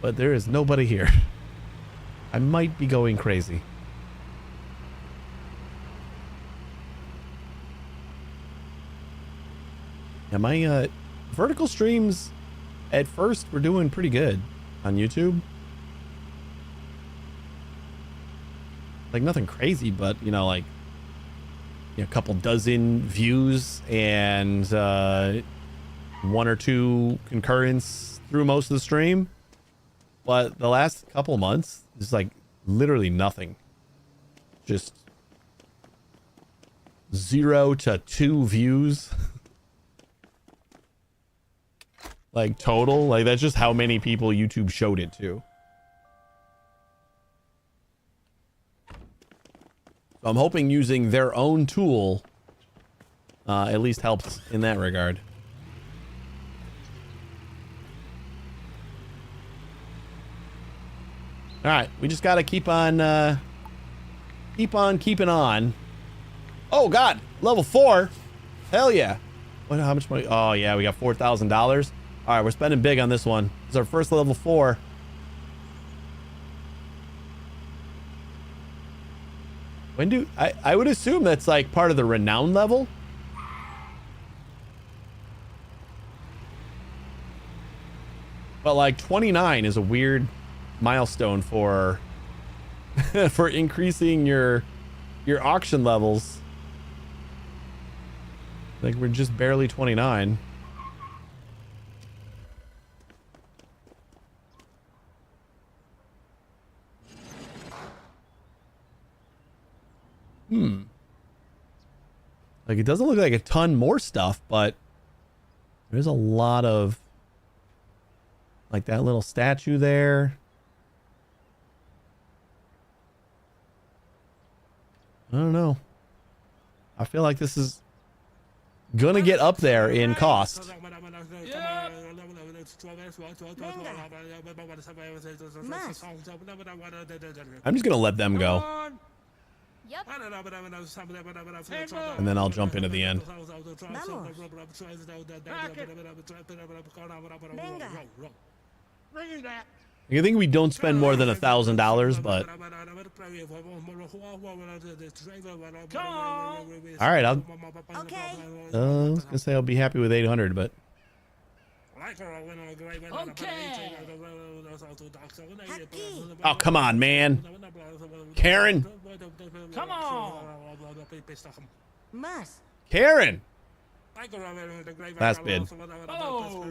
Speaker 1: but there is nobody here. I might be going crazy. Yeah, my vertical streams at first were doing pretty good on YouTube. Like nothing crazy, but like a couple dozen views and one or two concurrents through most of the stream. But the last couple months is like literally nothing. Just 0 to 2 views. Like total, like that's just how many people YouTube showed it to. So I'm hoping using their own tool at least helps in that regard. All right, we just got to keep on keeping on. Oh God, level 4. Hell yeah. What, how much money? Oh yeah, we got $4,000. All right, we're spending big on this one. This is our first level 4. When do I would assume that's like part of the renown level? But like 29 is a weird milestone for for increasing your auction levels. Like we're just barely 29. Like it doesn't look like a ton more stuff, but there's a lot of like that little statue there. I don't know. I feel like this is gonna get up there in cost. I'm just gonna let them go.
Speaker 3: Yep.
Speaker 1: And then I'll jump into the end. I think we don't spend more than $1,000, but all right. I was gonna say I'll be happy with 800, but oh come on, man, Karen.
Speaker 2: Come on.
Speaker 1: Karen. Last bid.
Speaker 2: Oh.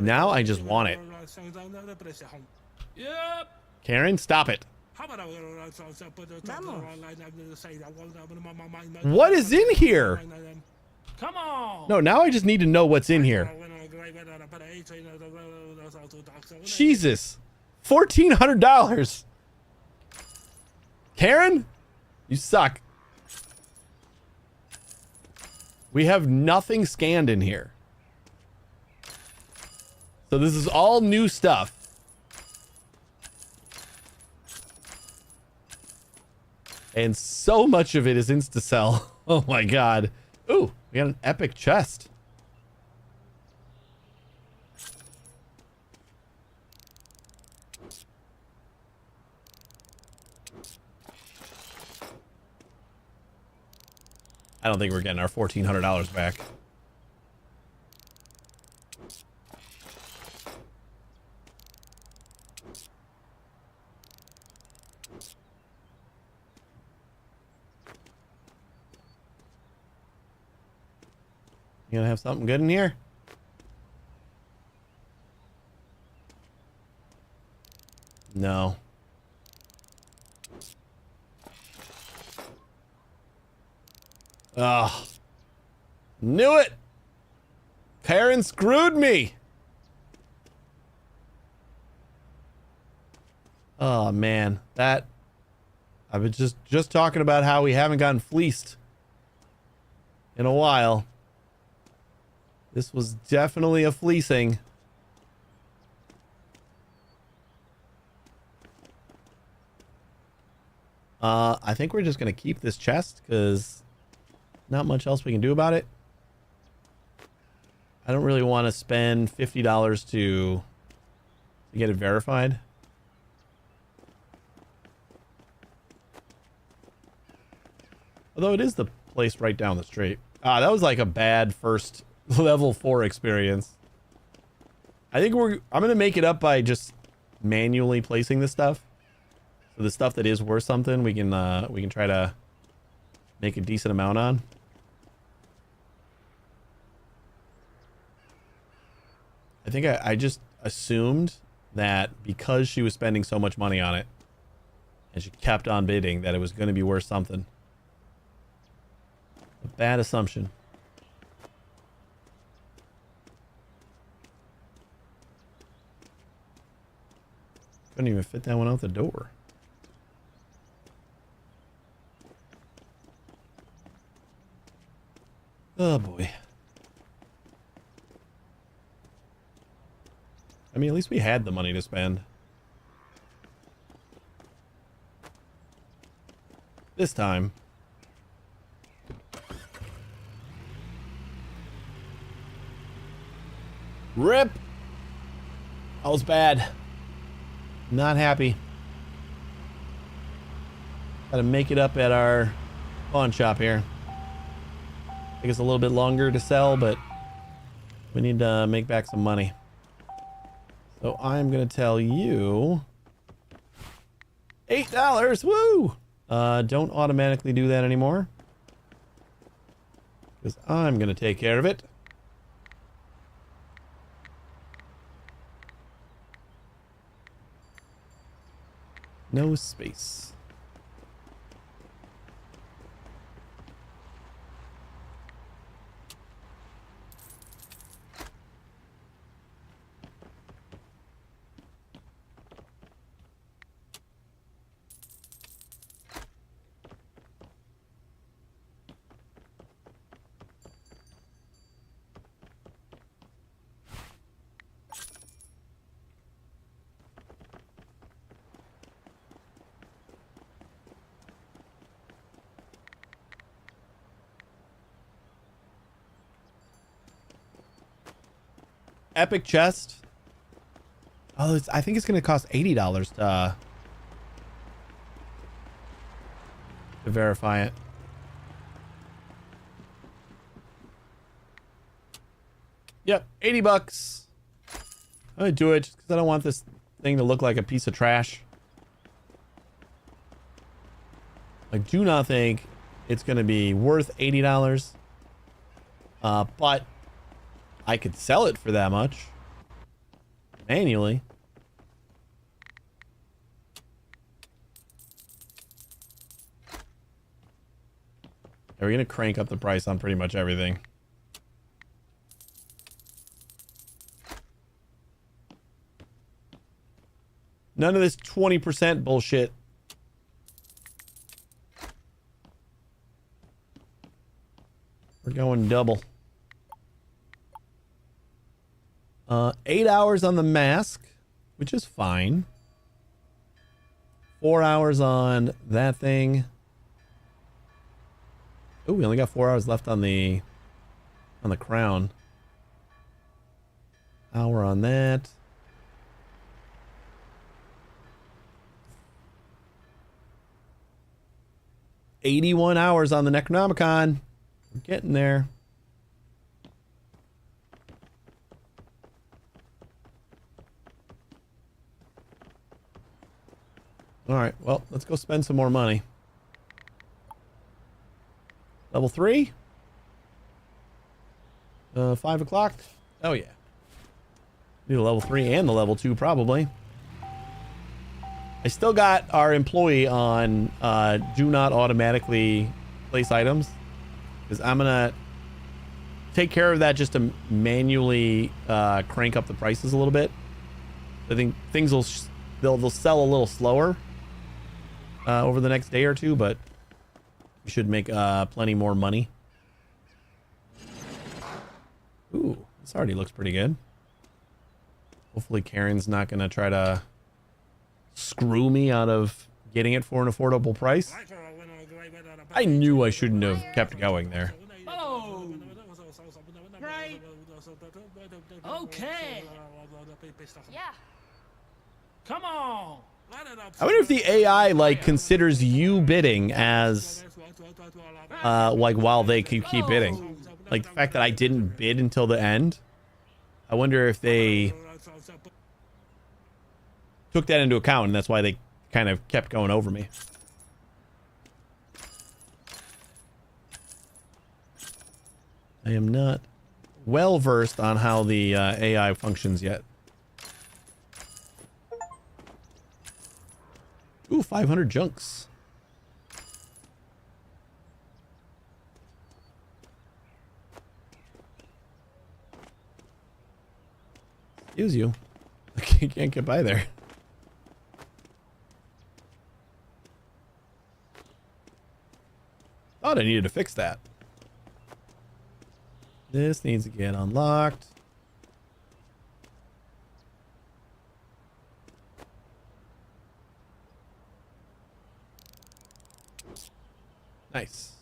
Speaker 1: Now I just want it.
Speaker 2: Yep.
Speaker 1: Karen, stop it. What is in here?
Speaker 2: Come on.
Speaker 1: No, now I just need to know what's in here. Jesus. $1,400. Karen, you suck. We have nothing scanned in here. So this is all new stuff. And so much of it is insta-sell. Oh my God. Ooh, we got an epic chest. I don't think we're getting our $1,400 back. You gonna have something good in here? No. Ugh. Knew it. Parents screwed me. Oh man, that I was just talking about how we haven't gotten fleeced in a while. This was definitely a fleecing. I think we're just gonna keep this chest because not much else we can do about it. I don't really want to spend $50 to get it verified. Although it is the place right down the street. Ah, that was like a bad first level 4 experience. I think I'm gonna make it up by just manually placing this stuff. So the stuff that is worth something, we can try to make a decent amount on. I think I just assumed that because she was spending so much money on it, And she kept on bidding that it was going to be worth something. A bad assumption. Couldn't even fit that one out the door. Oh boy. I mean, at least we had the money to spend. This time. Rip! That was bad. Not happy. Gotta make it up at our pawn shop here. I think it's a little bit longer to sell, but we need to make back some money. So I'm gonna tell you $8. Woo! Don't automatically do that anymore, because I'm gonna take care of it. No space. Epic chest. Oh, I think it's going to cost $80 to verify it. Yep, $80. I'm going to do it just because I don't want this thing to look like a piece of trash. I do not think it's going to be worth $80. But I could sell it for that much manually. Are we gonna crank up the price on pretty much everything? None of this 20% bullshit. We're going double. 8 hours on the mask, which is fine. 4 hours on that thing. Oh, we only got 4 hours left on the crown. Hour on that. $81 hours on the Necronomicon. We're getting there. All right, well, let's go spend some more money. Level 3? 5 o'clock? Oh, yeah. Need a level 3 and the level 2, probably. I still got our employee on do not automatically place items, because I'm going to take care of that just to manually crank up the prices a little bit. I think things will they'll sell a little slower over the next day or two, but we should make plenty more money. Ooh, this already looks pretty good. Hopefully Karen's not going to try to screw me out of getting it for an affordable price. I knew I shouldn't have kept going there.
Speaker 2: Oh. Right. Okay.
Speaker 3: Yeah.
Speaker 2: Come on.
Speaker 1: I wonder if the AI like considers you bidding as like while they keep bidding. Like the fact that I didn't bid until the end. I wonder if they took that into account and that's why they kind of kept going over me. I am not well versed on how the AI functions yet. Ooh, 500 junks. Excuse you. I can't get by there. Thought I needed to fix that. This needs to get unlocked. Nice.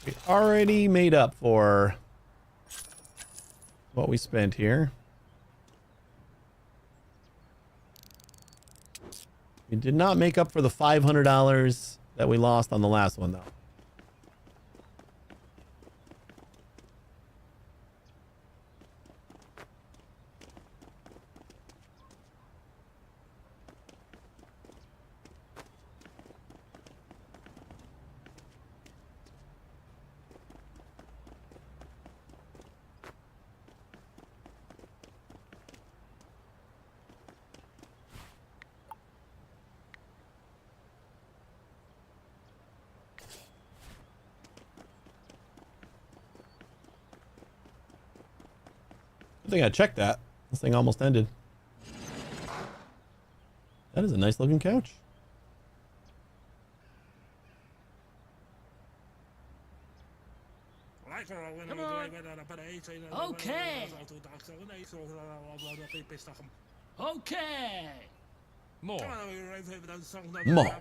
Speaker 1: We already made up for what we spent here. We did not make up for the $500 that we lost on the last one, though. I think I checked that. This thing almost ended. That is a nice looking couch.
Speaker 2: Okay. Okay.
Speaker 5: More.
Speaker 1: More.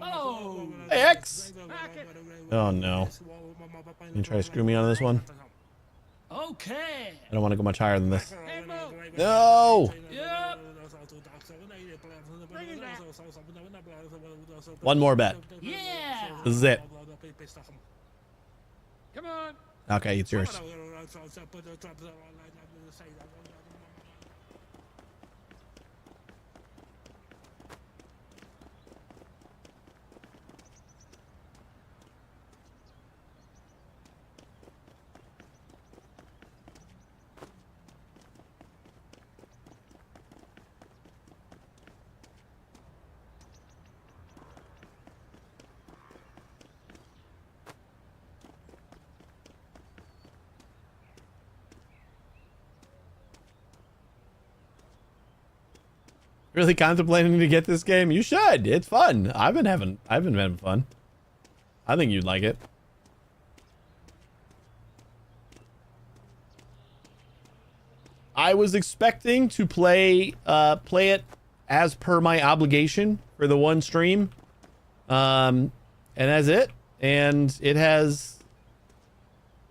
Speaker 2: Oh.
Speaker 1: Hey, X! Oh no. You try to screw me on this one?
Speaker 2: Okay.
Speaker 1: I don't want to go much higher than this. No!
Speaker 2: Yep.
Speaker 1: One more bet.
Speaker 2: Yeah.
Speaker 1: This is it.
Speaker 5: Come on.
Speaker 1: Okay, it's yours. Really contemplating to get this game? You should. It's fun. I've been having fun. I think you'd like it. I was expecting to play it as per my obligation for the one stream. And that's it. And it has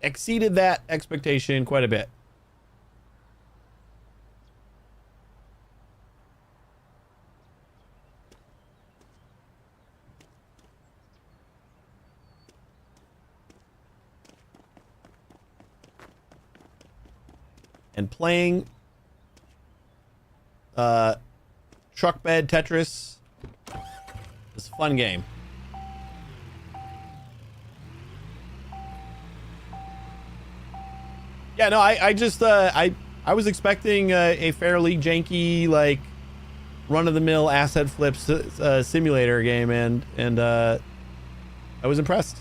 Speaker 1: exceeded that expectation quite a bit. And playing truck bed Tetris is a fun game. Yeah, no, I just I was expecting a fairly janky, like, run-of-the-mill asset flips simulator game, and I was impressed.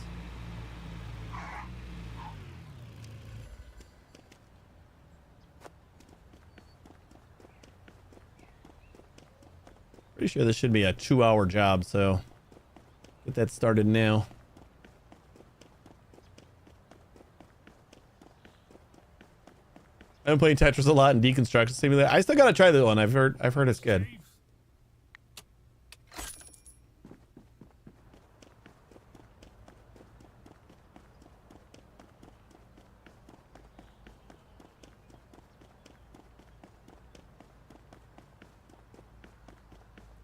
Speaker 1: Pretty sure this should be a 2-hour job, so get that started now. I've been playing Tetris a lot in Deconstruction Simulator. I still gotta try that one. I've heard it's good.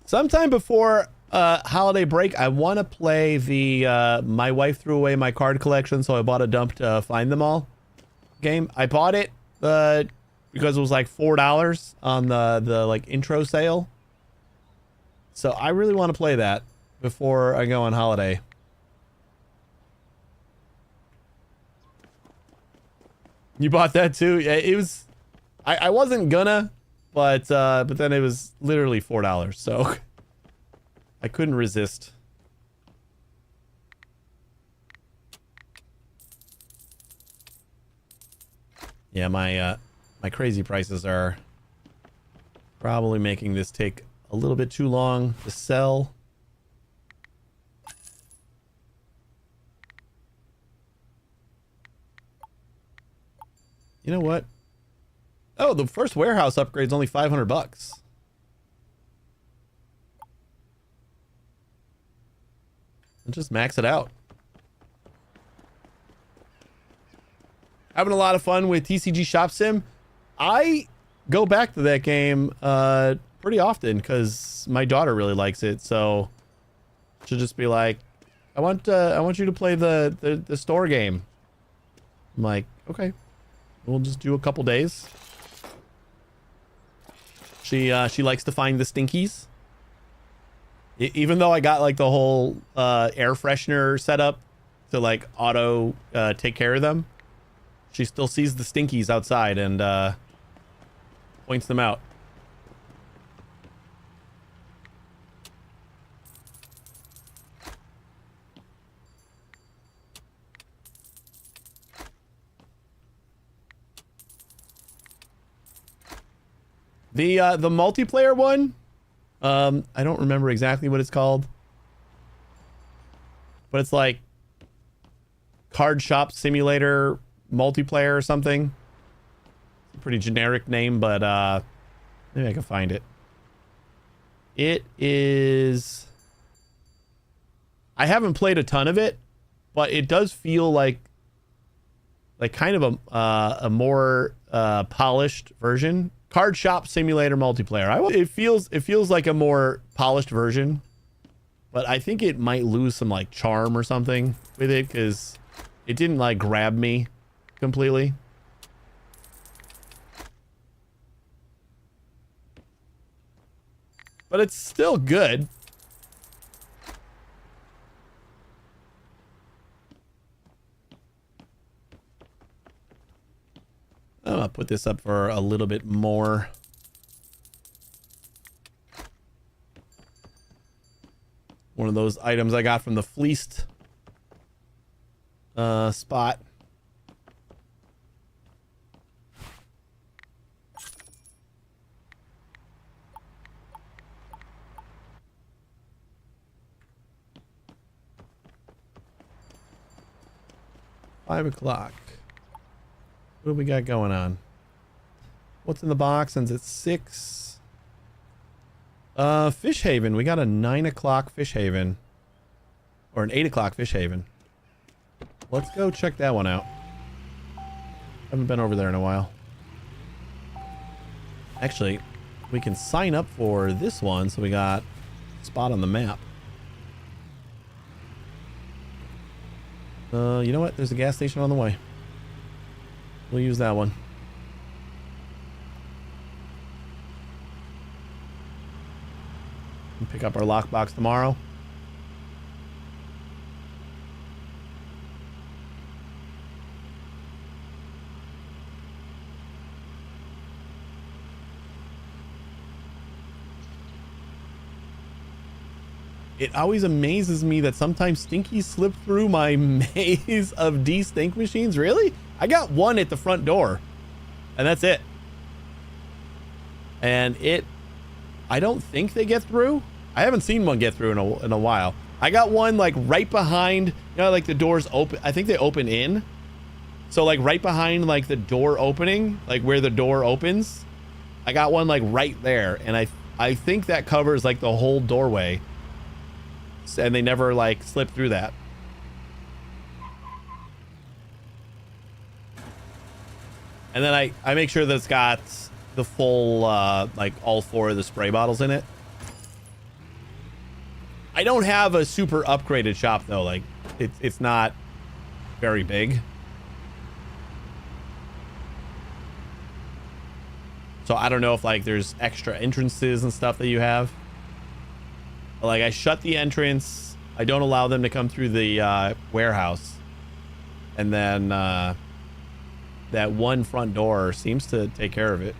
Speaker 1: Sometime before holiday break, I want to play the my wife threw away my card collection, so I bought a dump to find them all game. I bought it because it was like $4 on the like intro sale. So I really want to play that before I go on holiday. You bought that too? Yeah, it was. I wasn't gonna, but then it was literally $4, so I couldn't resist. Yeah, my crazy prices are probably making this take a little bit too long to sell. You know what? Oh, the first warehouse upgrade's only $500. I'll just max it out. Having a lot of fun with TCG Shop Sim. I go back to that game pretty often because my daughter really likes it. So she'll just be like, I want you to play the store game. I'm like, okay, we'll just do a couple days. She likes to find the stinkies. Even though I got like the whole air freshener set up to like auto take care of them, she still sees the stinkies outside and points them out. The multiplayer one, I don't remember exactly what it's called, but it's like Card Shop Simulator Multiplayer or something. It's a pretty generic name, but maybe I can find it. It is... I haven't played a ton of it, but it does feel like kind of a more polished version. Card Shop Simulator Multiplayer. It feels like a more polished version, but I think it might lose some like charm or something with it because it didn't like grab me completely. But it's still good. I'm gonna put this up for a little bit more. One of those items I got from the fleeced spot. $5 What do we got going on? What's in the box? Since it's 6. Fish Haven. We got a 9 o'clock Fish Haven. Or an 8 o'clock Fish Haven. Let's go check that one out. Haven't been over there in a while. Actually, we can sign up for this one so we got a spot on the map. You know what? There's a gas station on the way. We'll use that one. And pick up our lockbox tomorrow. It always amazes me that sometimes stinkies slip through my maze of de-stink machines. Really? I got one at the front door, and that's it. And I don't think they get through. I haven't seen one get through in a while. I got one like right behind, you know, like the doors open. I think they open in. So like right behind like the door opening, like where the door opens, I got one like right there. And I think that covers like the whole doorway. And they never like slip through that. And then I make sure that it's got the full like all 4 of the spray bottles in it. I don't have a super upgraded shop though. Like it's not very big. So I don't know if like there's extra entrances and stuff that you have. Like I shut the entrance. I don't allow them to come through the warehouse. And then that one front door seems to take care of it.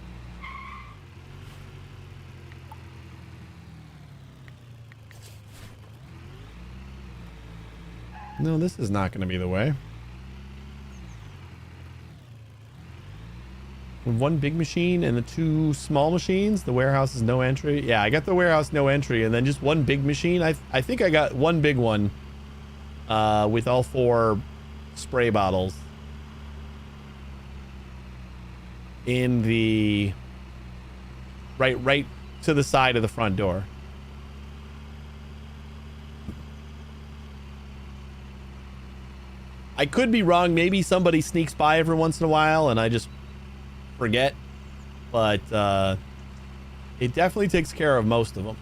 Speaker 1: No, this is not going to be the way. With one big machine and the two small machines, the warehouse is no entry. Yeah, I got the warehouse no entry and then just one big machine. I think I got one big one with all 4 spray bottles in the right to the side of the front door. I could be wrong. Maybe somebody sneaks by every once in a while and I just forget, but it definitely takes care of most of them.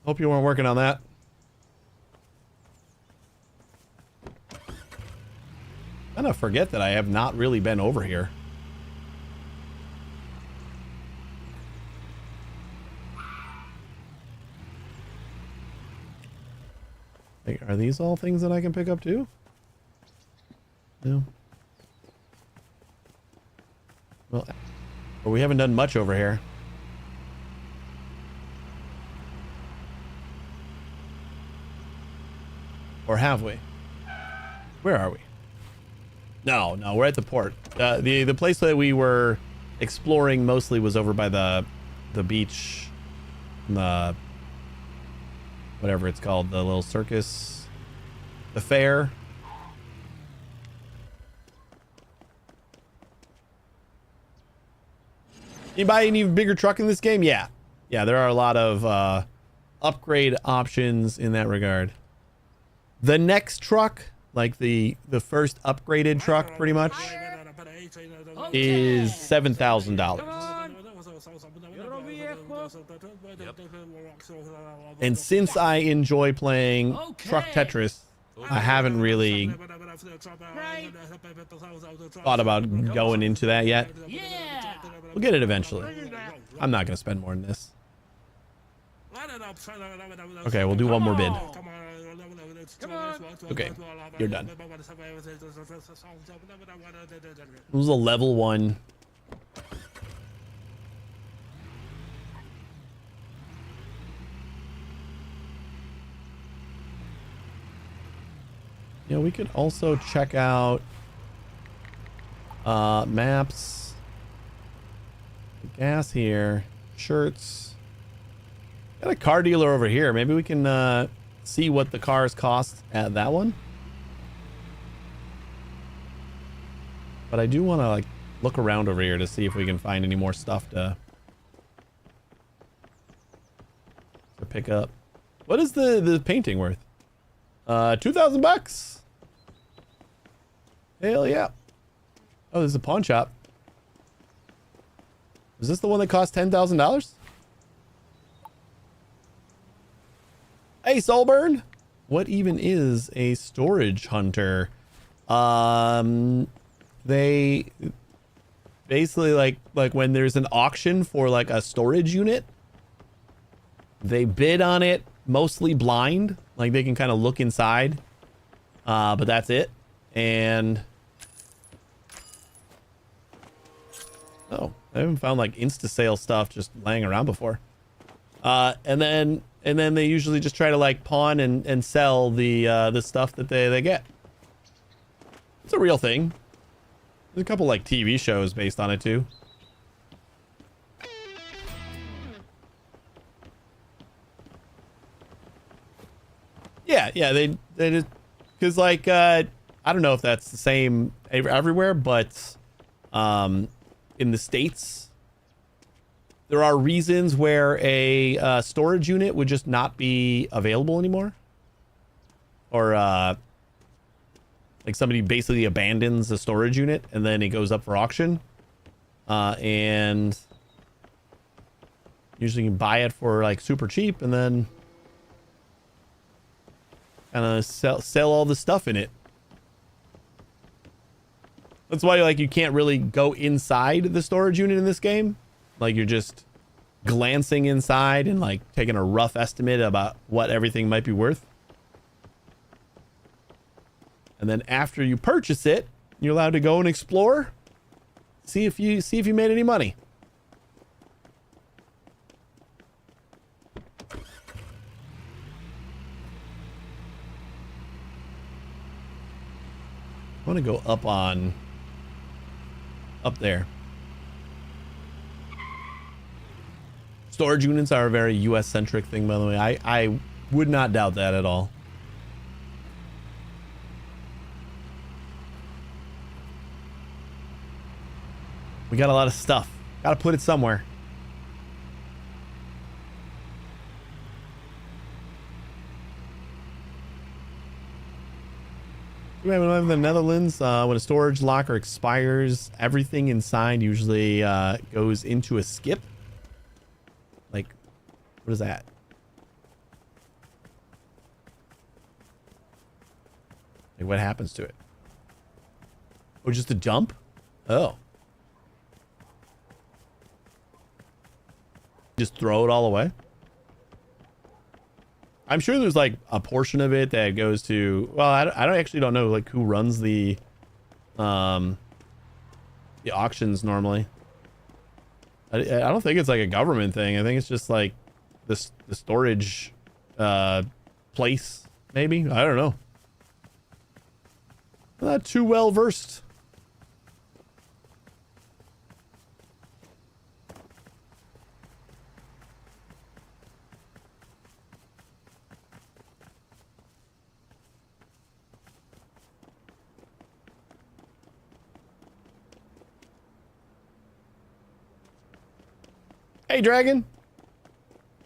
Speaker 1: Hope you weren't working on that. I kind of forget that I have not really been over here. Like, are these all things that I can pick up too? No. Well, we haven't done much over here. Or have we? Where are we? No, we're at the port. The place that we were exploring mostly was over by the beach, the whatever it's called, the little circus, the fair. You buy an even bigger truck in this game? Yeah, there are a lot of upgrade options in that regard. The next truck, like the first upgraded truck, pretty much, is $7,000. And since I enjoy playing Truck Tetris, I haven't really thought about going into that yet.
Speaker 2: Yeah.
Speaker 1: We'll get it eventually. I'm not going to spend more than this. Okay, we'll do one more bid. Okay, you're done. It was a level 1. Yeah, we could also check out maps, gas here, shirts. Got a car dealer over here. Maybe we can see what the cars cost at that one. But I do want to like look around over here to see if we can find any more stuff to pick up. What is the painting worth? $2,000. Hell yeah. Oh, there's a pawn shop. Is this the one that cost $10,000? Hey, Soulburn. What even is a storage hunter? They basically like when there's an auction for like a storage unit, they bid on it mostly blind. Like they can kind of look inside, but that's it. And oh, I haven't found like insta sale stuff just laying around before. And then they usually just try to like pawn and sell the stuff that they get. It's a real thing. There's a couple like TV shows based on it too. Yeah, they just, because like I don't know if that's the same everywhere, but in the States there are reasons where a storage unit would just not be available anymore, or like somebody basically abandons the storage unit and then it goes up for auction, and usually you can buy it for like super cheap and then kind of sell all the stuff in it. That's why like you can't really go inside the storage unit in this game. Like you're just glancing inside and like taking a rough estimate about what everything might be worth. And then after you purchase it, you're allowed to go and explore, see if you made any money. I want to go up there. Storage units are a very US centric thing, by the way. I would not doubt that at all. We got a lot of stuff. Got to put it somewhere. We have in the Netherlands, when a storage locker expires, everything inside usually goes into a skip. Like, what is that? Like, what happens to it? Oh, just a dump? Oh. Just throw it all away? I'm sure there's like a portion of it that goes to, well, I don't know like who runs the auctions normally. I don't think it's like a government thing. I think it's just like the storage place, maybe. I don't know. Not too well versed. Hey, Dragon.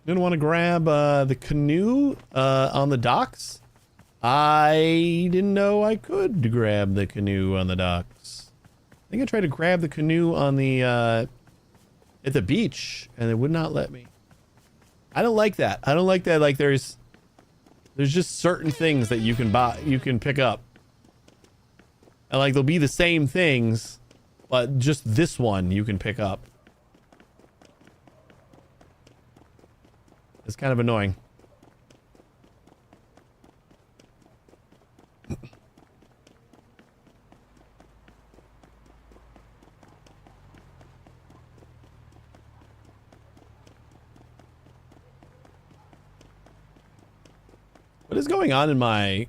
Speaker 1: Didn't want to grab the canoe on the docks. I didn't know I could grab the canoe on the docks. I think I tried to grab the canoe on the at the beach, and it would not let me. I don't like that. I don't like that. Like there's just certain things that you can buy, you can pick up, and like they'll be the same things, but just this one you can pick up. It's kind of annoying. What is going on in my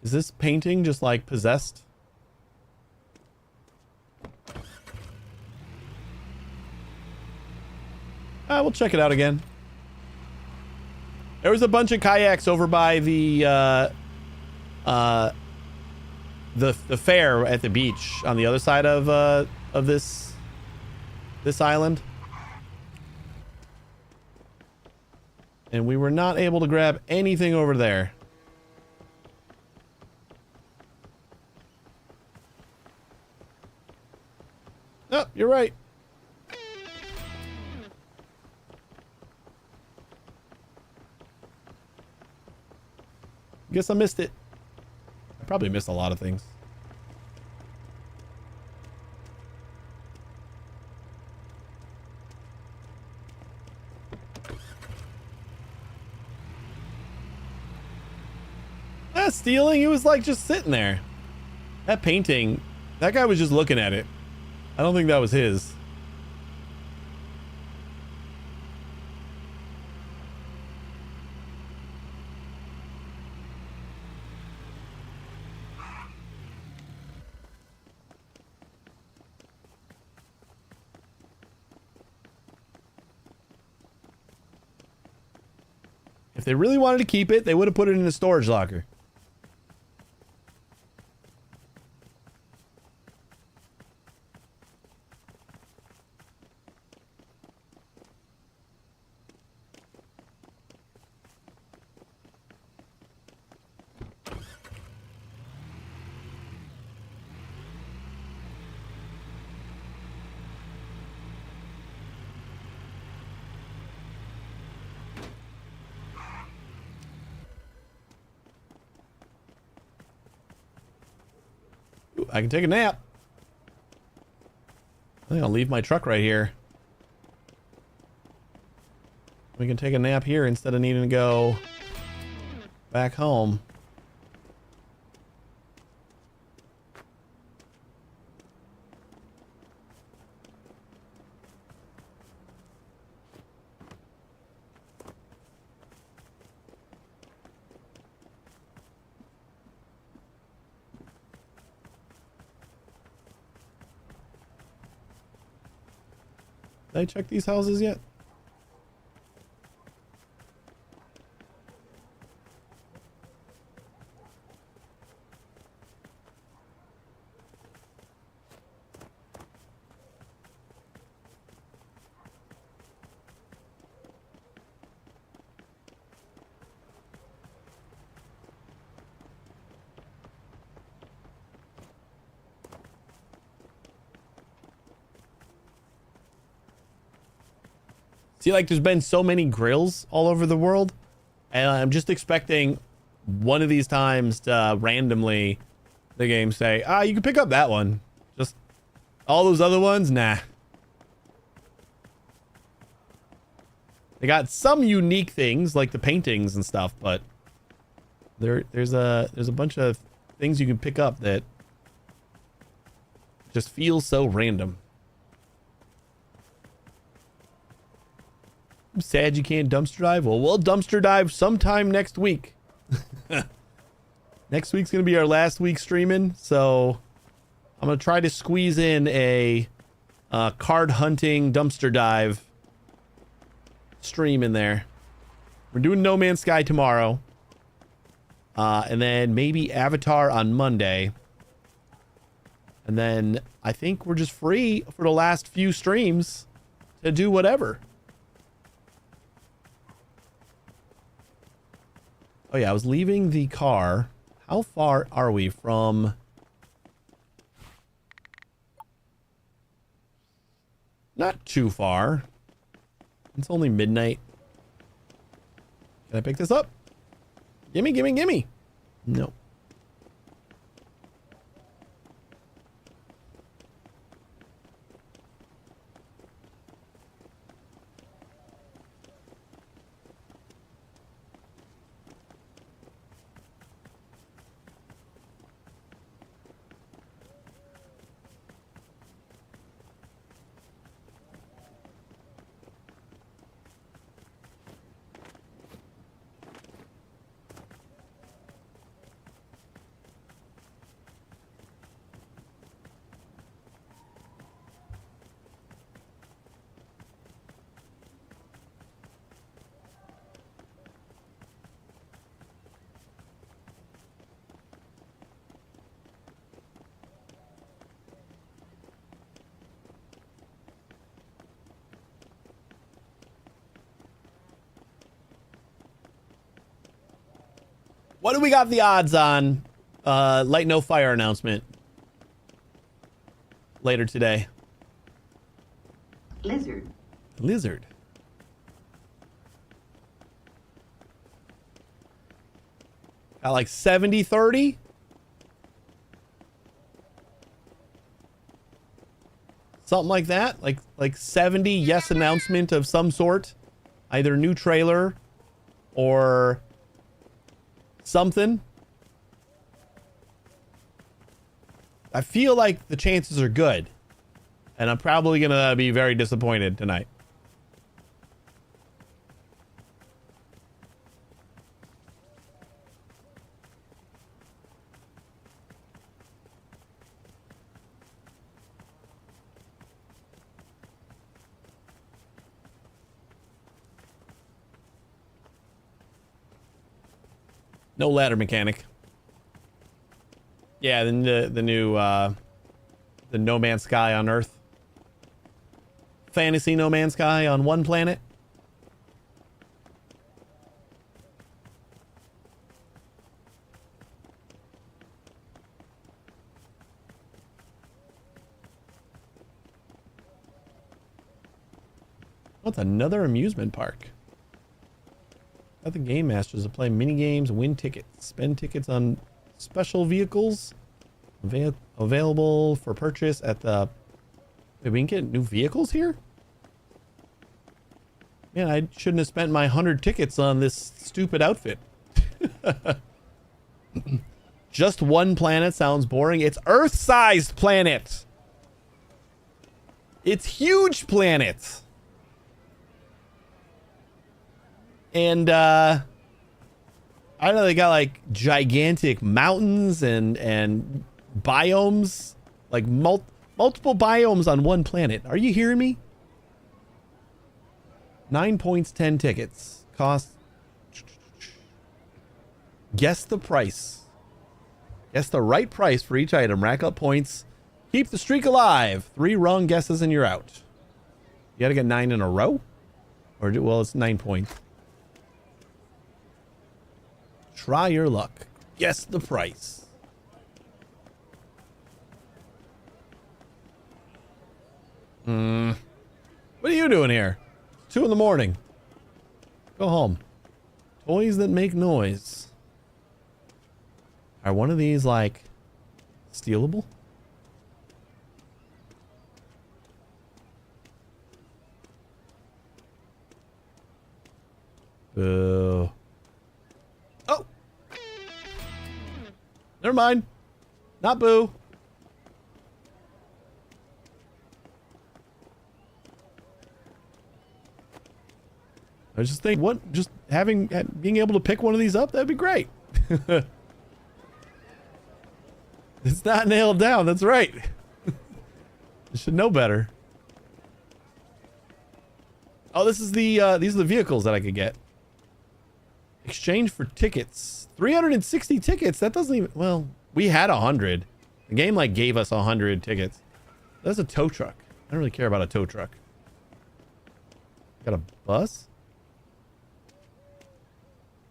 Speaker 1: is this painting just like possessed? We'll check it out again. There was a bunch of kayaks over by the fair at the beach on the other side of this island. And we were not able to grab anything over there. Oh, you're right. Guess I missed it. I probably missed a lot of things. Stealing? It was like just sitting there. That painting, that guy was just looking at it. I don't think that was his. If they really wanted to keep it, they would have put it in a storage locker. I can take a nap. I think I'll leave my truck right here. We can take a nap here instead of needing to go back home. Did I check these houses yet? See, like, there's been so many grills all over the world, and I'm just expecting one of these times to randomly the game say, you can pick up that one. Just all those other ones, nah. They got some unique things like the paintings and stuff, but there's a bunch of things you can pick up that just feels so random. I'm sad you can't dumpster dive. Well, we'll dumpster dive sometime next week. Next week's gonna be our last week streaming, so I'm gonna try to squeeze in a card hunting dumpster dive stream in there. We're doing No Man's Sky tomorrow, and then maybe Avatar on Monday, and then I think we're just free for the last few streams to do whatever. Oh yeah, I was leaving the car. How far are we from... Not too far. It's only midnight. Can I pick this up? Gimme, gimme, gimme. No. What do we got the odds on Light No Fire announcement later today? Lizard. Got like 70-30? Something like that? Like 70 yes announcement of some sort. Either new trailer or something. I feel like the chances are good, and I'm probably gonna be very disappointed tonight. No ladder mechanic. Yeah, then the new the No Man's Sky on Earth. Fantasy No Man's Sky on one planet. What's another amusement park? Got the Game Masters to play mini games, win tickets, spend tickets on special vehicles available for purchase at the... Wait, we can get new vehicles here? Man, I shouldn't have spent my 100 tickets on this stupid outfit. Just one planet sounds boring. It's Earth-sized planet. It's huge planet. And I don't know, they got like gigantic mountains and biomes, like multiple biomes on one planet. Are you hearing me? 9 points, 10 tickets. Cost. Guess the price. Guess the right price for each item. Rack up points. Keep the streak alive. 3 wrong guesses and you're out. You gotta get 9 in a row? Or, well, it's 9 points. Try your luck. Guess the price. What are you doing here? 2 in the morning. Go home. Toys that make noise. Are one of these, like, stealable? Boo. Oh! Never mind. Not boo. I was just thinking, what? Just being able to pick one of these up, that'd be great. It's not nailed down. That's right. You should know better. Oh, this is these are the vehicles that I could get. Exchange for tickets. 360 tickets. That doesn't even. Well, we had 100. The game like gave us 100 tickets. That's a tow truck. I don't really care about a tow truck. Got a bus.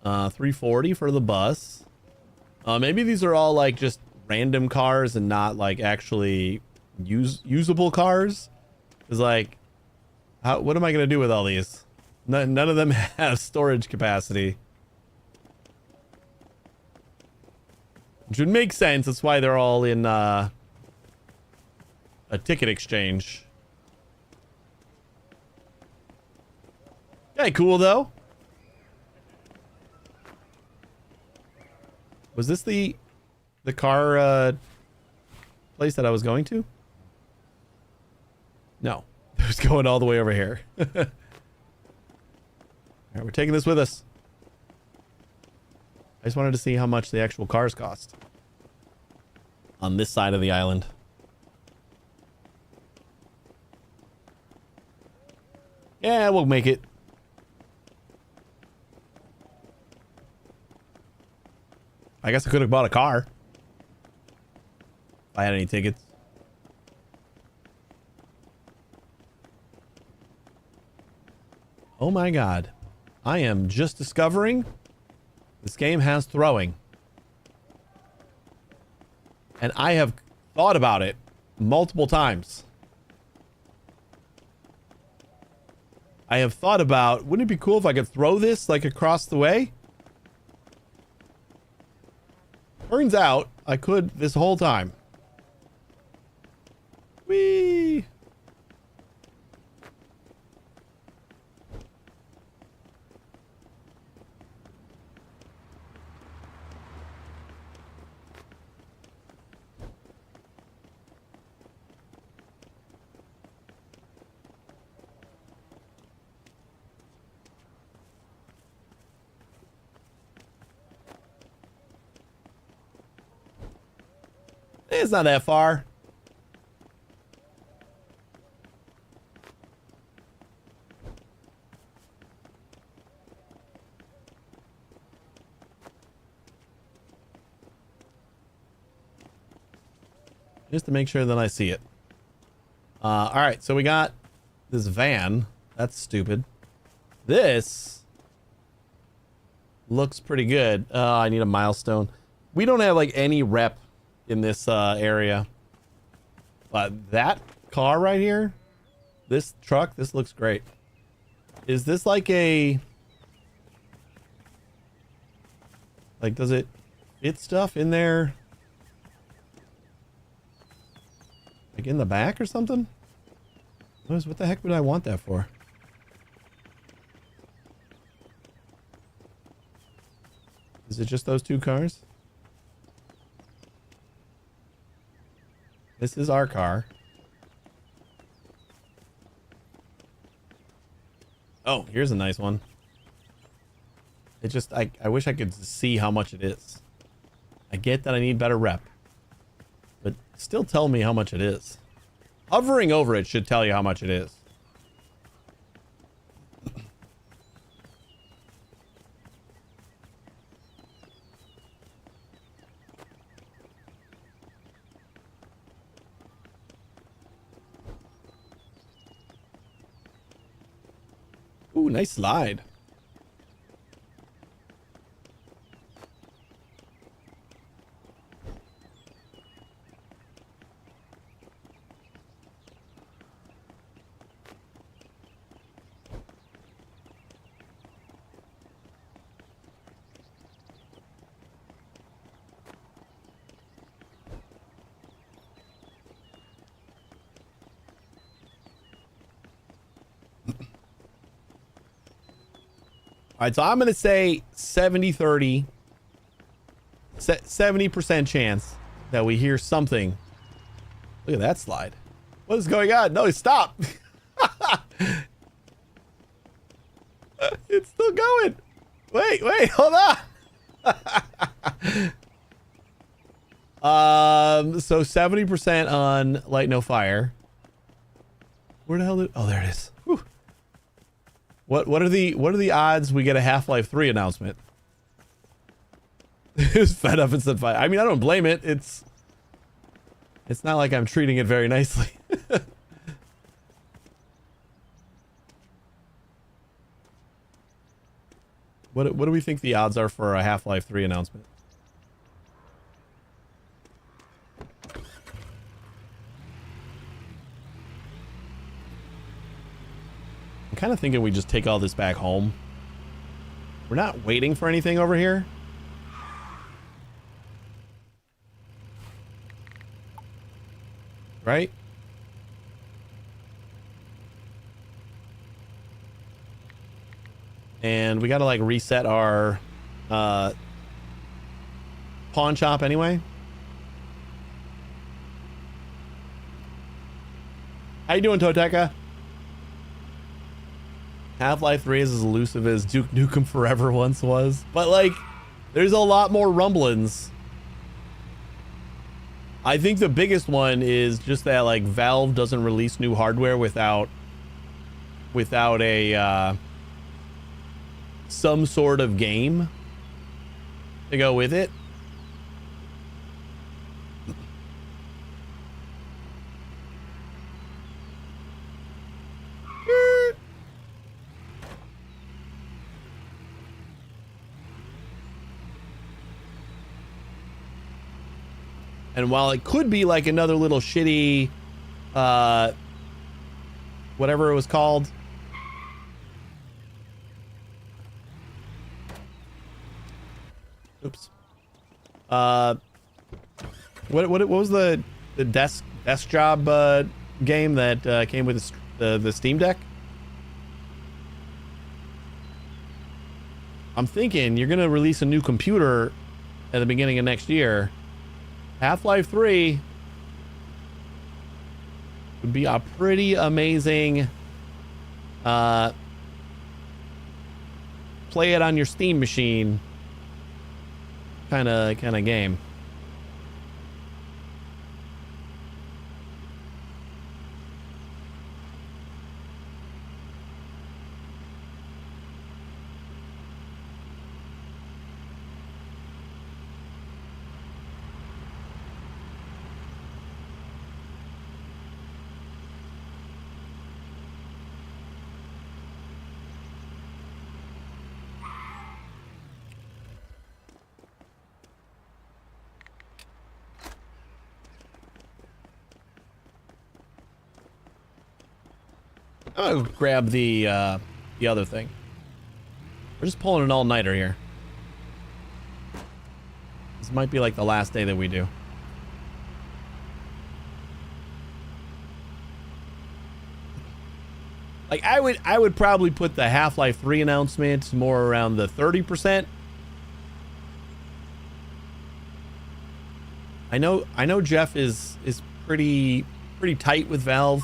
Speaker 1: 340 for the bus. Maybe these are all like just random cars and not like actually usable cars. It's like, what am I gonna do with all these? None of them have storage capacity. Which would make sense. That's why they're all in a ticket exchange. Okay, cool though. Was this the car place that I was going to? No. It was going all the way over here. Alright, we're taking this with us. I just wanted to see how much the actual cars cost. On this side of the island. Yeah, we'll make it. I guess I could have bought a car. If I had any tickets. Oh my god. I am just discovering this game has throwing. And I have thought about it multiple times. I have thought about, wouldn't it be cool if I could throw this like across the way? Turns out I could this whole time. Whee! It's not that far. Just to make sure that I see it. All right, so we got this van. That's stupid. This looks pretty good. I need a milestone. We don't have like any rep in this area, but that car right here, this truck, this looks great. Is this like a, like, does it fit stuff in there, like in the back or something? What the heck would I want that for? Is it just those 2 cars? This is our car. Oh, here's a nice one. It just, I wish I could see how much it is. I get that I need better rep. But still tell me how much it is. Hovering over it should tell you how much it is. Ooh, nice slide. All right, so I'm going to say 70-30. 70% chance that we hear something. Look at that slide. What is going on? No, stop. It's still going. Wait, hold on. So 70% on Light No Fire. Where the hell did... Oh, there it is. Whew. What are the odds we get a Half-Life 3 announcement? It's fed up and said fine. I mean, I don't blame it. It's not like I'm treating it very nicely. What do we think the odds are for a Half-Life 3 announcement? I'm kind of thinking we just take all this back home. We're not waiting for anything over here. Right? And we got to like reset our pawn shop anyway. How you doing, Toteka? Half-Life 3 is as elusive as Duke Nukem Forever once was. But like, there's a lot more rumblings. I think the biggest one is just that like Valve doesn't release new hardware without a some sort of game to go with it. And while it could be like another little shitty, whatever it was called. Oops. What was the desk job game that came with the Steam Deck? I'm thinking you're gonna release a new computer at the beginning of next year. Half-Life 3 would be a pretty amazing play it on your Steam machine kind of game. I'm gonna grab the other thing. We're just pulling an all-nighter here. This might be like the last day that we do. Like I would probably put the Half-Life 3 announcement more around the 30%. I know Jeff is pretty tight with Valve.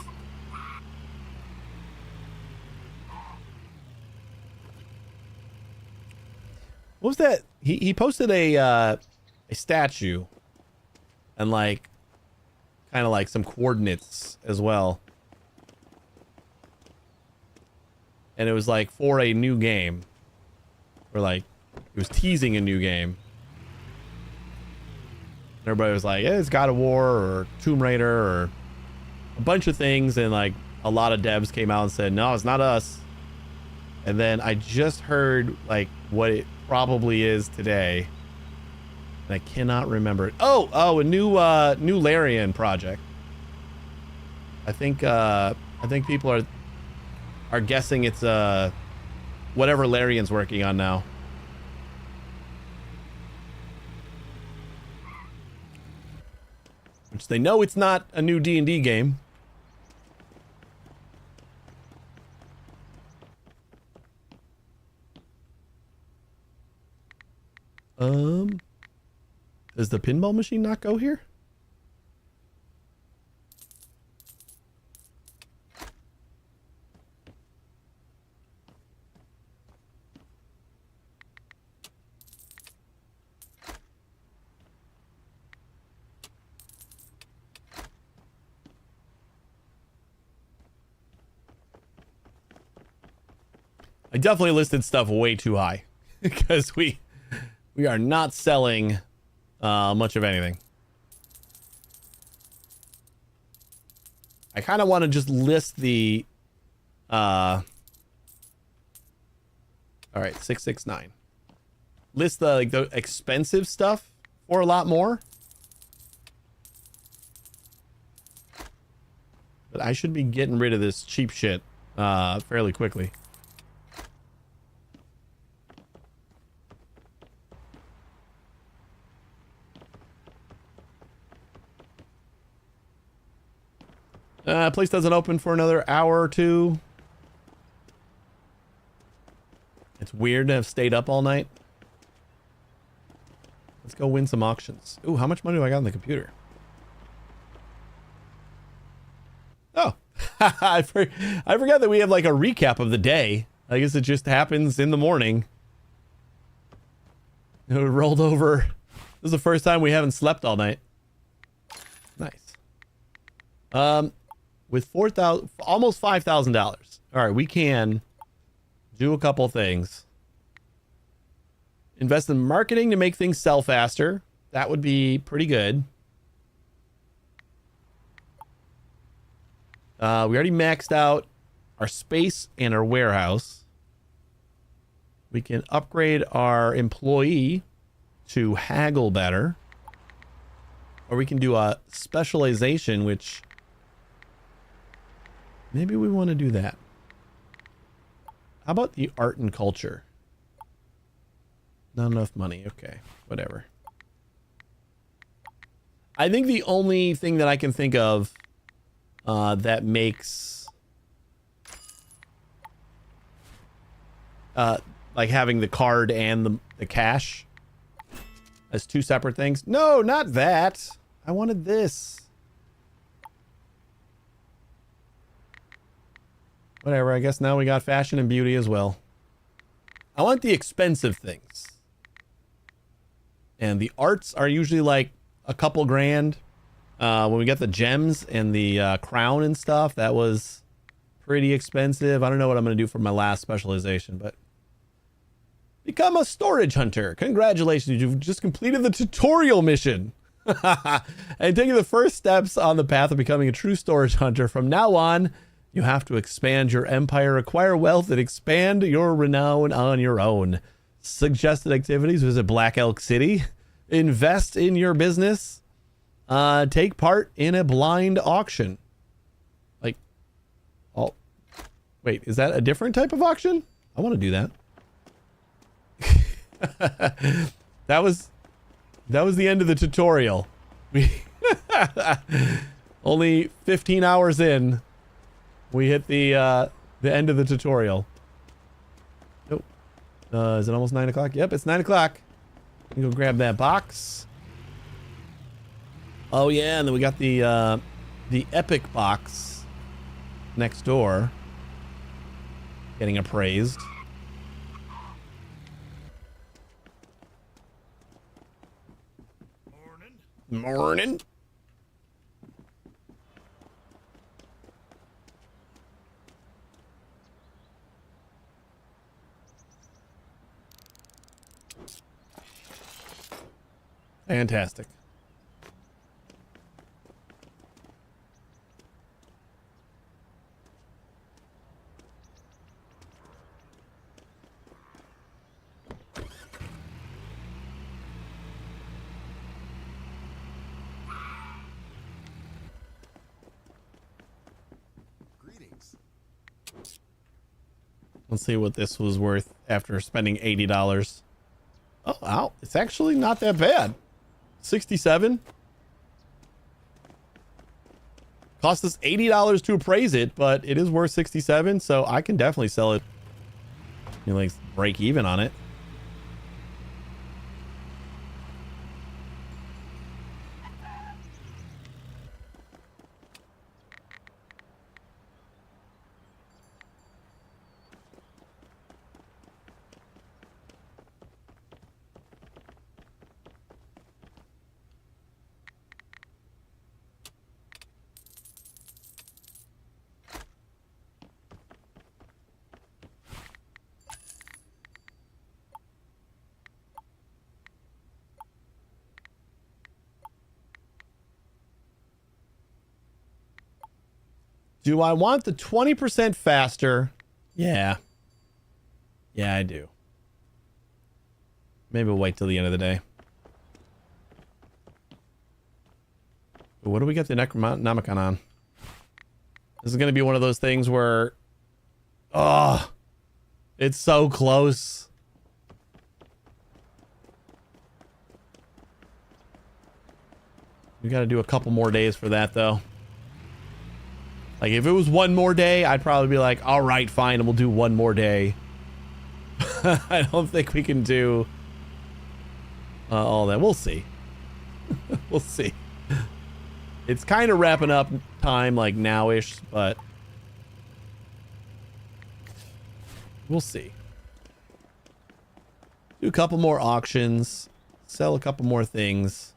Speaker 1: What was that? He posted a statue and like kind of like some coordinates as well. And it was like for a new game. Or like it was teasing a new game. And everybody was like, yeah, it's God of War or Tomb Raider or a bunch of things, and like a lot of devs came out and said, no, it's not us. And then I just heard like what it probably is today. And I cannot remember it. Oh, a new Larian project. I think people are guessing it's whatever Larian's working on now. Which they know it's not a new D&D game. Does the pinball machine not go here? I definitely listed stuff way too high because we are not selling much of anything. I kind of want to just list the all right, 669. List the the expensive stuff for a lot more. But I should be getting rid of this cheap shit fairly quickly. Place doesn't open for another hour or two. It's weird to have stayed up all night. Let's go win some auctions. Ooh, how much money do I got on the computer? Oh, I forgot that we have like a recap of the day. I guess it just happens in the morning. It rolled over. This is the first time we haven't slept all night. Nice. With almost $5,000. All right, we can do a couple things. Invest in marketing to make things sell faster. That would be pretty good. We already maxed out our space and our warehouse. We can upgrade our employee to haggle better. Or we can do a specialization, which maybe we want to do that. How about the art and culture? Not enough money. Okay, whatever. I think the only thing that I can think of that makes like having the card and the cash as two separate things. No, not that. I wanted this. Whatever, I guess now we got fashion and beauty as well. I want the expensive things. And the arts are usually like a couple grand. When we get the gems and the crown and stuff, that was pretty expensive. I don't know what I'm going to do for my last specialization, but... Become a storage hunter. Congratulations, you've just completed the tutorial mission. And taking the first steps on the path of becoming a true storage hunter. From now on, you have to expand your empire, acquire wealth, and expand your renown on your own. Suggested activities: visit Black Elk City, invest in your business, take part in a blind auction. Like, oh, wait, is that a different type of auction? I want to do that. That was the end of the tutorial. We only 15 hours in. We hit the end of the tutorial. Oh, is it almost 9 o'clock? Yep, it's 9 o'clock. Let me go grab that box. Oh yeah, and then we got the epic box next door. Getting appraised. Morning. Fantastic. Let's see what this was worth after spending $80. Oh, wow. It's actually not that bad. 67. Cost us $80 to appraise it, but it is worth 67, so I can definitely sell it. You like break even on it. Do I want the 20% faster? Yeah. Yeah, I do. Maybe we'll wait till the end of the day. But what do we get the Necronomicon on? This is going to be one of those things where... Oh, it's so close. We got to do a couple more days for that, though. Like, if it was one more day, I'd probably be like, all right, fine, and we'll do one more day. I don't think we can do all that. We'll see. We'll see. It's kind of wrapping up time, like, now-ish, but we'll see. Do a couple more auctions. Sell a couple more things.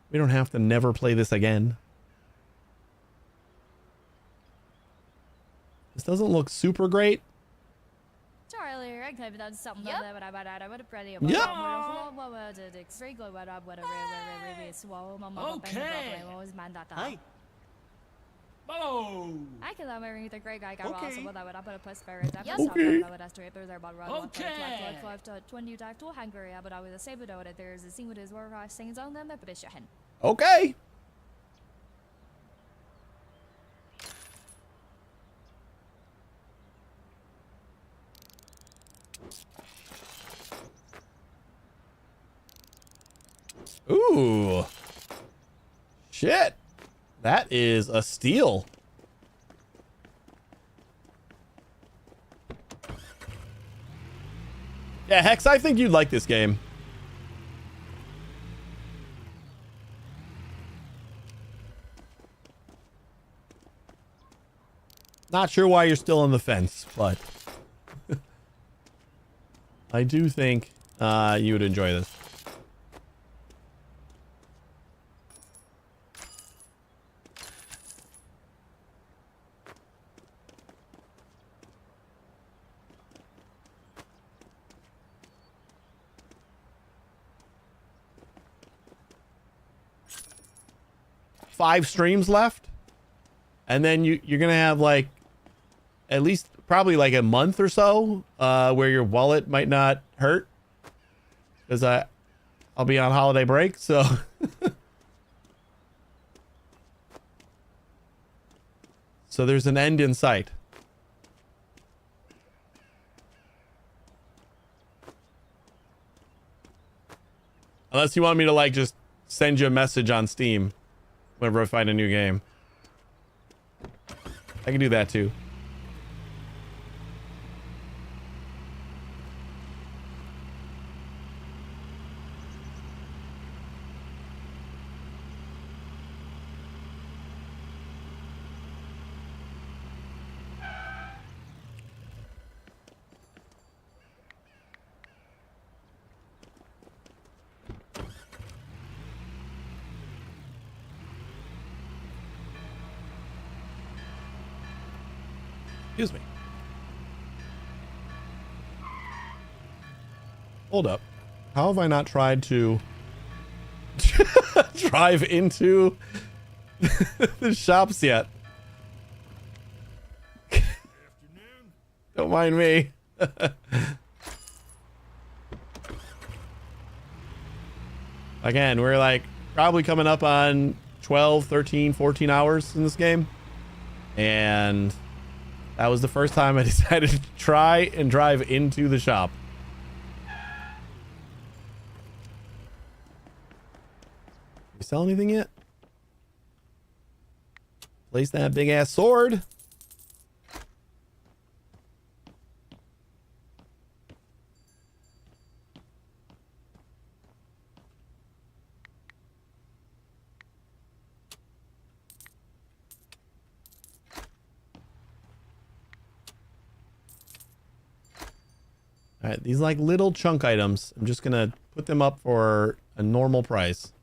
Speaker 1: We don't have to never play this again. This doesn't look super great.
Speaker 3: Charlie, I could have done something
Speaker 6: Yep.
Speaker 3: that I would have pretty
Speaker 1: Yep.
Speaker 2: Okay.
Speaker 5: Hi.
Speaker 2: Oh.
Speaker 3: I can love everything the great guy got also
Speaker 5: Okay.
Speaker 3: what I would put spirit
Speaker 6: Yep.
Speaker 1: Okay.
Speaker 2: Okay.
Speaker 3: 20 dive to Hungary, but I was a saber that there's a scene with his work scenes on them, but it's hen.
Speaker 1: Okay. Ooh. Shit. That is a steal. Yeah, Hex, I think you'd like this game. Not sure why you're still on the fence, but I do think you would enjoy this. Five streams left, and then you're gonna have like at least probably like a month or so where your wallet might not hurt because I'll be on holiday break, so so there's an end in sight. Unless you want me to like just send you a message on Steam whenever I find a new game. I can do that too. Excuse me. Hold up. How have I not tried to drive into the shops yet?
Speaker 5: Afternoon.
Speaker 1: Don't mind me. Again, we're like probably coming up on 12, 13, 14 hours in this game. And that was the first time I decided to try and drive into the shop. You sell anything yet? Place that big ass sword. All right, these like little chunk items, I'm just gonna put them up for a normal price.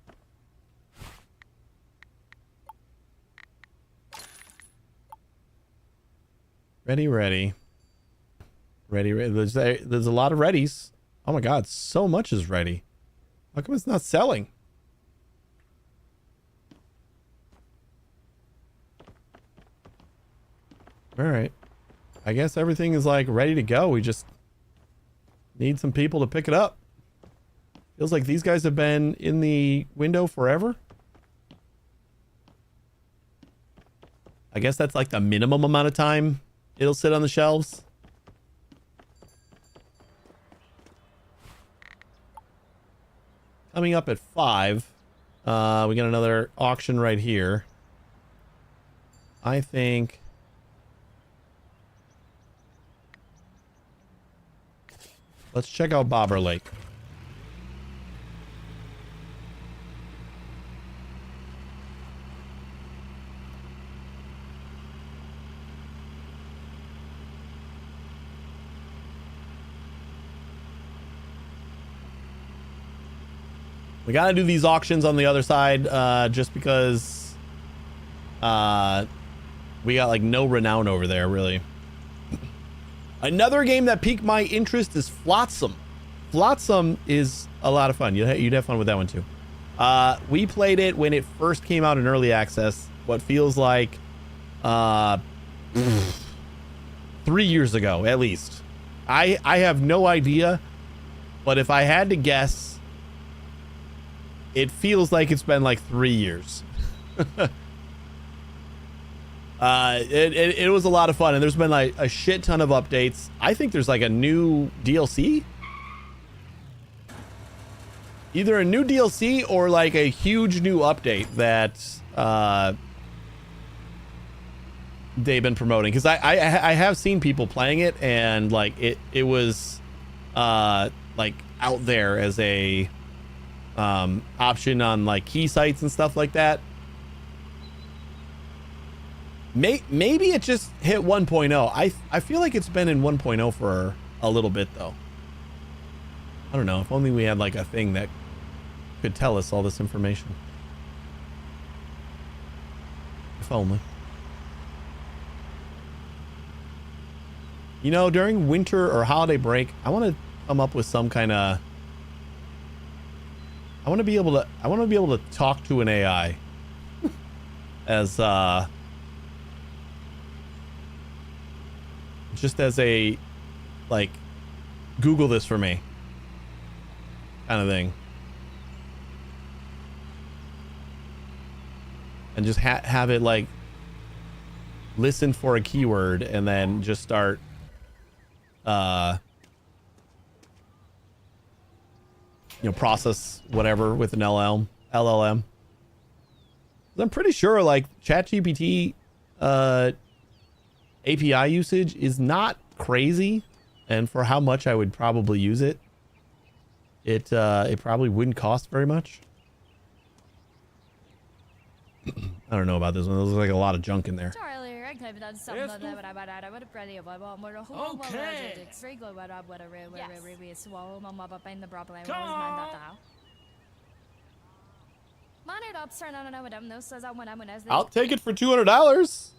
Speaker 1: Ready. There's a lot of readies. Oh my god, so much is ready. How come it's not selling? All right. I guess everything is like ready to go. We just need some people to pick it up. Feels like these guys have been in the window forever. I guess that's like the minimum amount of time it'll sit on the shelves. Coming up at 5. We got another auction right here. I think... Let's check out Bobber Lake. We gotta do these auctions on the other side, just because we got like no renown over there, really. Another game that piqued my interest is Flotsam. Flotsam is a lot of fun. You'd have fun with that one too. We played it when it first came out in early access. What feels like 3 years ago, at least. I have no idea, but if I had to guess, it feels like it's been like 3 years. It was a lot of fun, and there's been like a shit ton of updates. I think there's like a new DLC, either a new DLC or like a huge new update that they've been promoting, because I have seen people playing it, and like it was like out there as a option on like key sites and stuff like that. Maybe it just hit 1.0. I feel like it's been in 1.0 for a little bit though. I don't know. If only we had like a thing that could tell us all this information. If only. You know, during winter or holiday break, I want to come up with some kind of... I want to be able to talk to an AI as just as a like Google this for me kind of thing, and just have it like listen for a keyword and then just start process whatever with an LLM. I'm pretty sure like ChatGPT API usage is not crazy, and for how much I would probably use it, it probably wouldn't cost very much. I don't know about this one. There's like a lot of junk in there. I'll take it for $200.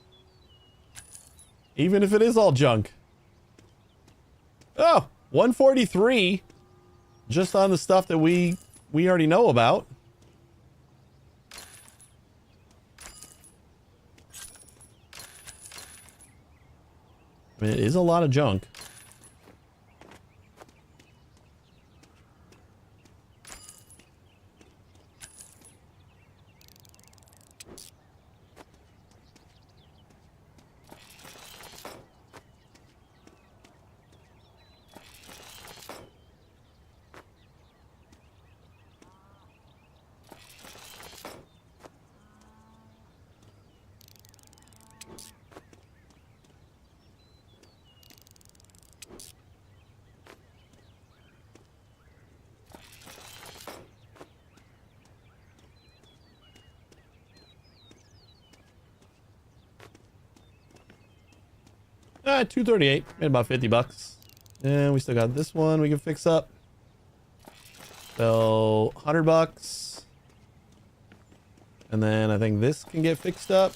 Speaker 1: Even if it is all junk. Oh, 143 just on the stuff that we already know about. I mean, it is a lot of junk. 238. Made about 50 bucks. And we still got this one we can fix up. So 100 bucks. And then I think this can get fixed up.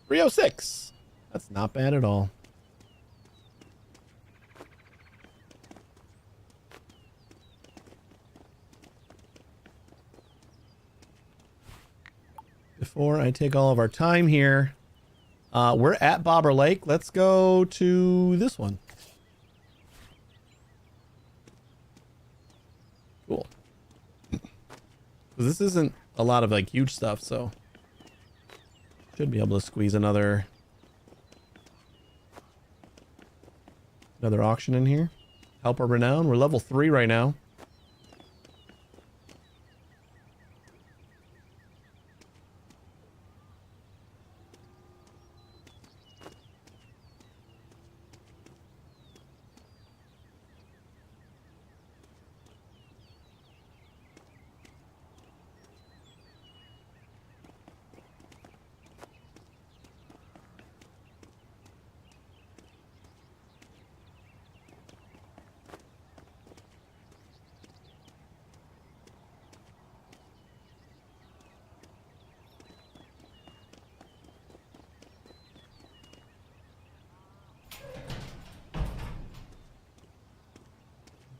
Speaker 1: 306. That's not bad at all. Before I take all of our time here, we're at Bobber Lake. Let's go to this one. Cool. This isn't a lot of like huge stuff, so should be able to squeeze another auction in here. Help our renown. We're level 3 right now.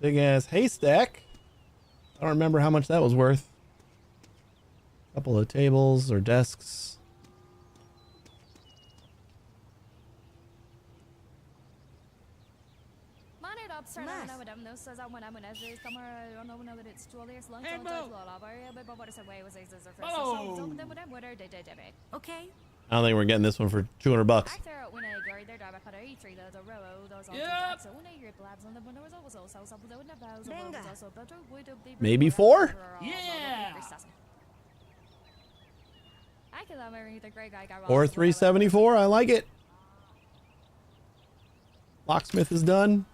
Speaker 1: Big ass haystack. I don't remember how much that was worth. A couple of tables or desks.
Speaker 6: Okay.
Speaker 1: I don't think we're getting this one for 200 bucks. Maybe 4?
Speaker 5: Yeah.
Speaker 1: Or 374. I like it. Locksmith is done.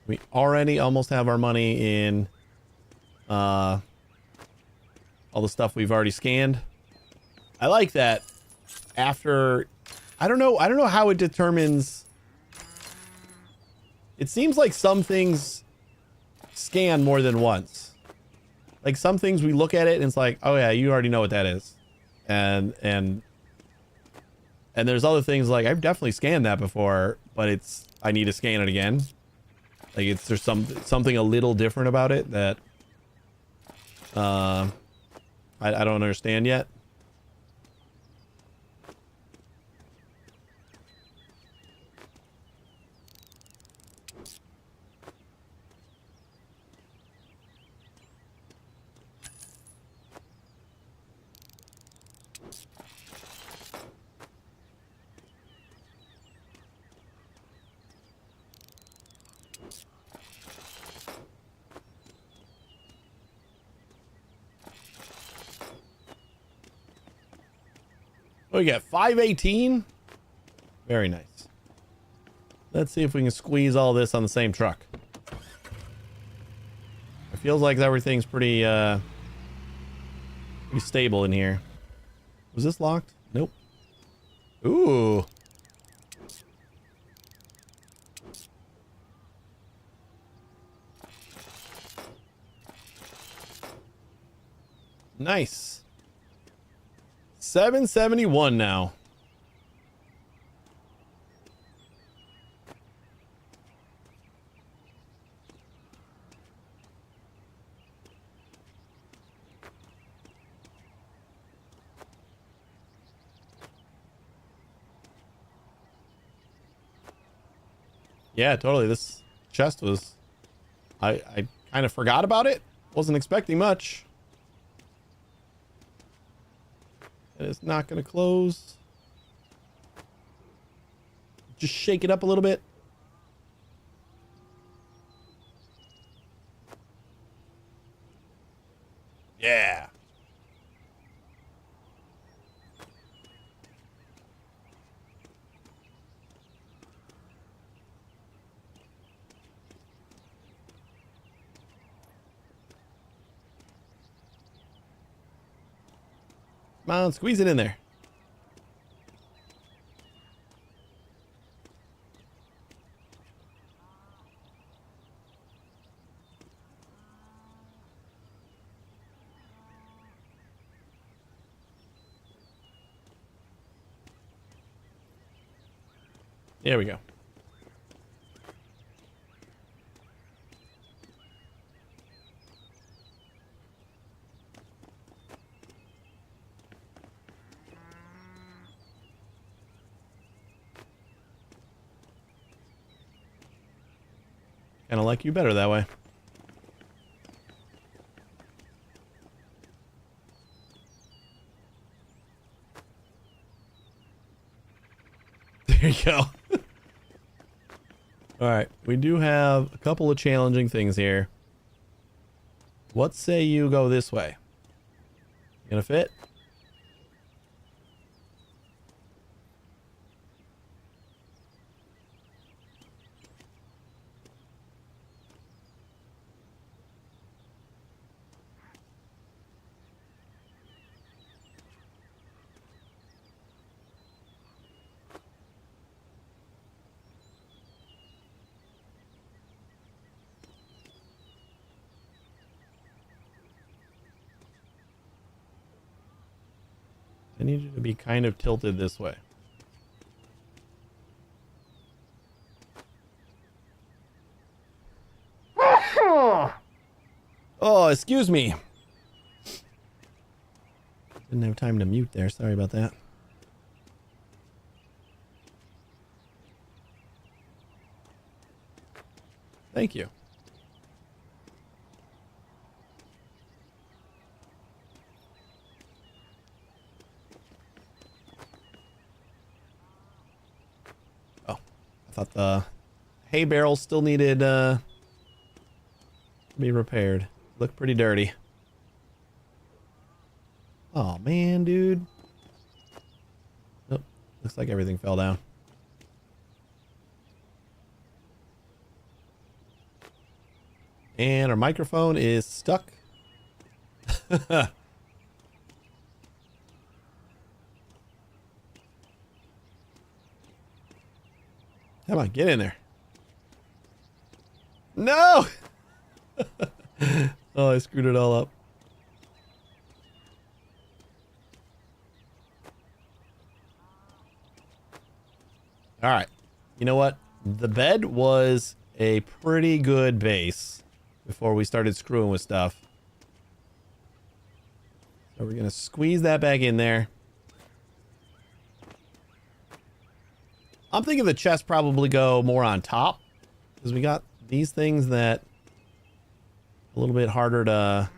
Speaker 1: We already almost have our money in all the stuff we've already scanned. I like that. After I don't know how it determines. It seems like some things scan more than once. Like some things we look at it and it's like, oh yeah, you already know what that is. And there's other things like I've definitely scanned that before, but I need to scan it again. Like there's something a little different about it that I don't understand yet. Oh, we got 518. Very nice. Let's see if we can squeeze all this on the same truck. It feels like everything's pretty stable in here. Was this locked? Nope. Ooh. Nice. 771 now. Yeah, totally. This chest was... I kind of forgot about it. Wasn't expecting much. And it's not going to close. Just shake it up a little bit. Yeah. Come on, squeeze it in there. There we go. Kind of like you better that way. There you go. All right, we do have a couple of challenging things here. What say you go this way? Gonna fit? I need you to be kind of tilted this way. Oh, excuse me. Didn't have time to mute there. Sorry about that. Thank you. Thought the hay barrel still needed to be repaired. Looked pretty dirty. Oh man, dude. Nope. Looks like everything fell down. And our microphone is stuck. Come on, get in there. No! Oh, I screwed it all up. All right. You know what? The bed was a pretty good base before we started screwing with stuff. So we're going to squeeze that back in there. I'm thinking the chests probably go more on top because we got these things that a little bit harder to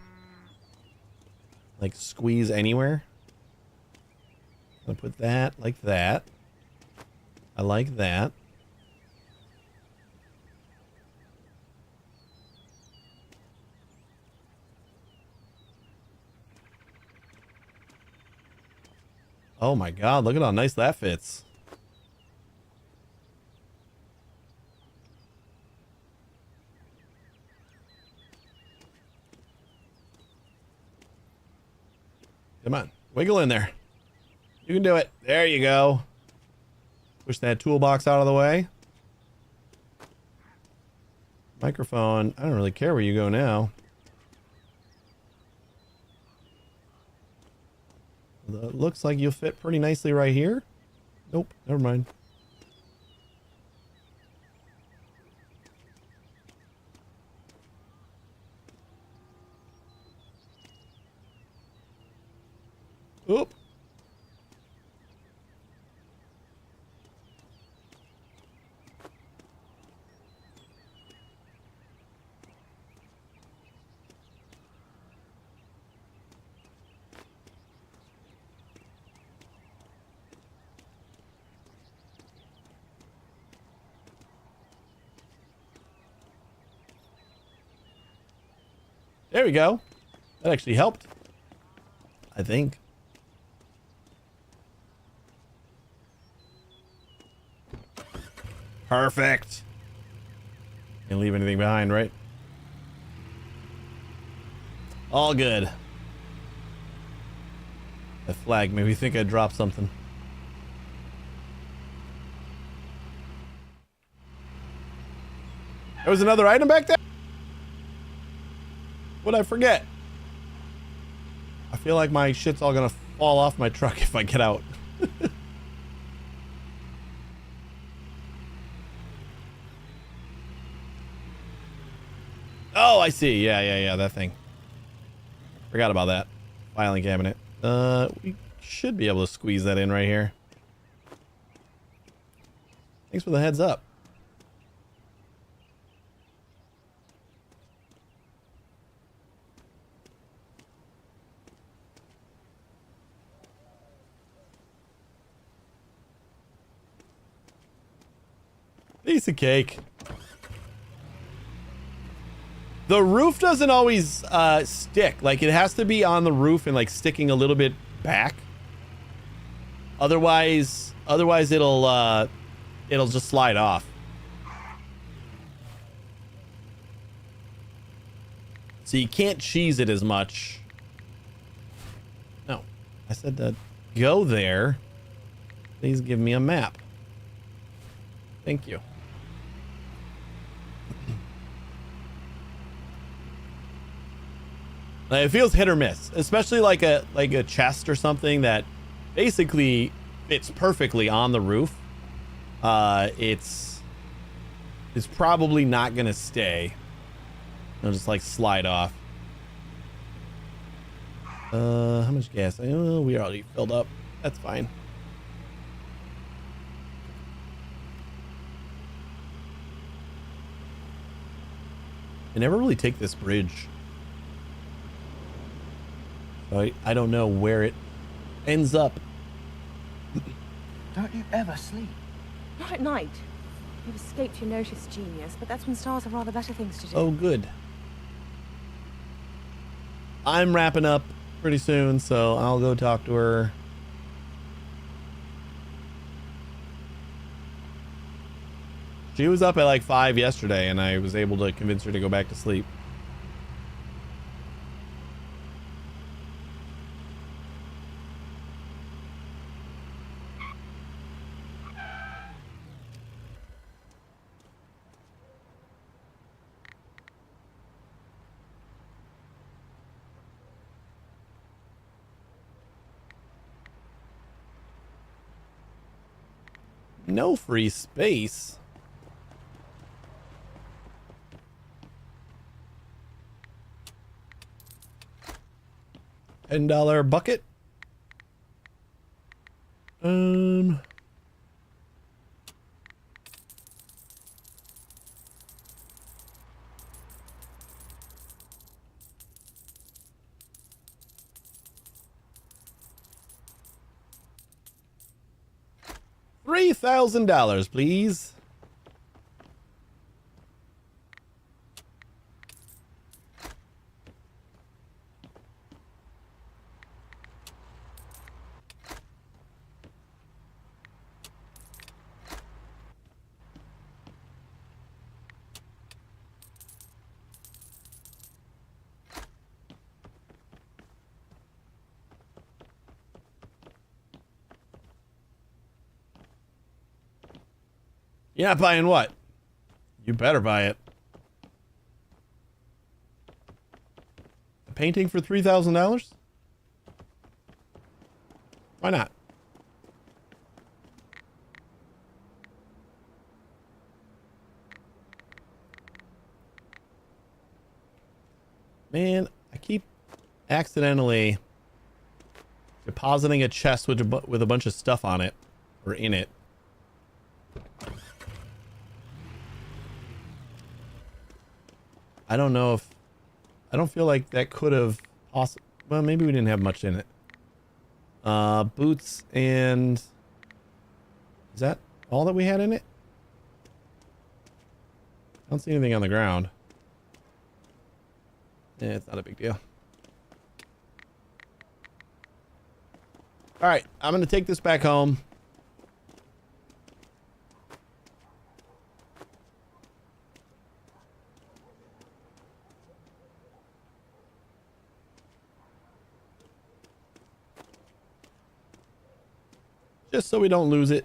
Speaker 1: like squeeze anywhere. I'm gonna put that like that. I like that. Oh my God, look at how nice that fits. Come on, wiggle in there. You can do it. There you go. Push that toolbox out of the way. Microphone, I don't really care where you go now. It looks like you'll fit pretty nicely right here. Nope, never mind. Oop. There we go. That actually helped, I think. Perfect. Can't leave anything behind, right? All good. That flag made me think I dropped something. There was another item back there? What'd I forget? I feel like my shit's all gonna fall off my truck if I get out. Oh, I see. Yeah, that thing. Forgot about that. Filing cabinet. We should be able to squeeze that in right here. Thanks for the heads up. Piece of cake. The roof doesn't always stick. Like, it has to be on the roof and like sticking a little bit back. Otherwise it'll just slide off. So you can't cheese it as much. No, I said to go there. Please give me a map. Thank you. It feels hit or miss, especially like a chest or something that basically fits perfectly on the roof. It's probably not gonna stay. It'll just like slide off. How much gas? Oh, we already filled up. That's fine. I never really take this bridge. I don't know where it ends up.
Speaker 7: Don't you ever sleep?
Speaker 6: Not at night. You've escaped your notice, genius, but that's when stars have rather better things to do.
Speaker 1: Oh, good. I'm wrapping up pretty soon, so I'll go talk to her. She was up at like 5 yesterday, and I was able to convince her to go back to sleep. No free space. $10 bucket. $3,000, please. You're not buying what? You better buy it. A painting for $3,000? Why not? Man, I keep accidentally depositing a chest with a bunch of stuff on it, or in it. I don't know if... I don't feel like that could have... Well, maybe we didn't have much in it. Boots and... Is that all that we had in it? I don't see anything on the ground. Yeah, it's not a big deal. Alright, I'm going to take this back home. just so we don't lose it.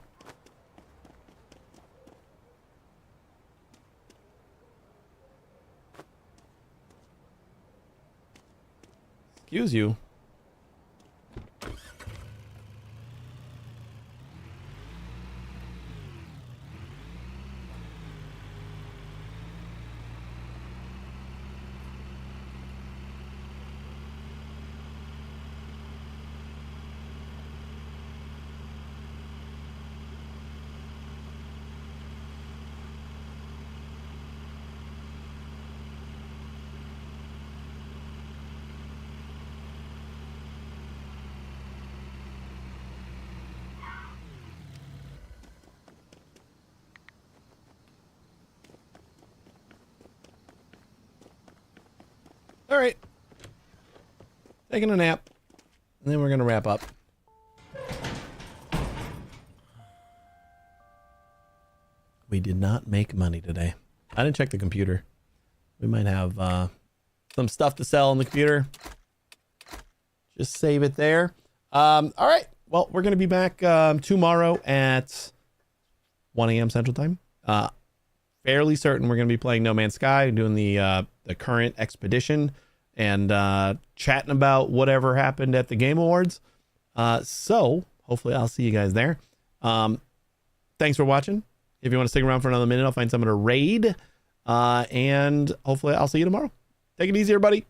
Speaker 1: Excuse you. All right. Taking a nap. And then we're going to wrap up. We did not make money today. I didn't check the computer. We might have some stuff to sell on the computer. Just save it there. All right. Well, we're going to be back tomorrow at 1 a.m. Central Time. Fairly certain we're going to be playing No Man's Sky, doing the current expedition, and chatting about whatever happened at the Game Awards. So hopefully I'll see you guys there. Thanks for watching. If you want to stick around for another minute, I'll find someone to raid. And hopefully I'll see you tomorrow. Take it easy, everybody.